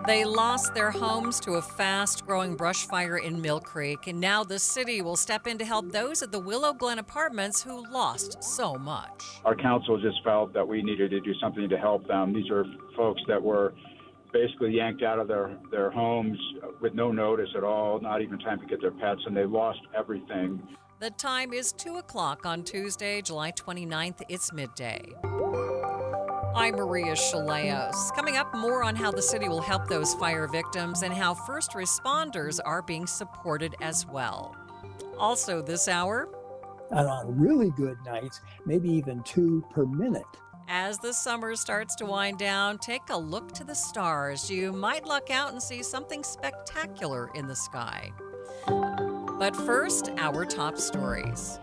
They lost their homes to a fast-growing brush fire in Mill Creek, and now the city will step in to help those at the Willow Glen Apartments who lost so much. Our council just felt that we needed to do something to help them. These are folks that were basically yanked out of their homes with no notice at all, not even time to get their pets, and they lost everything. The time is 2 o'clock on Tuesday, July 29th. It's midday. I'm Maria Shilaos. Coming up, more on how the city will help those fire victims and how first responders are being supported as well. Also this hour, and on really good nights, maybe even 2 per minute. As the summer starts to wind down, take a look to the stars. You might luck out and see something spectacular in the sky. But first, our top stories.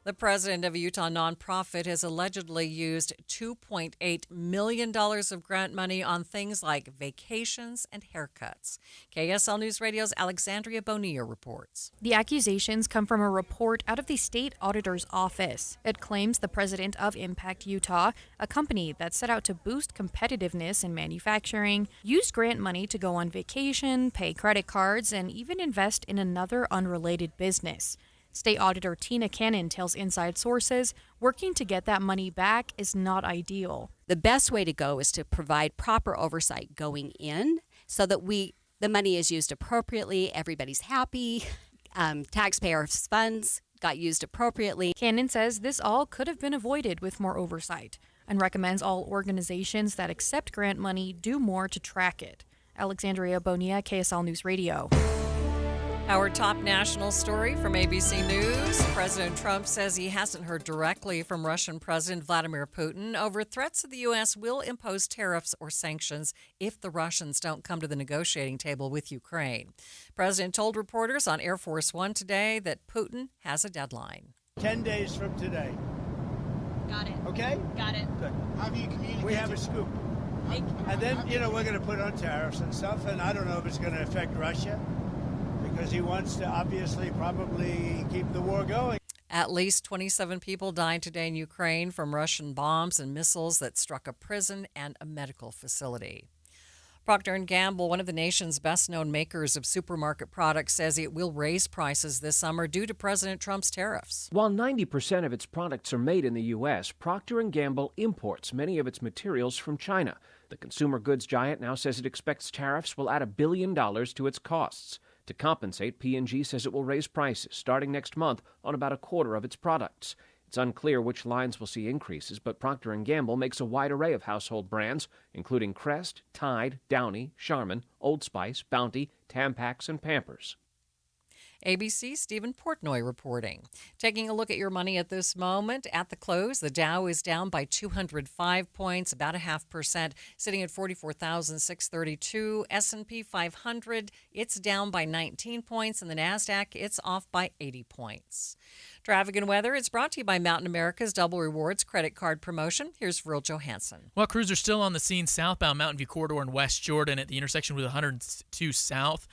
The president of a Utah nonprofit has allegedly used $2.8 million of grant money on things like vacations and haircuts. KSL News Radio's Alexandria Bonilla reports. The accusations come from a report out of the state auditor's office. It claims the president of Impact Utah, a company that set out to boost competitiveness in manufacturing, used grant money to go on vacation, pay credit cards, and even invest in another unrelated business. State Auditor Tina Cannon tells Inside Sources working to get that money back is not ideal. The best way to go is to provide proper oversight going in so that the money is used appropriately, everybody's happy, taxpayers' funds got used appropriately. Cannon says this all could have been avoided with more oversight and recommends all organizations that accept grant money do more to track it. Alexandria Bonilla, KSL News Radio. Our top national story from ABC News. President Trump says he hasn't heard directly from Russian President Vladimir Putin over threats that the U.S. will impose tariffs or sanctions if the Russians don't come to the negotiating table with Ukraine. President told reporters on Air Force One today that Putin has a deadline. 10 days from today. Got it. Okay? Got it. Good. How do you communicate? We have a scoop. And then, we're going to put on tariffs and stuff, and I don't know if it's going to affect Russia, because he wants to obviously probably keep the war going. At least 27 people died today in Ukraine from Russian bombs and missiles that struck a prison and a medical facility. Procter & Gamble, one of the nation's best-known makers of supermarket products, says it will raise prices this summer due to President Trump's tariffs. While 90% of its products are made in the U.S., Procter & Gamble imports many of its materials from China. The consumer goods giant now says it expects tariffs will add $1 billion to its costs. To compensate, P&G says it will raise prices starting next month on about a quarter of its products. It's unclear which lines will see increases, but Procter & Gamble makes a wide array of household brands, including Crest, Tide, Downy, Charmin, Old Spice, Bounty, Tampax, and Pampers. ABC's Stephen Portnoy reporting. Taking a look at your money at this moment. At the close, the Dow is down by 205 points, about 0.5%, sitting at 44,632. S&P 500, it's down by 19 points, and the NASDAQ, it's off by 80 points. Traffic and weather, it's brought to you by Mountain America's Double Rewards credit card promotion. Here's Vril Johansson. Well, crews are still on the scene southbound Mountain View Corridor in West Jordan at the intersection with 102 South.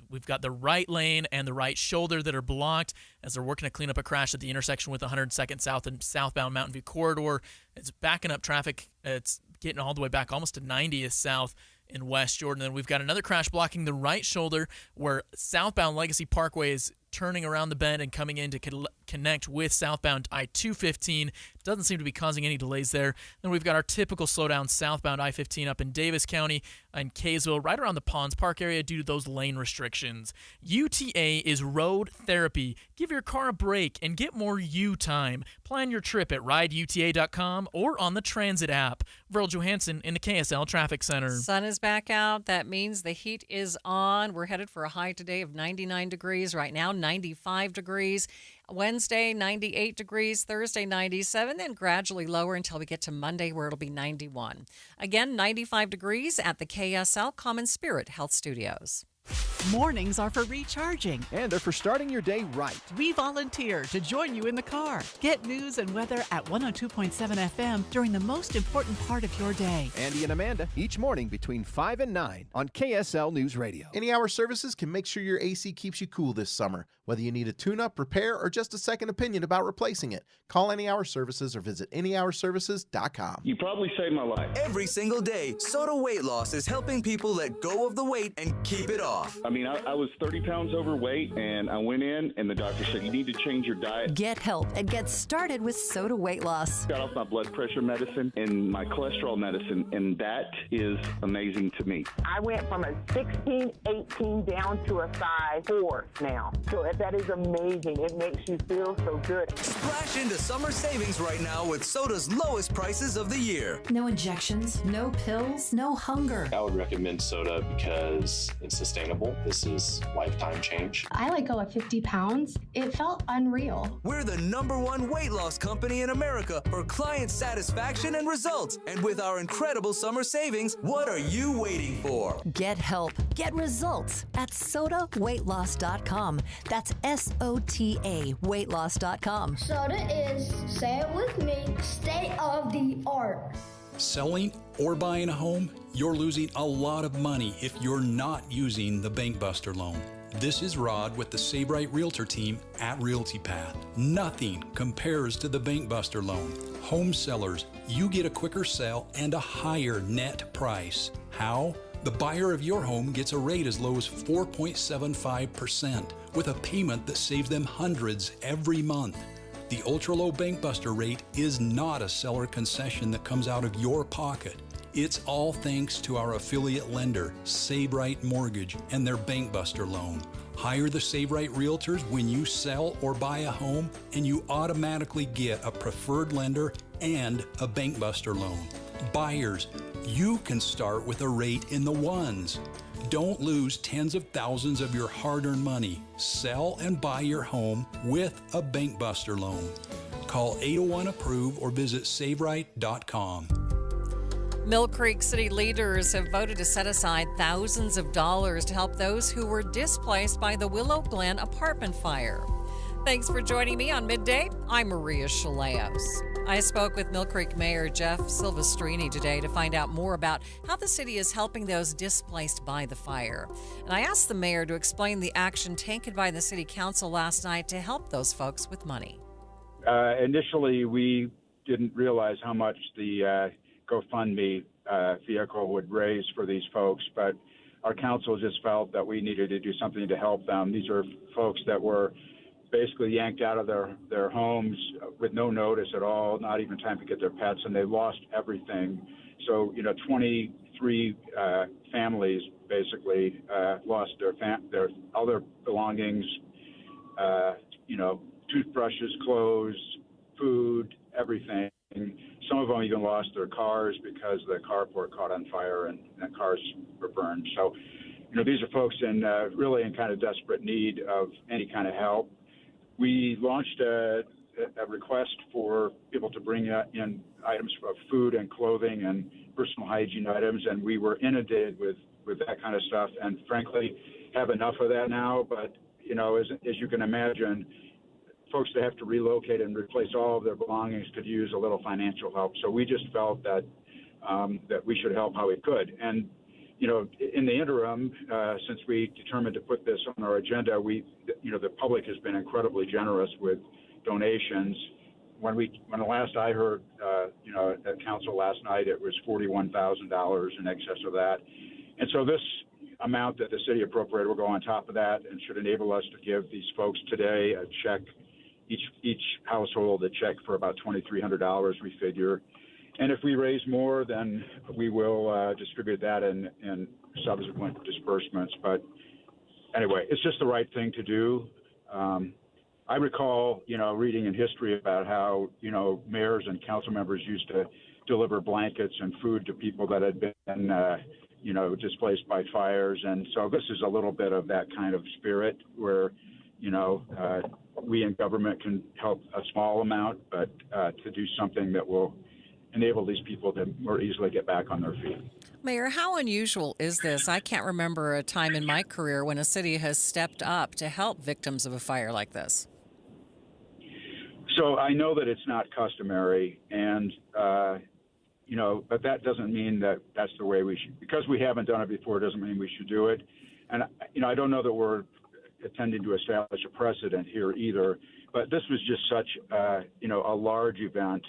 We've got the right lane and the right shoulder that are blocked as they're working to clean up a crash at the intersection with 102nd South and southbound Mountain View Corridor. It's backing up traffic. It's getting all the way back almost to 90th South in West Jordan. Then we've got another crash blocking the right shoulder where southbound Legacy Parkway is turning around the bend and coming in to connect with southbound I-215. Doesn't seem to be causing any delays there. Then we've got our typical slowdown southbound I-15 up in Davis County and Kaysville, right around the Ponds Park area due to those lane restrictions. UTA is road therapy. Give your car a break and get more U time. Plan your trip at rideuta.com or on the Transit app. Vril Johansson in the KSL Traffic Center. Sun is back out. That means the heat is on. We're headed for a high today of 99 degrees. Right now, 95 degrees. Wednesday, 98 degrees. Thursday, 97, then gradually lower until we get to Monday where it'll be 91. Again, 95 degrees at the KSL Common Spirit Health Studios. Mornings are for recharging. And they're for starting your day right. We volunteer to join you in the car. Get news and weather at 102.7 FM during the most important part of your day. Andy and Amanda, each morning between 5 and 9 on KSL News Radio. Any Hour Services can make sure your AC keeps you cool this summer. Whether you need a tune-up, repair, or just a second opinion about replacing it, call Any Hour Services or visit anyhourservices.com. You probably saved my life. Every single day, Soda Weight Loss is helping people let go of the weight and keep it off. I mean, I was 30 pounds overweight, and I went in, and the doctor said, you need to change your diet. Get help and get started with Soda Weight Loss. Got off my blood pressure medicine and my cholesterol medicine, and that is amazing to me. I went from a 16, 18 down to a size 4 now. So that is amazing. It makes you feel so good. Splash into summer savings right now with Soda's lowest prices of the year. No injections, no pills, no hunger. I would recommend Soda because it's sustainable. This is lifetime change. I let go of 50 pounds. It felt unreal. We're the #1 weight loss company in America for client satisfaction and results. And with our incredible summer savings, what are you waiting for? Get help. Get results at sodaweightloss.com. That's SOTA weightloss.com. Soda is, say it with me, state of the art. Selling or buying a home, you're losing a lot of money if you're not using the Bank Buster loan. This is Rod with the Save Right Realtor team at Realty Path. Nothing compares to the Bank Buster loan. Home sellers, you get a quicker sell and a higher net price. How? The buyer of your home gets a rate as low as 4.75% with a payment that saves them hundreds every month. The ultra-low Bank Buster rate is not a seller concession that comes out of your pocket. It's all thanks to our affiliate lender, Save Right Mortgage, and their Bank Buster loan. Hire the Save Right Realtors when you sell or buy a home, and you automatically get a preferred lender and a Bank Buster loan. Buyers, you can start with a rate in the ones. Don't lose tens of thousands of your hard-earned money. Sell and buy your home with a Bank Buster loan. Call 801-APPROVE or visit SaveRight.com. Mill Creek city leaders have voted to set aside thousands of dollars to help those who were displaced by the Willow Glen apartment fire. Thanks for joining me on Midday. I'm Maria Shilaos. I spoke with Mill Creek Mayor Jeff Silvestrini today to find out more about how the city is helping those displaced by the fire. And I asked the mayor to explain the action taken by the city council last night to help those folks with money. Initially, we didn't realize how much the GoFundMe vehicle would raise for these folks, but our council just felt that we needed to do something to help them. These are folks that were basically yanked out of their homes with no notice at all, not even time to get their pets, and they lost everything. So, 23 families basically lost their other belongings, toothbrushes, clothes, food, everything. Some of them even lost their cars because the carport caught on fire and cars were burned. So, these are folks really in kind of desperate need of any kind of help. We launched a request for people to bring in items of food and clothing and personal hygiene items, and we were inundated with that kind of stuff, and frankly have enough of that now. But, as you can imagine, folks that have to relocate and replace all of their belongings could use a little financial help. So we just felt that we should help how we could. And, in the interim, since we determined to put this on our agenda, the public has been incredibly generous with donations. When last I heard, at council last night, it was $41,000 in excess of that. And so this amount that the city appropriated will go on top of that and should enable us to give these folks today a check, each household a check for about $2,300, we figure. And if we raise more, then we will distribute that in subsequent disbursements. But anyway, it's just the right thing to do. I recall, reading in history about how, mayors and council members used to deliver blankets and food to people that had been, displaced by fires. And so this is a little bit of that kind of spirit where, we in government can help a small amount, but to do something that will enable these people to more easily get back on their feet. Mayor, how unusual is this? I can't remember a time in my career when a city has stepped up to help victims of a fire like this. So I know that it's not customary, and, but that doesn't mean that that's the way we should. Because we haven't done it before doesn't mean we should do it. And, I don't know that we're intending to establish a precedent here either, but this was just such, a large event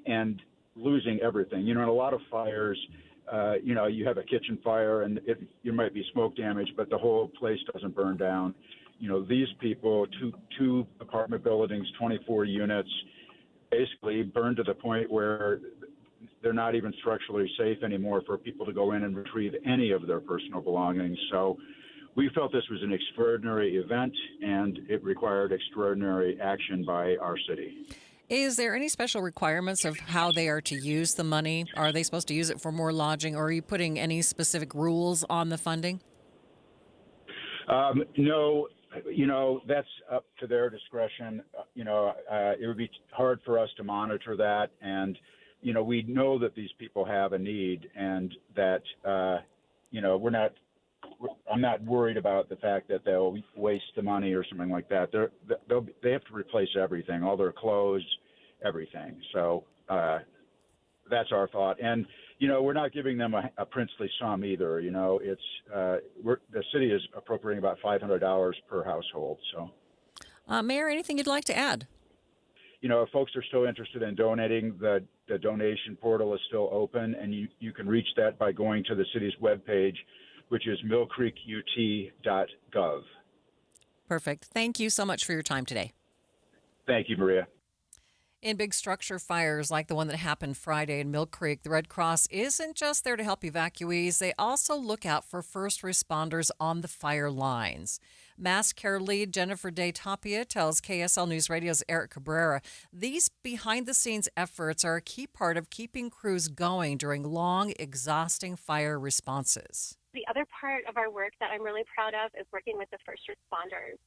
and losing everything. In a lot of fires, you have a kitchen fire and you might be smoke damage, but the whole place doesn't burn down. These people, two apartment buildings, 24 units, basically burned to the point where they're not even structurally safe anymore for people to go in and retrieve any of their personal belongings. So we felt this was an extraordinary event, and it required extraordinary action by our city. Is there any special requirements of how they are to use the money? Are they supposed to use it for more lodging, or are you putting any specific rules on the funding? No, that's up to their discretion. It would be hard for us to monitor that. And, we know that these people have a need, and that, I'm not worried about the fact that they'll waste the money or something like that. They have to replace everything, all their clothes, everything. So that's our thought. And, we're not giving them a princely sum either. It's the city is appropriating about $500 per household. So, Mayor, anything you'd like to add? If folks are still interested in donating, the donation portal is still open, and you can reach that by going to the city's webpage, which is millcreekut.gov. Perfect. Thank you so much for your time today. Thank you, Maria. In big structure fires like the one that happened Friday in Mill Creek, the Red Cross isn't just there to help evacuees. They also look out for first responders on the fire lines. Mass Care Lead Jennifer Day Tapia tells KSL News Radio's Eric Cabrera these behind-the-scenes efforts are a key part of keeping crews going during long, exhausting fire responses. The other part of our work that I'm really proud of is working with the first responders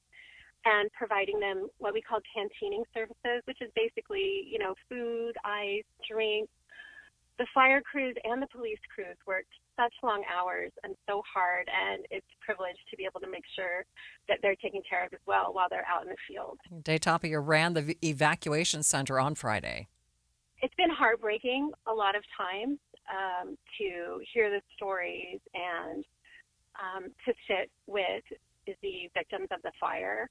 and providing them what we call canteening services, which is basically, food, ice, drinks. The fire crews and the police crews worked such long hours and so hard, and it's a privilege to be able to make sure that they're taken care of as well while they're out in the field. Day Tapia ran the evacuation center on Friday. It's been heartbreaking a lot of times to hear the stories and to sit with the victims of the fire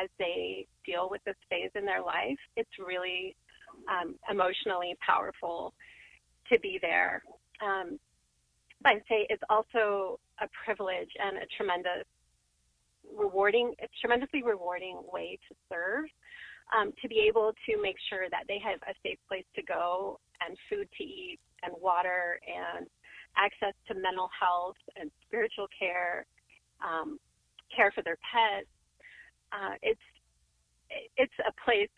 as they deal with this phase in their life. It's really emotionally powerful to be there But I'd say it's also a privilege and a tremendously rewarding way to serve, to be able to make sure that they have a safe place to go and food to eat and water and access to mental health and spiritual care, care for their pets. It's a place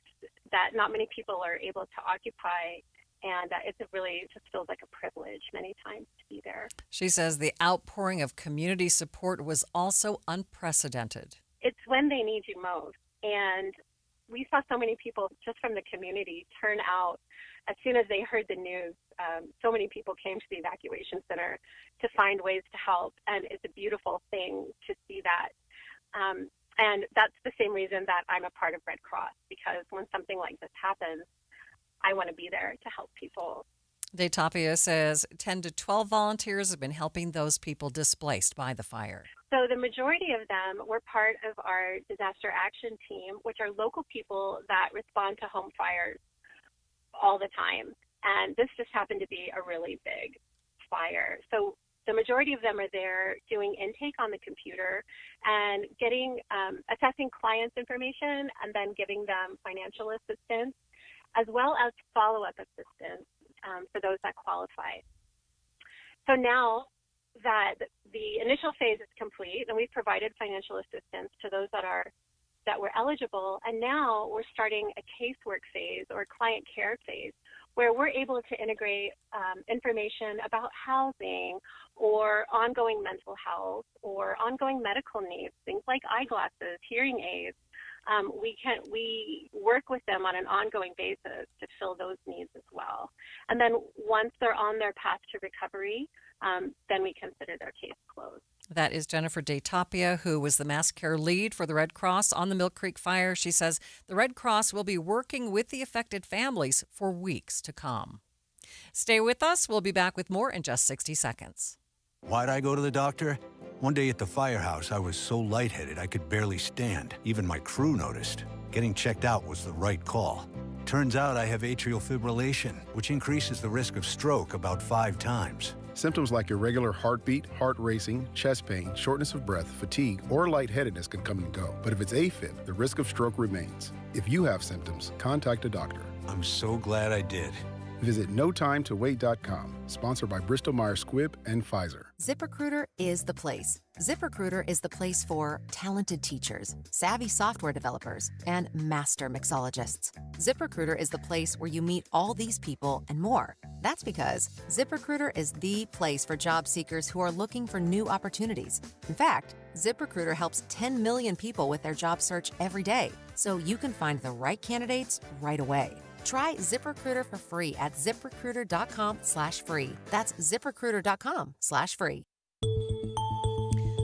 that not many people are able to occupy, and it really just feels like a privilege many times to be there. She says the outpouring of community support was also unprecedented. It's when they need you most. And we saw so many people just from the community turn out as soon as they heard the news. So many people came to the evacuation center to find ways to help, and it's a beautiful thing to see that. And that's the same reason that I'm a part of Red Cross, because when something like this happens, I want to be there to help people. Tapia says 10 to 12 volunteers have been helping those people displaced by the fire. So the majority of them were part of our disaster action team, which are local people that respond to home fires all the time. And this just happened to be a really big fire. So the majority of them are there doing intake on the computer and assessing clients' information and then giving them financial assistance, as well as follow-up assistance for those that qualify. So now that the initial phase is complete and we've provided financial assistance to those that were eligible, and now we're starting a casework phase or client care phase where we're able to integrate information about housing or ongoing mental health or ongoing medical needs, things like eyeglasses, hearing aids. We work with them on an ongoing basis to fill those needs as well. And then once they're on their path to recovery, then we consider their case closed. That is Jennifer Tapia, who was the mass care lead for the Red Cross on the Mill Creek fire. She says the Red Cross will be working with the affected families for weeks to come. Stay with us. We'll be back with more in just 60 seconds. Why'd I go to the doctor? One day at the firehouse, I was so lightheaded I could barely stand. Even my crew noticed. Getting checked out was the right call. Turns out I have atrial fibrillation, which increases the risk of stroke about 5 times. Symptoms like irregular heartbeat, heart racing, chest pain, shortness of breath, fatigue, or lightheadedness can come and go. But if it's AFib, the risk of stroke remains. If you have symptoms, contact a doctor. I'm so glad I did. Visit NoTimeToWait.com, sponsored by Bristol-Myers Squibb and Pfizer. ZipRecruiter is the place. ZipRecruiter is the place for talented teachers, savvy software developers, and master mixologists. ZipRecruiter is the place where you meet all these people and more. That's because ZipRecruiter is the place for job seekers who are looking for new opportunities. In fact, ZipRecruiter helps 10 million people with their job search every day, so you can find the right candidates right away. Try ZipRecruiter for free at ZipRecruiter.com/free. That's ZipRecruiter.com/free.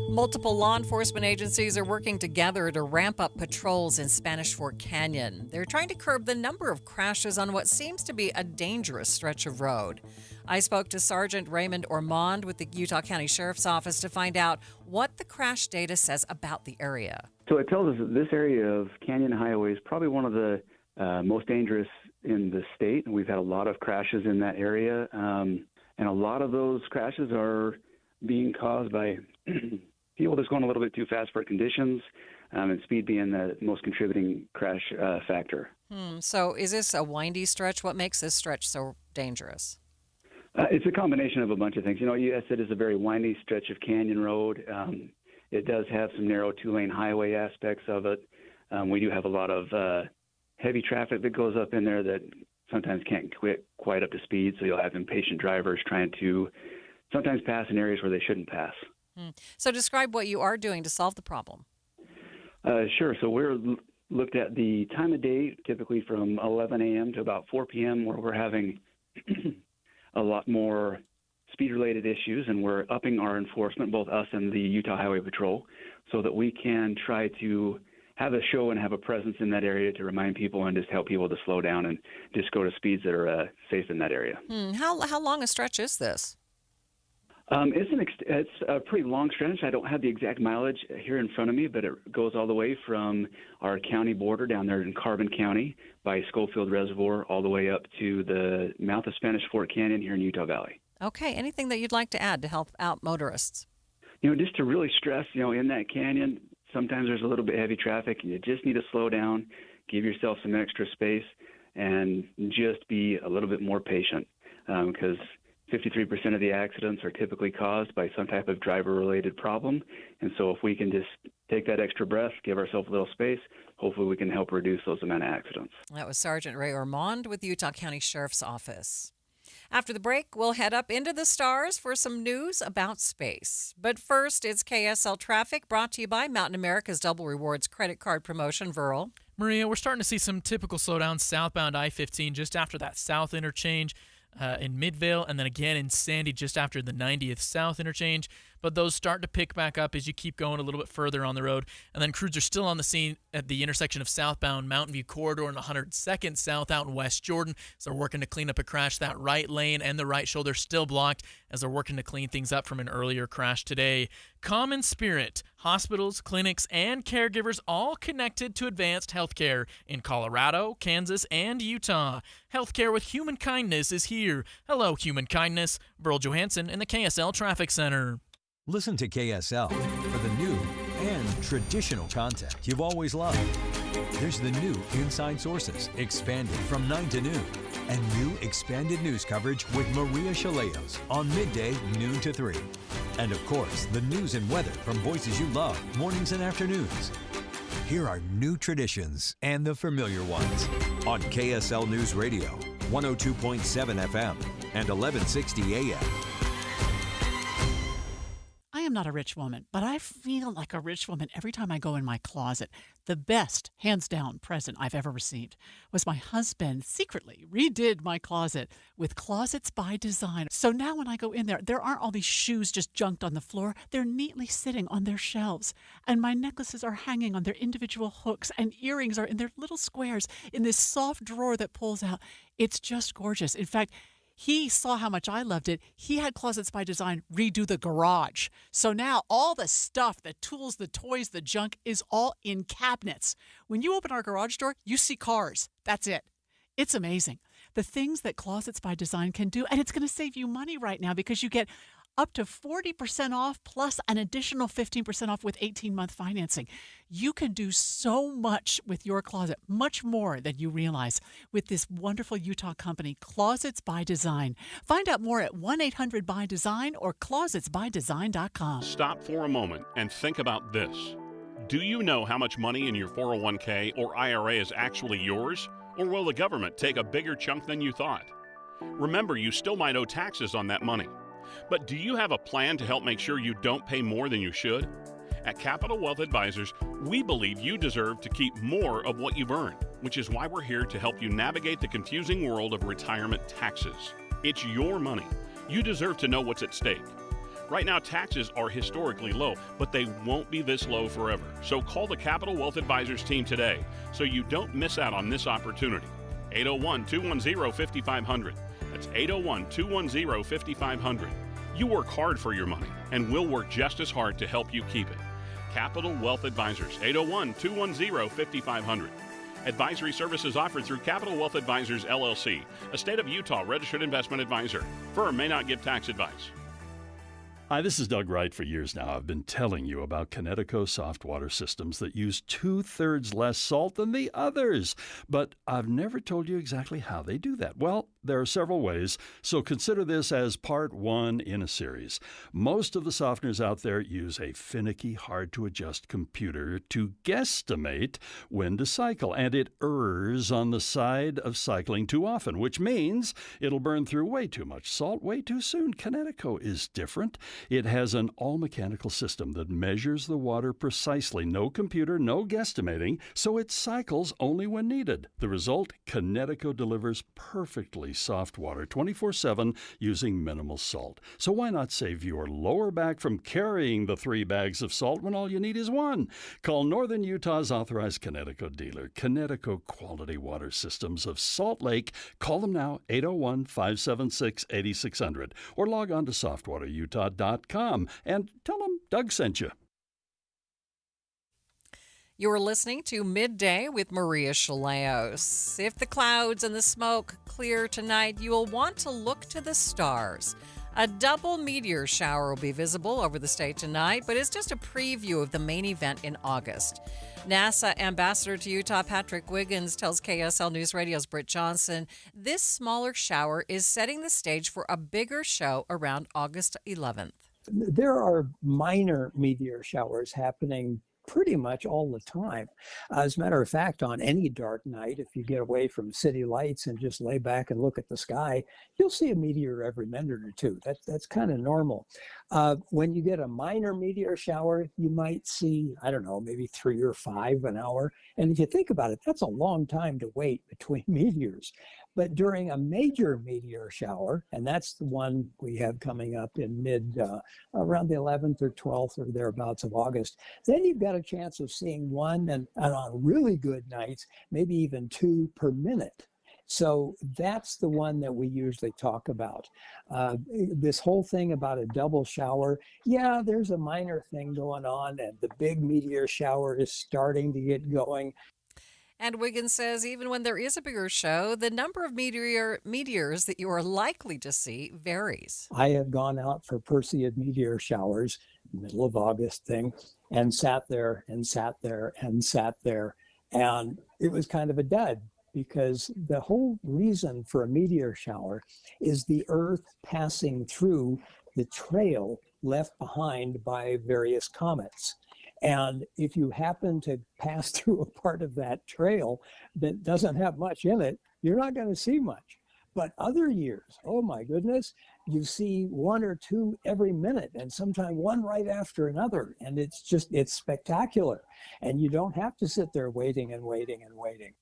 Multiple law enforcement agencies are working together to ramp up patrols in Spanish Fork Canyon. They're trying to curb the number of crashes on what seems to be a dangerous stretch of road. I spoke to Sergeant Raymond Ormond with the Utah County Sheriff's Office to find out what the crash data says about the area. So it tells us that this area of Canyon Highway is probably one of the most dangerous in the state, and we've had a lot of crashes in that area, and a lot of those crashes are being caused by people that's going a little bit too fast for conditions, and speed being the most contributing crash factor. So is this a windy stretch? What makes this stretch so dangerous? It's a combination of a bunch of things. Yes, it is a very windy stretch of canyon road. It does have some narrow 2-lane highway aspects of it. We do have a lot of heavy traffic that goes up in there that sometimes can't get quite up to speed, so you'll have impatient drivers trying to sometimes pass in areas where they shouldn't pass. So describe what you are doing to solve the problem. Sure. So we're looked at the time of day, typically from 11 a.m. to about 4 p.m., where we're having a lot more speed-related issues, and we're upping our enforcement, both us and the Utah Highway Patrol, so that we can try to have a show and have a presence in that area to remind people and just help people to slow down and just go to speeds that are safe in that area. How long a stretch is this? It's a pretty long stretch. I don't have the exact mileage here in front of me, but it goes all the way from our county border down there in Carbon County by Schofield Reservoir all the way up to the mouth of Spanish Fork Canyon here in Utah Valley. Okay, anything that you'd like to add to help out motorists? Just to really stress, in that canyon, sometimes there's a little bit heavy traffic, and you just need to slow down, give yourself some extra space, and just be a little bit more patient, because 53% of the accidents are typically caused by some type of driver-related problem. And so if we can just take that extra breath, give ourselves a little space, hopefully we can help reduce those amount of accidents. That was Sergeant Ray Ormond with the Utah County Sheriff's Office. After the break, we'll head up into the stars for some news about space. But first, it's KSL Traffic, brought to you by Mountain America's Double Rewards credit card promotion. Verl. Maria, we're starting to see some typical slowdowns southbound I-15 just after that south interchange in Midvale, and then again in Sandy just after the 90th South interchange. But those start to pick back up as you keep going a little bit further on the road. And then crews are still on the scene at the intersection of southbound Mountain View Corridor and 102nd South out in West Jordan. So they're working to clean up a crash. That right lane and the right shoulder still blocked as they're working to clean things up from an earlier crash today. Common Spirit, hospitals, clinics, and caregivers all connected to advanced healthcare in Colorado, Kansas, and Utah. Healthcare with human kindness is here. Hello, human kindness. Burl Johansson in the KSL Traffic Center. Listen to KSL for the new and traditional content you've always loved. There's the new Inside Sources, expanded from 9 to noon, and new expanded news coverage with Maria Shilaos on midday, noon to 3. And of course, the news and weather from voices you love, mornings and afternoons. Here are new traditions and the familiar ones on KSL News Radio, 102.7 FM and 1160 AM. I am not a rich woman, but I feel like a rich woman every time I go in my closet. The best, hands down, present I've ever received was my husband secretly redid my closet with Closets by Design. So now when I go in there aren't all these shoes just junked on the floor. They're neatly sitting on their shelves. And my necklaces are hanging on their individual hooks, and earrings are in their little squares in this soft drawer that pulls out. It's just gorgeous. In fact, he saw how much I loved it. He had Closets by Design redo the garage. So now all the stuff, the tools, the toys, the junk is all in cabinets. When you open our garage door, you see cars. That's it. It's amazing. The things that Closets by Design can do, and it's going to save you money right now because you get up to 40% off plus an additional 15% off with 18-month financing. You can do so much with your closet, much more than you realize, with this wonderful Utah company, Closets by Design. Find out more at 1-800-BY-DESIGN or closetsbydesign.com. Stop for a moment and think about this. Do you know how much money in your 401k or IRA is actually yours? Or will the government take a bigger chunk than you thought? Remember, you still might owe taxes on that money. But do you have a plan to help make sure you don't pay more than you should? At Capital Wealth Advisors, we believe you deserve to keep more of what you've earned, which is why we're here to help you navigate the confusing world of retirement taxes. It's your money. You deserve to know what's at stake. Right now, taxes are historically low, but they won't be this low forever. So call the Capital Wealth Advisors team today so you don't miss out on this opportunity. 801-210-5500. That's 801-210-5500. You work hard for your money, and we'll work just as hard to help you keep it. Capital Wealth Advisors, 801-210-5500. Advisory services offered through Capital Wealth Advisors, LLC, a state of Utah registered investment advisor. Firm may not give tax advice. Hi, this is Doug Wright. For years now, I've been telling you about Connecticut soft water systems that use 2/3 less salt than the others. But I've never told you exactly how they do that. Well, there are several ways, so consider this as part one in a series. Most of the softeners out there use a finicky, hard-to-adjust computer to guesstimate when to cycle, and it errs on the side of cycling too often, which means it'll burn through way too much salt way too soon. Connecticut is different. It has an all-mechanical system that measures the water precisely. No computer, no guesstimating, so it cycles only when needed. The result? Connecticut delivers perfectly soft water 24/7 using minimal salt. So why not save your lower back from carrying the 3 bags of salt when all you need is 1? Call Northern Utah's authorized Connecticut dealer, Connecticut Quality Water Systems of Salt Lake. Call them now, 801-576-8600, or log on to softwaterutah.com and tell them Doug sent you. You're listening to Midday with Maria Shilaos. If the clouds and the smoke clear tonight, you will want to look to the stars. A double meteor shower will be visible over the state tonight, but it's just a preview of the main event in August. NASA Ambassador to Utah Patrick Wiggins tells KSL News Radio's Britt Johnson this smaller shower is setting the stage for a bigger show around August 11th. There are minor meteor showers happening pretty much all the time. As a matter of fact, on any dark night, if you get away from city lights and just lay back and look at the sky, you'll see a meteor every minute or two. That's kind of normal. When you get a minor meteor shower, you might see, I don't know, maybe 3 or 5 an hour. And if you think about it, that's a long time to wait between meteors. But during a major meteor shower, and that's the one we have coming up in around the 11th or 12th or thereabouts of August, then you've got a chance of seeing one, and on really good nights, maybe even 2 per minute. So that's the one that we usually talk about. This whole thing about a double shower, yeah, there's a minor thing going on, and the big meteor shower is starting to get going. And Wiggins says even when there is a bigger show, the number of meteors that you are likely to see varies. I have gone out for Perseid meteor showers, middle of August thing, and sat there and sat there and sat there. And it was kind of a dud, because the whole reason for a meteor shower is the Earth passing through the trail left behind by various comets. And if you happen to pass through a part of that trail that doesn't have much in it, you're not going to see much. But other years, oh my goodness, you see 1 or 2 every minute, and sometimes one right after another. And it's spectacular. And you don't have to sit there waiting and waiting and waiting.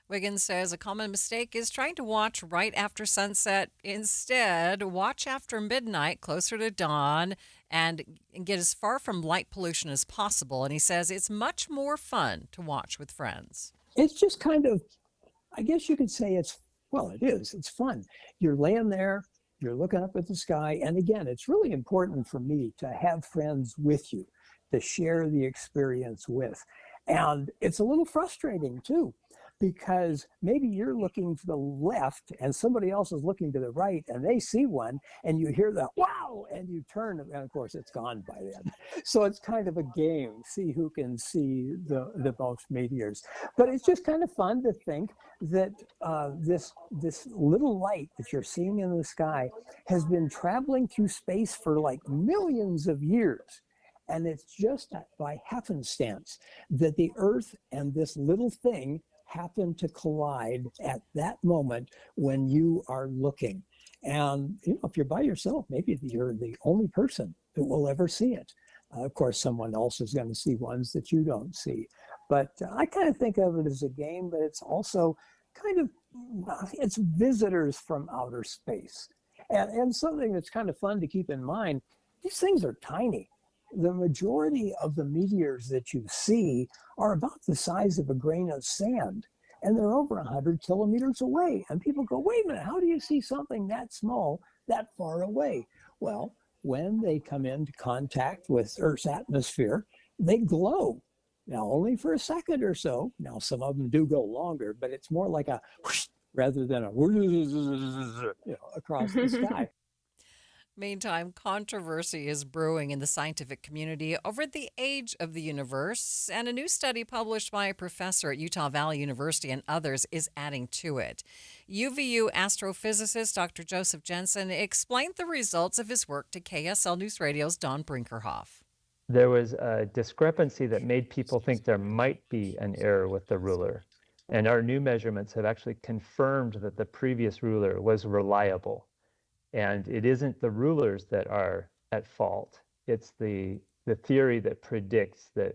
Wiggins says a common mistake is trying to watch right after sunset. Instead, watch after midnight, closer to dawn, and get as far from light pollution as possible. And he says it's much more fun to watch with friends. It's just kind of, I guess you could say it is. It's fun. You're laying there, you're looking up at the sky. And again, it's really important for me to have friends with you, to share the experience with. And it's a little frustrating too, because maybe you're looking to the left and somebody else is looking to the right, and they see one, and you hear the wow, and you turn, and of course it's gone by then. So it's kind of a game, see who can see the most meteors. But it's just kind of fun to think that this little light that you're seeing in the sky has been traveling through space for like millions of years. And it's just by happenstance that the Earth and this little thing happen to collide at that moment when you are looking. And if you're by yourself, maybe you're the only person that will ever see it. Of course, someone else is going to see ones that you don't see. But I kind of think of it as a game, but it's also it's visitors from outer space. And something that's kind of fun to keep in mind, these things are tiny. The majority of the meteors that you see are about the size of a grain of sand, and they're over 100 kilometers away. And people go, wait a minute, how do you see something that small, that far away? Well, when they come into contact with Earth's atmosphere, they glow. Now, only for a second or so. Now, some of them do go longer, but it's more like a whoosh rather than a across the sky. Meantime, controversy is brewing in the scientific community over the age of the universe, and a new study published by a professor at Utah Valley University and others is adding to it. UVU astrophysicist Dr. Joseph Jensen explained the results of his work to KSL News Radio's Don Brinkerhoff. There was a discrepancy that made people think there might be an error with the ruler, and our new measurements have actually confirmed that the previous ruler was reliable. And it isn't the rulers that are at fault. It's the theory that predicts that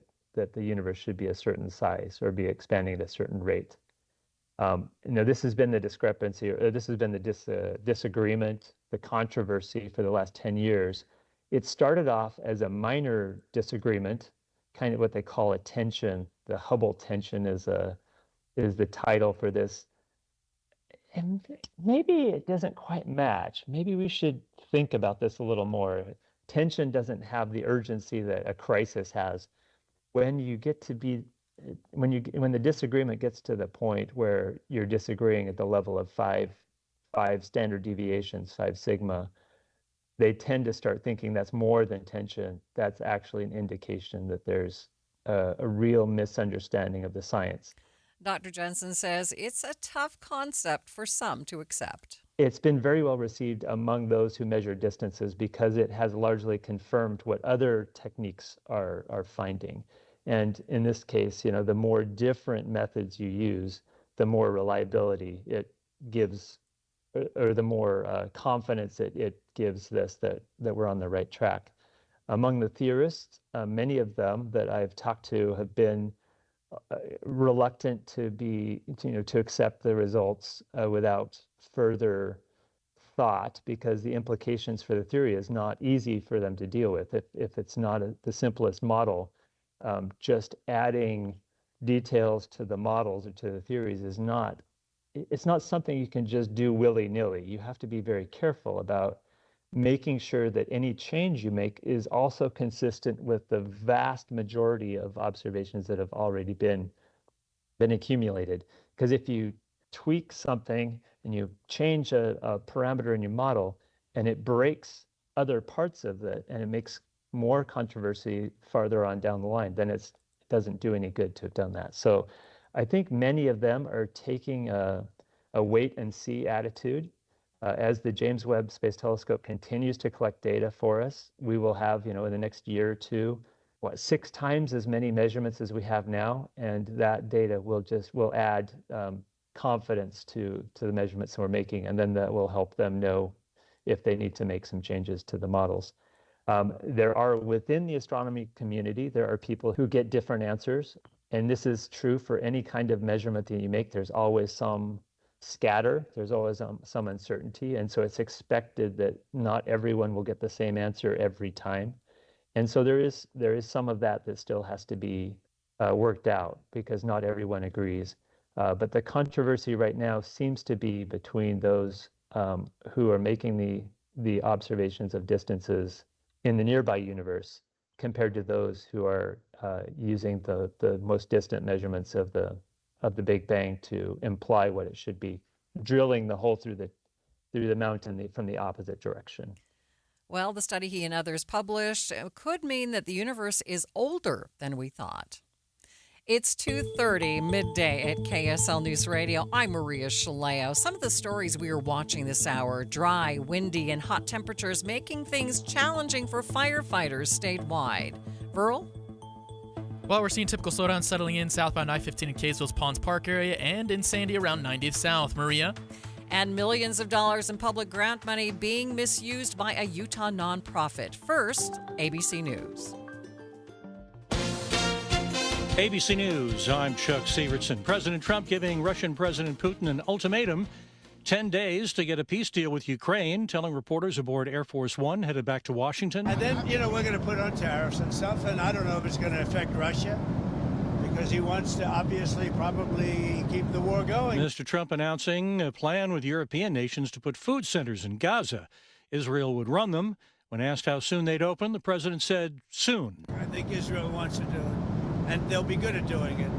the universe should be a certain size or be expanding at a certain rate. This has been the discrepancy, or this has been the disagreement, the controversy for the last 10 years. It started off as a minor disagreement, kind of what they call a tension. The Hubble tension is the title for this. And maybe it doesn't quite match. Maybe we should think about this a little more. Tension doesn't have the urgency that a crisis has. When the disagreement gets to the point where you're disagreeing at the level of five standard deviations, 5 sigma, they tend to start thinking that's more than tension. That's actually an indication that there's a real misunderstanding of the science. Dr. Jensen says it's a tough concept for some to accept. It's been very well received among those who measure distances because it has largely confirmed what other techniques are finding. And in this case, the more different methods you use, the more reliability it gives, or the more confidence it gives this that we're on the right track. Among the theorists, many of them that I've talked to have been reluctant to accept the results without further thought, because the implications for the theory is not easy for them to deal with. If it's not the simplest model, just adding details to the models or to the theories it's not something you can just do willy-nilly. You have to be very careful about making sure that any change you make is also consistent with the vast majority of observations that have already been accumulated. Because if you tweak something and you change a parameter in your model and it breaks other parts of it and it makes more controversy farther on down the line, then it doesn't do any good to have done that. So I think many of them are taking a wait and see attitude. As the James Webb Space Telescope continues to collect data for us, we will have, in the next year or two, 6 times as many measurements as we have now, and that data will add confidence to the measurements that we're making, and then that will help them know if they need to make some changes to the models. There are, within the astronomy community, there are people who get different answers, and this is true for any kind of measurement that you make. There's always some scatter, there's always some uncertainty, and so it's expected that not everyone will get the same answer every time. And so there is some of that still has to be worked out, because not everyone agrees. But the controversy right now seems to be between those who are making the observations of distances in the nearby universe compared to those who are using the most distant measurements of the Big Bang to imply what it should be, drilling the hole through the mountain from the opposite direction. Well, the study he and others published could mean that the universe is older than we thought. It's 2:30 midday at KSL News Radio. I'm Maria Shilaos. Some of the stories we are watching this hour: dry, windy, and hot temperatures making things challenging for firefighters statewide. Verl? Well, we're seeing typical slowdown settling in southbound I-15 in Kaysville's Ponds Park area and in Sandy around 90th South. Maria? And millions of dollars in public grant money being misused by a Utah nonprofit. First, ABC News. ABC News, I'm Chuck Severson. President Trump giving Russian President Putin an ultimatum: 10 days to get a peace deal with Ukraine, telling reporters aboard Air Force One headed back to Washington. And then, we're going to put on tariffs and stuff, and I don't know if it's going to affect Russia, because he wants to obviously probably keep the war going. Mr. Trump announcing a plan with European nations to put food centers in Gaza. Israel would run them. When asked how soon they'd open, the president said soon. I think Israel wants to do it, and they'll be good at doing it.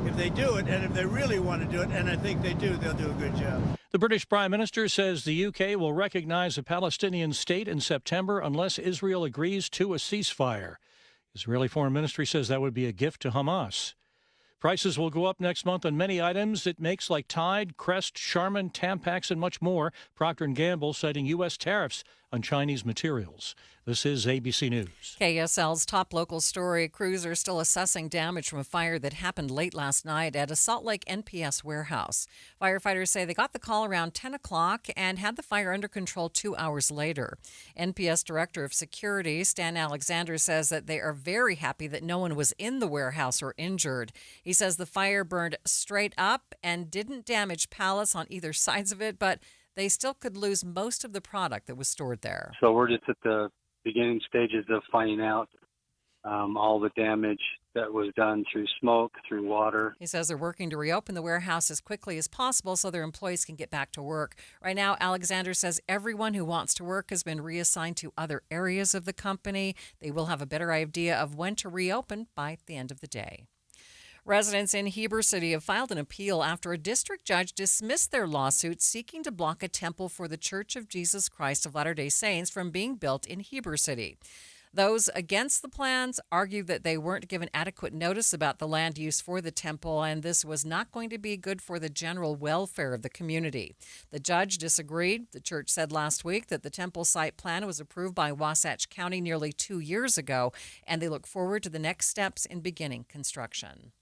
If they do it, and if they really want to do it, and I think they do, they'll do a good job. The British Prime Minister says the UK will recognize a Palestinian state in September unless Israel agrees to a ceasefire. Israeli Foreign Ministry says that would be a gift to Hamas. Prices will go up next month on many items it makes, like Tide, Crest, Charmin, Tampax, and much more. Procter & Gamble citing U.S. tariffs on Chinese materials. This is ABC News. KSL's top local story: crews are still assessing damage from a fire that happened late last night at a Salt Lake NPS warehouse. Firefighters say they got the call around 10 o'clock and had the fire under control 2 hours later. NPS Director of Security Stan Alexander says that they are very happy that no one was in the warehouse or injured. He says the fire burned straight up and didn't damage pallets on either sides of it, but they still could lose most of the product that was stored there. So we're just at the beginning stages of finding out all the damage that was done through smoke, through water. He says they're working to reopen the warehouse as quickly as possible so their employees can get back to work. Right now, Alexander says everyone who wants to work has been reassigned to other areas of the company. They will have a better idea of when to reopen by the end of the day. Residents in Heber City have filed an appeal after a district judge dismissed their lawsuit seeking to block a temple for the Church of Jesus Christ of Latter-day Saints from being built in Heber City. Those against the plans argued that they weren't given adequate notice about the land use for the temple, and this was not going to be good for the general welfare of the community. The judge disagreed. The church said last week that the temple site plan was approved by Wasatch County nearly 2 years ago, and they look forward to the next steps in beginning construction.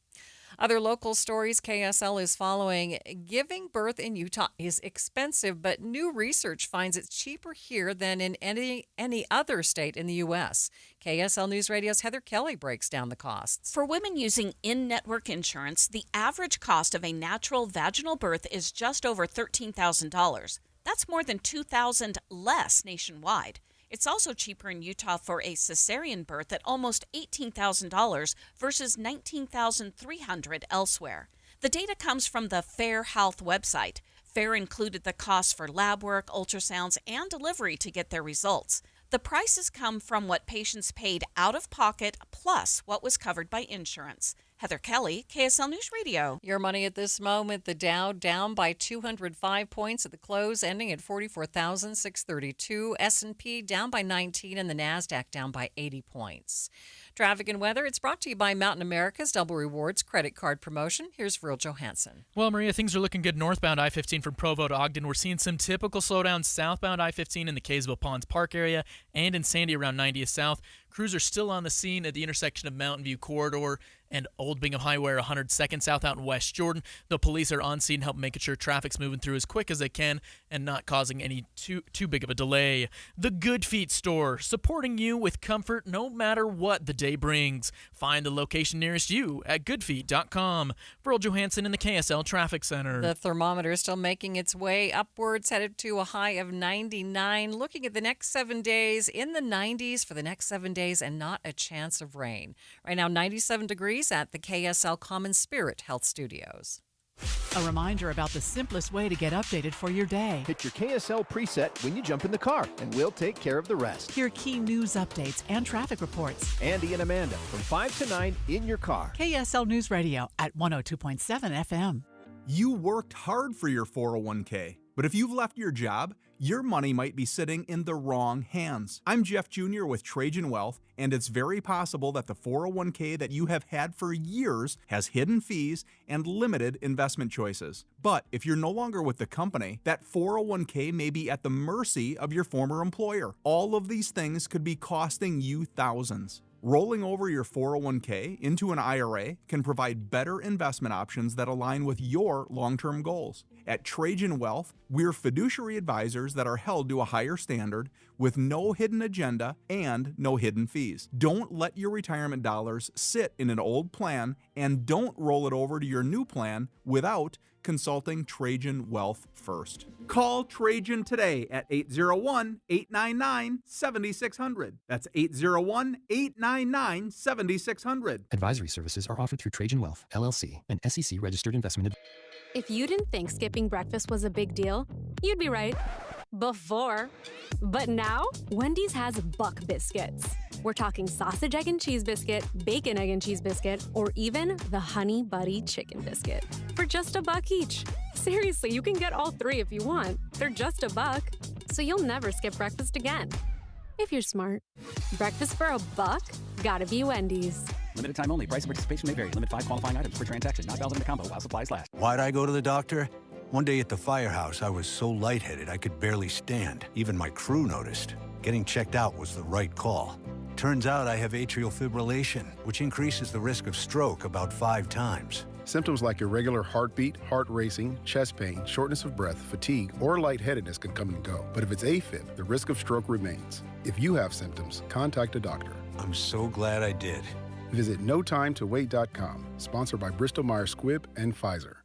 Other local stories KSL is following. Giving birth in Utah is expensive, but new research finds it's cheaper here than in any other state in the U.S. KSL News Radio's Heather Kelly breaks down the costs. For women using in-network insurance, the average cost of a natural vaginal birth is just over $13,000. That's more than $2,000 less nationwide. It's also cheaper in Utah for a cesarean birth at almost $18,000 versus $19,300 elsewhere. The data comes from the Fair Health website. Fair included the costs for lab work, ultrasounds, and delivery to get their results. The prices come from what patients paid out of pocket plus what was covered by insurance. Heather Kelly, KSL News Radio. Your money at this moment, the Dow down by 205 points at the close, ending at 44,632. S&P down by 19 and the NASDAQ down by 80 points. Traffic and weather, it's brought to you by Mountain America's Double Rewards credit card promotion. Here's Virl Johansson. Well, Maria, things are looking good northbound I-15 from Provo to Ogden. We're seeing some typical slowdowns southbound I-15 in the Kaysville Ponds Park area and in Sandy around 90th South. Crews are still on the scene at the intersection of Mountain View Corridor and Old Bingham Highway 102nd South out in West Jordan. The police are on scene, helping making sure traffic's moving through as quick as they can and not causing any too big of a delay. The Good Feet store, supporting you with comfort no matter what the day brings. Find the location nearest you at goodfeet.com. Virl Johansson in the KSL Traffic Center. The thermometer is still making its way upwards, headed to a high of 99. Looking at the next 7 days, in the 90s for the next 7 days and not a chance of rain. Right now, 97 degrees at the KSL Common Spirit Health Studios. A reminder about the simplest way to get updated for your day. Hit your KSL preset when you jump in the car, and we'll take care of the rest. Hear key news updates and traffic reports. Andy and Amanda from 5 to 9 in your car. KSL News Radio at 102.7 FM. You worked hard for your 401k, but if you've left your job, your money might be sitting in the wrong hands. I'm Jeff Jr. with Trajan Wealth, and it's very possible that the 401k that you have had for years has hidden fees and limited investment choices. But if you're no longer with the company, that 401k may be at the mercy of your former employer. All of these things could be costing you thousands. Rolling over your 401k into an IRA can provide better investment options that align with your long-term goals. At Trajan Wealth, we're fiduciary advisors that are held to a higher standard with no hidden agenda and no hidden fees. Don't let your retirement dollars sit in an old plan, and don't roll it over to your new plan without consulting Trajan Wealth first. Call Trajan today at 801-899-7600. That's 801-899-7600. Advisory services are offered through Trajan Wealth, LLC, an SEC-registered investment. If you didn't think skipping breakfast was a big deal, you'd be right. Before. But now, Wendy's has Buck Biscuits. We're talking sausage, egg, and cheese biscuit, bacon, egg, and cheese biscuit, or even the Honey Buddy chicken biscuit for just $1 each. Seriously, you can get all three if you want. They're just $1, so you'll never skip breakfast again. If you're smart. Breakfast for $1? Gotta be Wendy's. Limited time only. Price and participation may vary. Limit 5 qualifying items per transaction. Not valid in the combo while supplies last. Why'd I go to the doctor? One day at the firehouse, I was so lightheaded I could barely stand. Even my crew noticed. Getting checked out was the right call. Turns out I have atrial fibrillation, which increases the risk of stroke about 5 times. Symptoms like irregular heartbeat, heart racing, chest pain, shortness of breath, fatigue, or lightheadedness can come and go. But if it's AFib, the risk of stroke remains. If you have symptoms, contact a doctor. I'm so glad I did. Visit NoTimeToWait.com, sponsored by Bristol Myers Squibb and Pfizer.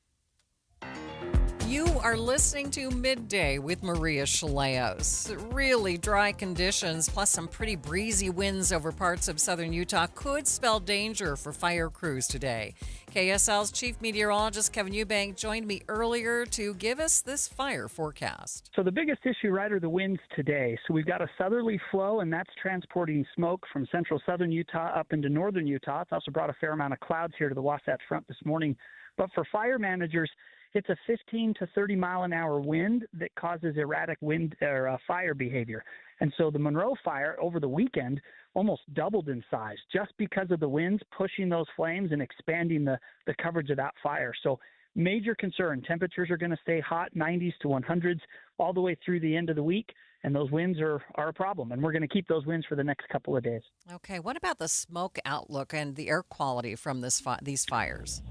You are listening to Midday with Maria Shilaos. Really dry conditions plus some pretty breezy winds over parts of southern Utah could spell danger for fire crews today. KSL's chief meteorologist Kevin Eubank joined me earlier to give us this fire forecast. So the biggest issue, right, are the winds today. So we've got a southerly flow, and that's transporting smoke from central southern Utah up into northern Utah. It's also brought a fair amount of clouds here to the Wasatch Front this morning. But for fire managers, it's a 15 to 30 mile an hour wind that causes erratic wind or fire behavior. And so the Monroe fire over the weekend almost doubled in size just because of the winds pushing those flames and expanding the coverage of that fire. So major concern. Temperatures are going to stay hot, 90s to 100s all the way through the end of the week. And those winds are a problem. And we're going to keep those winds for the next couple of days. Okay, what about the smoke outlook and the air quality from these fires?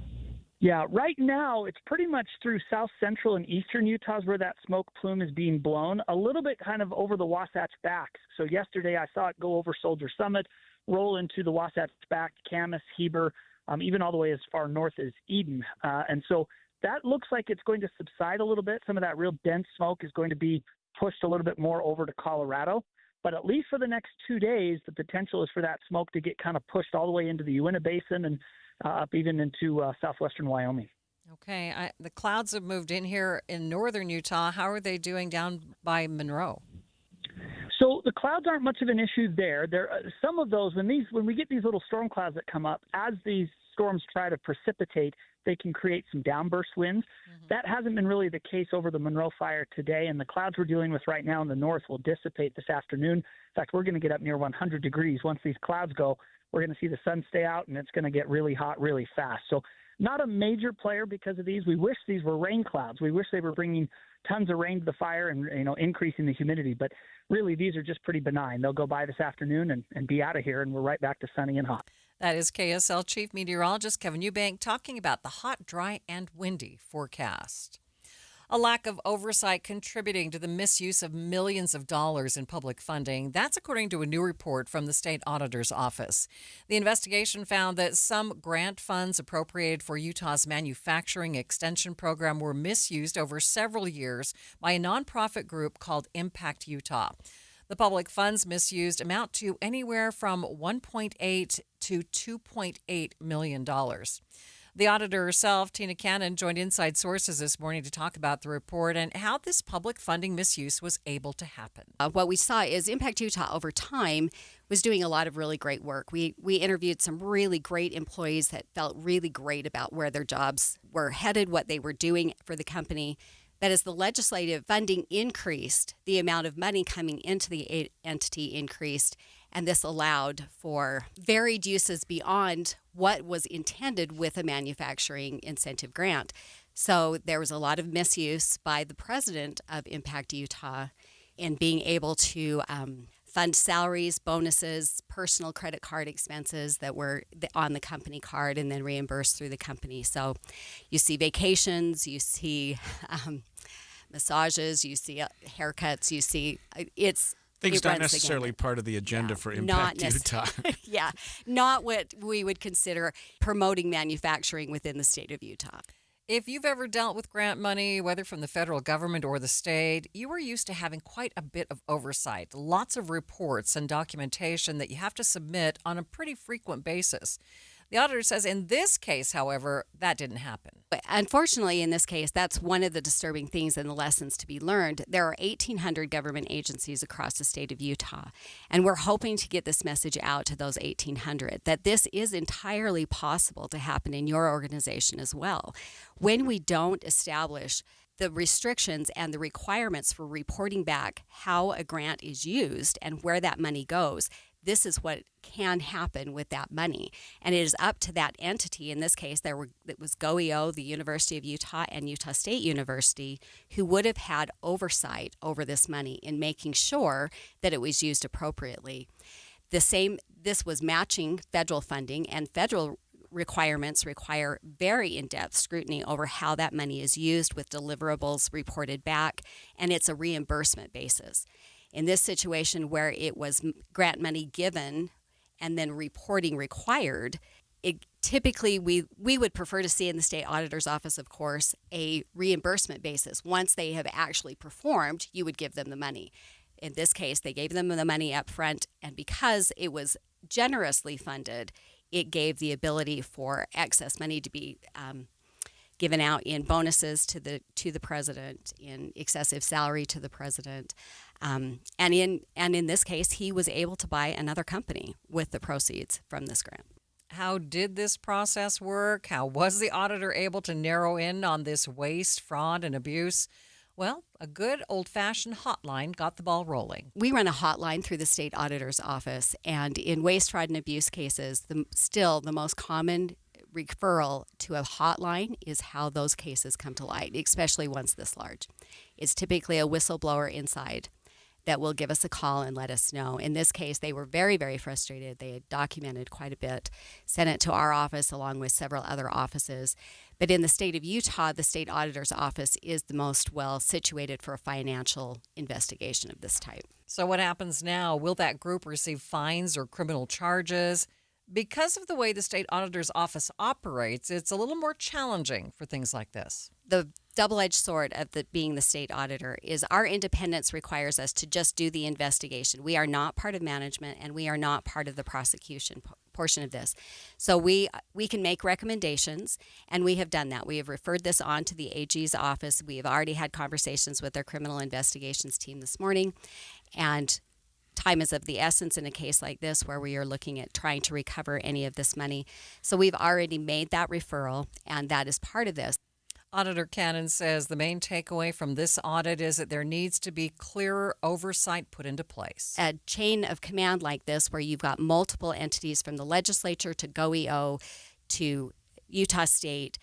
Yeah, right now it's pretty much through south central and eastern Utahs where that smoke plume is being blown, a little bit kind of over the Wasatch Back. So yesterday I saw it go over Soldier Summit, roll into the Wasatch Back, Camas, Heber, even all the way as far north as Eden. And so that looks like it's going to subside a little bit. Some of that real dense smoke is going to be pushed a little bit more over to Colorado. But at least for the next 2 days, the potential is for that smoke to get kind of pushed all the way into the Uinta Basin and up even into southwestern Wyoming. Okay, the clouds have moved in here in northern Utah. How are they doing down by Monroe? So the clouds aren't much of an issue there. Some of those, when we get these little storm clouds that come up, as these storms try to precipitate, they can create some downburst winds. That hasn't been really the case over the Monroe fire today, and the clouds we're dealing with right now in the north will dissipate this afternoon. In fact, we're going to get up near 100 degrees. Once these clouds go, we're going to see the sun stay out, and it's going to get really hot really fast. So not a major player because of these. We wish these were rain clouds. We wish they were bringing tons of rain to the fire and increasing the humidity. But really, these are just pretty benign. They'll go by this afternoon and be out of here, and we're right back to sunny and hot. That is KSL Chief Meteorologist Kevin Eubank talking about the hot, dry, and windy forecast. A lack of oversight contributing to the misuse of millions of dollars in public funding. That's according to a new report from the state auditor's office. The investigation found that some grant funds appropriated for Utah's manufacturing extension program were misused over several years by a nonprofit group called Impact Utah. The public funds misused amount to anywhere from $1.8 to $2.8 million. The auditor herself, Tina Cannon, joined Inside Sources this morning to talk about the report and how this public funding misuse was able to happen. What we saw is Impact Utah over time was doing a lot of really great work. We interviewed some really great employees that felt really great about where their jobs were headed, what they were doing for the company. But as the legislative funding increased, the amount of money coming into the entity increased, and this allowed for varied uses beyond what was intended with a manufacturing incentive grant. So there was a lot of misuse by the president of Impact Utah in being able to fund salaries, bonuses, personal credit card expenses that were on the company card and then reimbursed through the company. So you see vacations, you see massages, you see haircuts, you see it's things not necessarily part of the agenda for Impact Utah. Yeah, not what we would consider promoting manufacturing within the state of Utah. If you've ever dealt with grant money, whether from the federal government or the state, you are used to having quite a bit of oversight, lots of reports and documentation that you have to submit on a pretty frequent basis. The auditor says in this case, however, that didn't happen. Unfortunately, in this case, that's one of the disturbing things and the lessons to be learned. There are 1,800 government agencies across the state of Utah, and we're hoping to get this message out to those 1,800 that this is entirely possible to happen in your organization as well. When we don't establish the restrictions and the requirements for reporting back how a grant is used and where that money goes, this is what can happen with that money. And it is up to that entity. In this case, it was GOEO, the University of Utah, and Utah State University, who would have had oversight over this money in making sure that it was used appropriately. This was matching federal funding, and federal requirements require very in-depth scrutiny over how that money is used with deliverables reported back, and it's a reimbursement basis. In this situation where it was grant money given and then reporting required, it Typically, we would prefer to see in the state auditor's office, of course, a reimbursement basis. Once they have actually performed, you would give them the money. In this case, they gave them the money up front, and because it was generously funded, it gave the ability for excess money to be given out in bonuses to the president, in excessive salary to the president, and in this case, he was able to buy another company with the proceeds from this grant. How did this process work? How was the auditor able to narrow in on this waste, fraud, and abuse? Well, a good old-fashioned hotline got the ball rolling. We run a hotline through the state auditor's office, and in waste, fraud, and abuse cases, still the most common referral to a hotline is how those cases come to light, especially ones this large. It's typically a whistleblower inside that will give us a call and let us know. In this case, they were very, very frustrated. They had documented quite a bit, sent it to our office along with several other offices. But in the state of Utah, the state auditor's office is the most well situated for a financial investigation of this type. So what happens now? Will that group receive fines or criminal charges? Because of the way the state auditor's office operates, it's a little more challenging for things like this. The double-edged sword of being the state auditor is our independence requires us to just do the investigation. We are not part of management, and we are not part of the prosecution portion of this. So we can make recommendations, and we have done that. We have referred this on to the AG's office. We have already had conversations with their criminal investigations team this morning, and time is of the essence in a case like this where we are looking at trying to recover any of this money. So we've already made that referral, and that is part of this. Auditor Cannon says the main takeaway from this audit is that there needs to be clearer oversight put into place. A chain of command like this where you've got multiple entities from the legislature to GOEO to Utah State,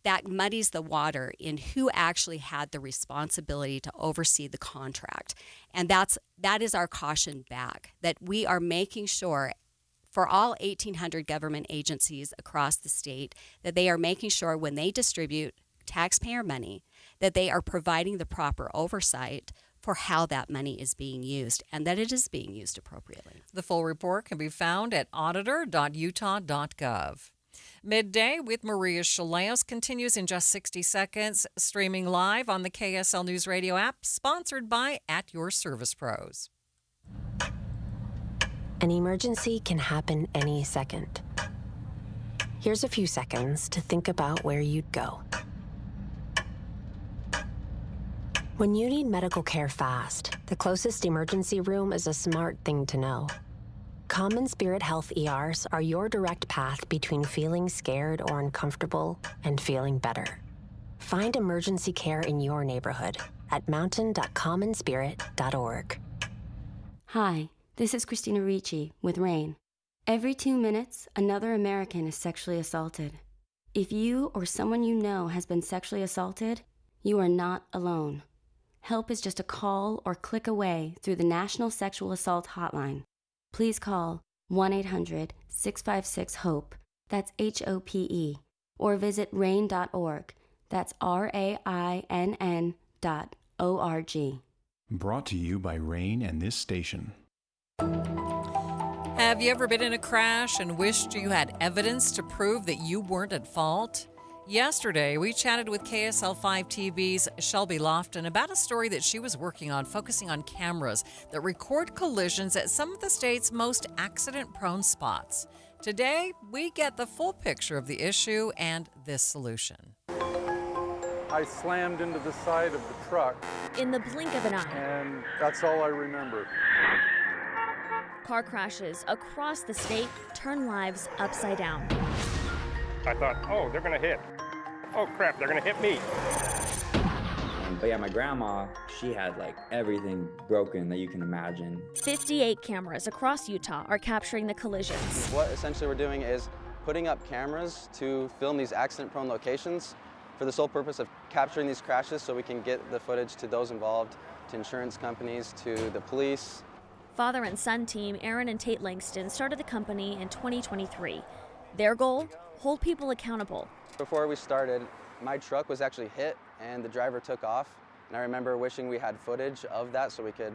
that muddies the water in who actually had the responsibility to oversee the contract. And that is our caution back, that we are making sure for all 1,800 government agencies across the state that they are making sure when they distribute taxpayer money that they are providing the proper oversight for how that money is being used and that it is being used appropriately. The full report can be found at auditor.utah.gov. Midday with Maria Shilaos continues in just 60 seconds, streaming live on the KSL News Radio app, sponsored by At Your Service Pros. An emergency can happen any second. Here's a few seconds to think about where you'd go. When you need medical care fast, the closest emergency room is a smart thing to know. Common Spirit Health ERs are your direct path between feeling scared or uncomfortable and feeling better. Find emergency care in your neighborhood at mountain.commonspirit.org. Hi, this is Christina Ricci with RAIN. Every 2 minutes, another American is sexually assaulted. If you or someone you know has been sexually assaulted, you are not alone. Help is just a call or click away through the National Sexual Assault Hotline. Please call 1-800-656-HOPE, that's HOPE, or visit RAIN.org, that's RAINN.org. Brought to you by RAIN and this station. Have you ever been in a crash and wished you had evidence to prove that you weren't at fault? Yesterday, we chatted with KSL5 TV's Shelby Lofton about a story that she was working on, focusing on cameras that record collisions at some of the state's most accident-prone spots. Today, we get the full picture of the issue and this solution. I slammed into the side of the truck. In the blink of an eye. And that's all I remember. Car crashes across the state turn lives upside down. I thought, oh, they're gonna hit. Oh crap, they're gonna hit me. But yeah, my grandma, she had like everything broken that you can imagine. 58 cameras across Utah are capturing the collisions. What essentially we're doing is putting up cameras to film these accident-prone locations for the sole purpose of capturing these crashes so we can get the footage to those involved, to insurance companies, to the police. Father and son team Aaron and Tate Langston started the company in 2023. Their goal? Hold people accountable. Before we started, my truck was actually hit and the driver took off. And I remember wishing we had footage of that so we could,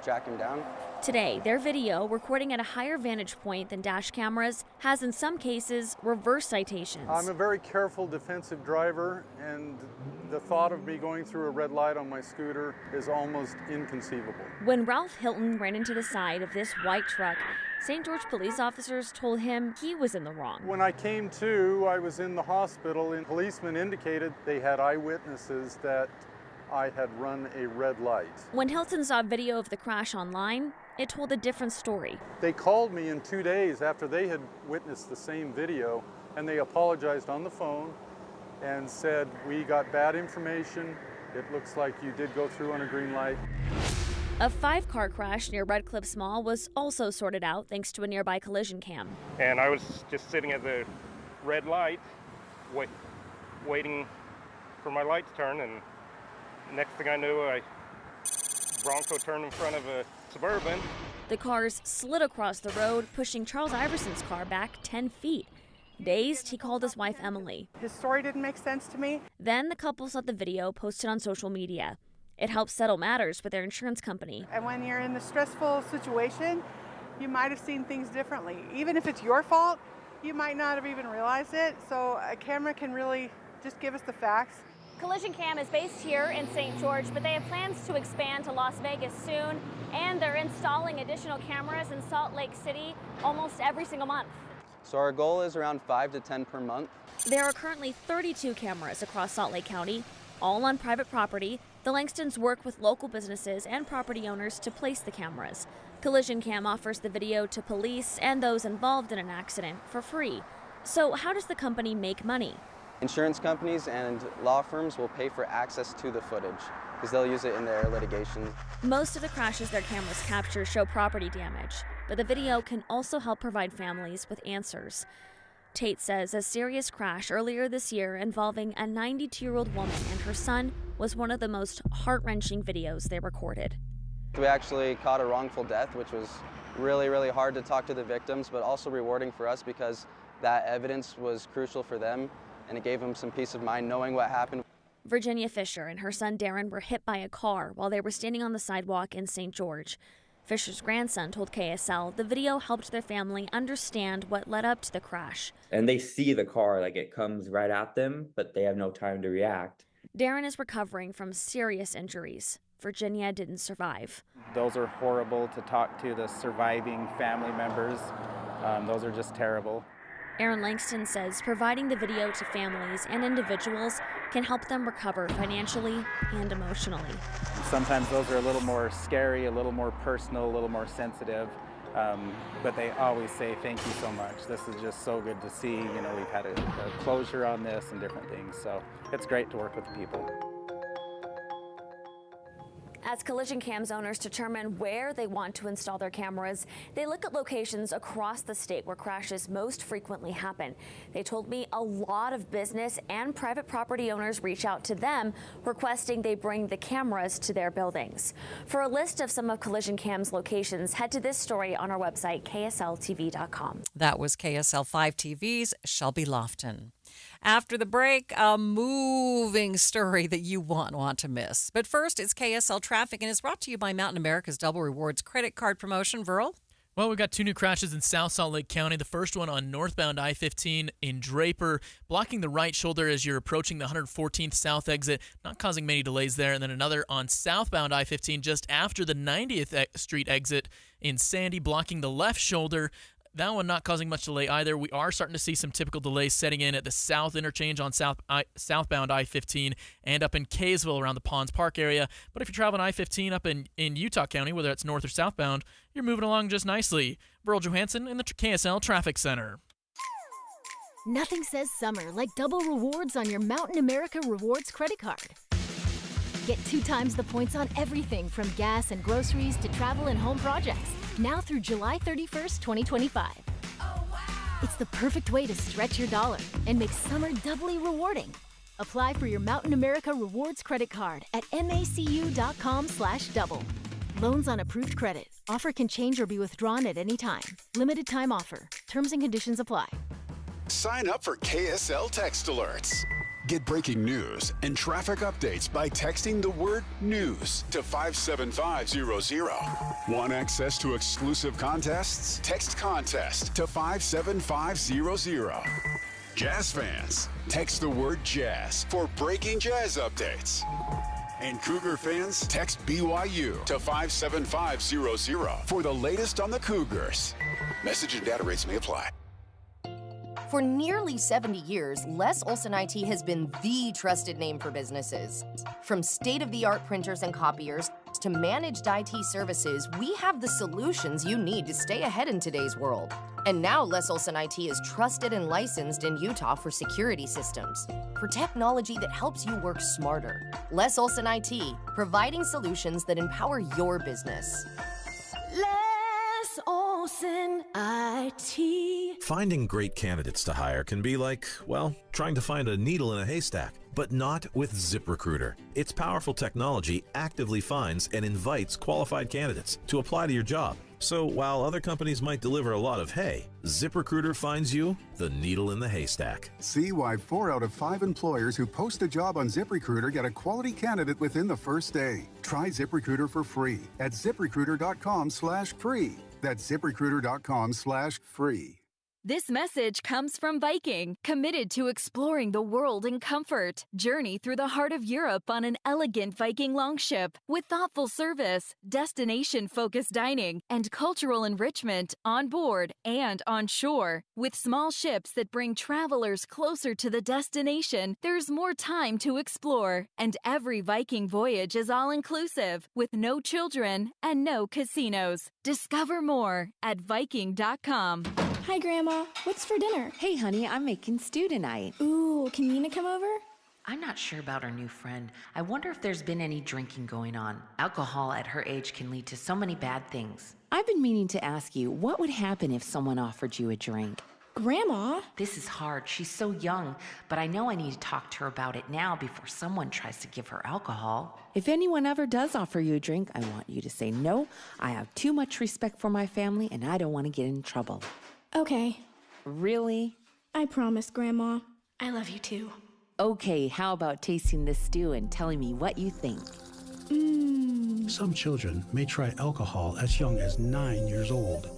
track him down. Today, their video, recording at a higher vantage point than dash cameras, has in some cases reverse citations. I'm a very careful defensive driver, and the thought of me going through a red light on my scooter is almost inconceivable. When Ralph Hilton ran into the side of this white truck, St. George police officers told him he was in the wrong. When I came to, I was in the hospital, and policemen indicated they had eyewitnesses that I had run a red light. When Hilton saw video of the crash online, it told a different story. They called me in 2 days after they had witnessed the same video, and they apologized on the phone and said, "We got bad information. It looks like you did go through on a green light." A 5-car crash near Red Cliffs Mall was also sorted out thanks to a nearby collision cam. And I was just sitting at the red light, waiting for my light to turn, and next thing I knew, a Bronco turned in front of a Suburban. The cars slid across the road, pushing Charles Iverson's car back 10 feet. Dazed, he called his wife Emily. His story didn't make sense to me. Then the couple saw the video posted on social media. It helps settle matters with their insurance company. And when you're in the stressful situation, you might have seen things differently. Even if it's your fault, you might not have even realized it. So a camera can really just give us the facts. Collision Cam is based here in St. George, but they have plans to expand to Las Vegas soon, and they're installing additional cameras in Salt Lake City almost every single month. So our goal is around 5 to 10 per month. There are currently 32 cameras across Salt Lake County, all on private property. The Langstons work with local businesses and property owners to place the cameras. Collision Cam offers the video to police and those involved in an accident for free. So how does the company make money? Insurance companies and law firms will pay for access to the footage because they'll use it in their litigation. Most of the crashes their cameras capture show property damage, but the video can also help provide families with answers. Tate says a serious crash earlier this year involving a 92-year-old woman and her son was one of the most heart-wrenching videos they recorded. We actually caught a wrongful death, which was really, really hard to talk to the victims, but also rewarding for us because that evidence was crucial for them, and it gave them some peace of mind knowing what happened. Virginia Fisher and her son Darren were hit by a car while they were standing on the sidewalk in St. George. Fisher's grandson told KSL the video helped their family understand what led up to the crash. And they see the car, like it comes right at them, but they have no time to react. Darren is recovering from serious injuries. Virginia didn't survive. Those are horrible to talk to the surviving family members. Those are just terrible. Aaron Langston says providing the video to families and individuals can help them recover financially and emotionally. Sometimes those are a little more scary, a little more personal, a little more sensitive, but they always say thank you so much. This is just so good to see. We've had a closure on this and different things, so it's great to work with the people. As Collision Cam's owners determine where they want to install their cameras, they look at locations across the state where crashes most frequently happen. They told me a lot of business and private property owners reach out to them requesting they bring the cameras to their buildings. For a list of some of Collision Cam's locations, head to this story on our website, ksltv.com. That was KSL 5 TV's Shelby Lofton. After the break, a moving story that you won't want to miss. But first, it's KSL Traffic, and it's brought to you by Mountain America's Double Rewards credit card promotion. Verl? Well, we've got 2 new crashes in South Salt Lake County. The first one on northbound I-15 in Draper, blocking the right shoulder as you're approaching the 114th South exit, not causing many delays there. And then another on southbound I-15 just after the 90th Street exit in Sandy, blocking the left shoulder. That one not causing much delay either. We are starting to see some typical delays setting in at the south interchange on southbound I-15 and up in Kaysville around the Ponds Park area. But if you're traveling I-15 up in Utah County, whether it's north or southbound, you're moving along just nicely. Burl Johansson in the KSL Traffic Center. Nothing says summer like double rewards on your Mountain America Rewards credit card. Get 2 times the points on everything from gas and groceries to travel and home projects. Now through July 31st, 2025. Oh, wow. It's the perfect way to stretch your dollar and make summer doubly rewarding. Apply for your Mountain America Rewards credit card at macu.com/double. Loans on approved credit. Offer can change or be withdrawn at any time. Limited time offer. Terms and conditions apply. Sign up for KSL Text Alerts. Get breaking news and traffic updates by texting the word news to 57500. Want access to exclusive contests? Text contest to 57500. Jazz fans, text the word jazz for breaking jazz updates. And Cougar fans, text BYU to 57500 for the latest on the Cougars. Message and data rates may apply. For nearly 70 years, Les Olson IT has been the trusted name for businesses. From state-of-the-art printers and copiers to managed IT services, we have the solutions you need to stay ahead in today's world. And now Les Olson IT is trusted and licensed in Utah for security systems, for technology that helps you work smarter. Les Olson IT, providing solutions that empower your business. Les Olson IT. Finding great candidates to hire can be like, well, trying to find a needle in a haystack, but not with ZipRecruiter. Its powerful technology actively finds and invites qualified candidates to apply to your job. So while other companies might deliver a lot of hay, ZipRecruiter finds you the needle in the haystack. See why 4 out of 5 employers who post a job on ZipRecruiter get a quality candidate within the first day. Try ZipRecruiter for free at ZipRecruiter.com/free. That's ZipRecruiter.com/free. This message comes from Viking, committed to exploring the world in comfort. Journey through the heart of Europe on an elegant Viking longship with thoughtful service, destination-focused dining, and cultural enrichment on board and on shore. With small ships that bring travelers closer to the destination, there's more time to explore. And every Viking voyage is all-inclusive, with no children and no casinos. Discover more at Viking.com. Hi, Grandma. What's for dinner? Hey, honey, I'm making stew tonight. Ooh, can Nina come over? I'm not sure about our new friend. I wonder if there's been any drinking going on. Alcohol at her age can lead to so many bad things. I've been meaning to ask you, what would happen if someone offered you a drink? Grandma? This is hard. She's so young, but I know I need to talk to her about it now before someone tries to give her alcohol. If anyone ever does offer you a drink, I want you to say no. I have too much respect for my family, and I don't want to get in trouble. Okay. Really? I promise, Grandma. I love you too. Okay, how about tasting this stew and telling me what you think? Some children may try alcohol as young as 9 years old.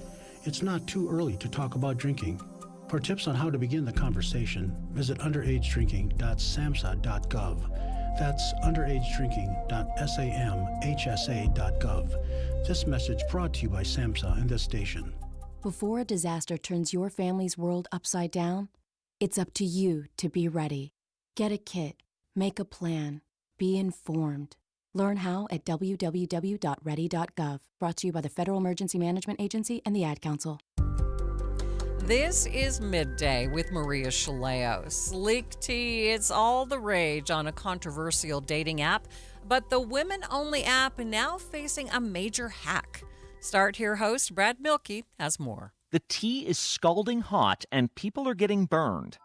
It's not too early to talk about drinking. For tips on how to begin the conversation, visit underagedrinking.samhsa.gov. That's underagedrinking.samhsa.gov. This message brought to you by SAMHSA and this station. Before a disaster turns your family's world upside down, it's up to you to be ready. Get a kit, make a plan, be informed. Learn how at www.ready.gov. Brought to you by the Federal Emergency Management Agency and the Ad Council. This is Midday with Maria Shilaos. Leak tea, it's all the rage on a controversial dating app, but the women-only app now facing a major hack. Start Here host Brad Milkey has more. The tea is scalding hot and people are getting burned.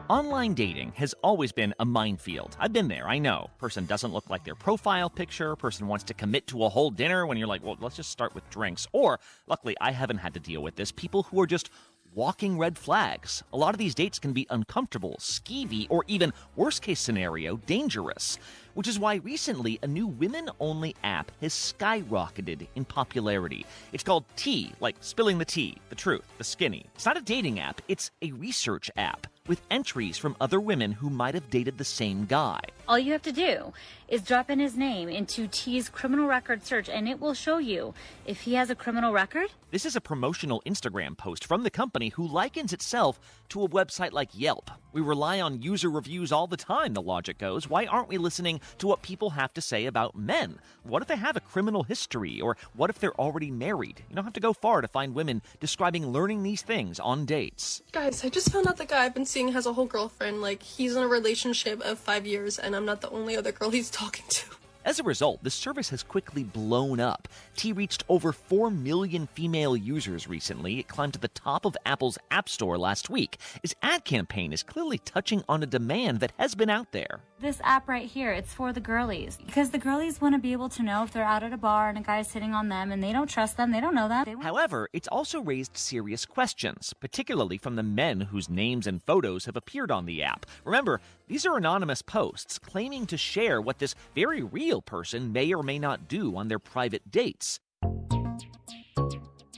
Online dating has always been a minefield. I've been there, I know. Person doesn't look like their profile picture. Person wants to commit to a whole dinner when you're like, well, let's just start with drinks. Or, luckily, I haven't had to deal with this. People who are just walking red flags. A lot of these dates can be uncomfortable, skeevy, or even, worst case scenario, dangerous. Which is why recently a new women-only app has skyrocketed in popularity. It's called Tea, like spilling the tea, the truth, the skinny. It's not a dating app, it's a research app with entries from other women who might have dated the same guy. All you have to do is drop in his name into T's criminal record search, and it will show you if he has a criminal record. This is a promotional Instagram post from the company who likens itself to a website like Yelp. We rely on user reviews all the time, the logic goes. Why aren't we listening to what people have to say about men? What if they have a criminal history? Or what if they're already married? You don't have to go far to find women describing learning these things on dates. Guys, I just found out the guy I've been seeing has a whole girlfriend. Like, he's in a relationship of 5 years, and I'm not the only other girl he's talking to. As a result, the service has quickly blown up. T reached over 4 million female users recently. It climbed to the top of Apple's App Store last week. Its ad campaign is clearly touching on a demand that has been out there. This app right here, it's for the girlies. Because the girlies want to be able to know if they're out at a bar and a guy's sitting on them and they don't trust them, they don't know that. However, it's also raised serious questions, particularly from the men whose names and photos have appeared on the app. Remember, these are anonymous posts claiming to share what this very real person may or may not do on their private dates.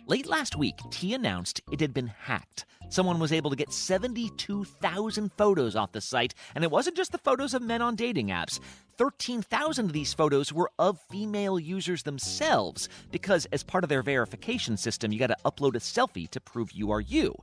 Late last week, T announced it had been hacked. Someone was able to get 72,000 photos off the site, and it wasn't just the photos of men on dating apps. 13,000 of these photos were of female users themselves, because as part of their verification system, you got to upload a selfie to prove you are you.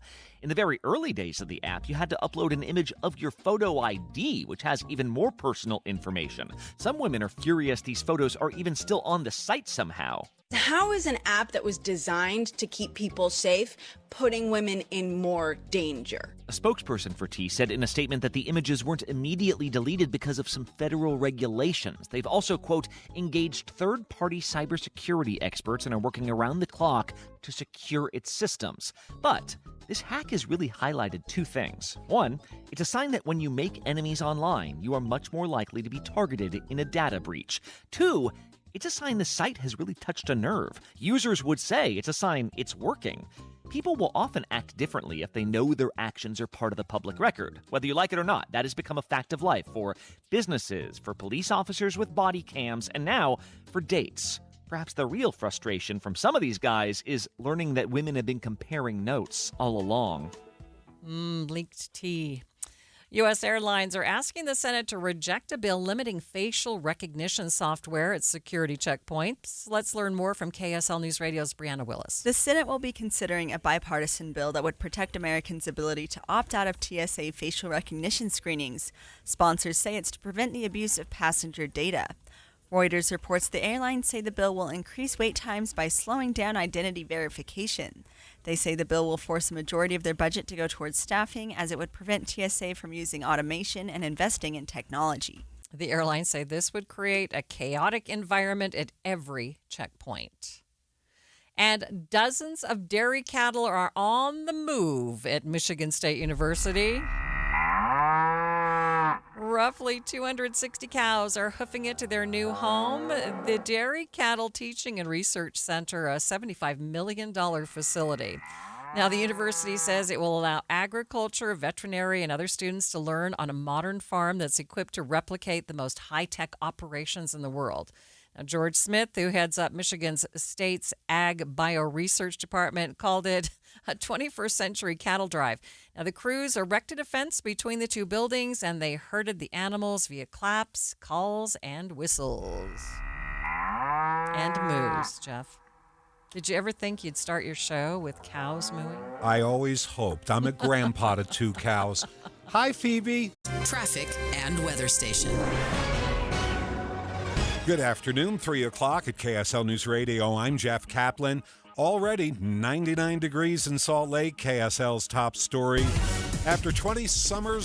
In the very early days of the app, you had to upload an image of your photo ID, which has even more personal information. Some women are furious these photos are even still on the site somehow. How is an app that was designed to keep people safe putting women in more danger? A spokesperson for T said in a statement that the images weren't immediately deleted because of some federal regulations. They've also, quote, engaged third-party cybersecurity experts and are working around the clock to secure its systems. But this hack has really highlighted two things. One, it's a sign that when you make enemies online, you are much more likely to be targeted in a data breach. Two, it's a sign the site has really touched a nerve. Users would say it's a sign it's working. People will often act differently if they know their actions are part of the public record. Whether you like it or not, that has become a fact of life for businesses, for police officers with body cams, and now for dates. Perhaps the real frustration from some of these guys is learning that women have been comparing notes all along. Leaked tea. U.S. Airlines are asking the Senate to reject a bill limiting facial recognition software at security checkpoints. Let's learn more from KSL News Radio's Brianna Willis. The Senate will be considering a bipartisan bill that would protect Americans' ability to opt out of TSA facial recognition screenings. Sponsors say it's to prevent the abuse of passenger data. Reuters reports the airlines say the bill will increase wait times by slowing down identity verification. They say the bill will force a majority of their budget to go towards staffing, as it would prevent TSA from using automation and investing in technology. The airlines say this would create a chaotic environment at every checkpoint. And dozens of dairy cattle are on the move at Michigan State University. Roughly 260 cows are hoofing it to their new home, the Dairy Cattle Teaching and Research Center, a $75 million facility. Now, the university says it will allow agriculture, veterinary, and other students to learn on a modern farm that's equipped to replicate the most high-tech operations in the world. Now, George Smith, who heads up Michigan's state's Ag Bioresearch Department, called it a 21st century cattle drive. Now, the crews erected a fence between the two buildings, and they herded the animals via claps, calls, and whistles. And moos, Jeff. Did you ever think you'd start your show with cows mooing? I always hoped. I'm a grandpa to two cows. Hi, Phoebe. Traffic and weather station. Good afternoon, 3 o'clock at KSL News Radio. I'm Jeff Kaplan. Already 99 degrees in Salt Lake, KSL's top story. After 20 summers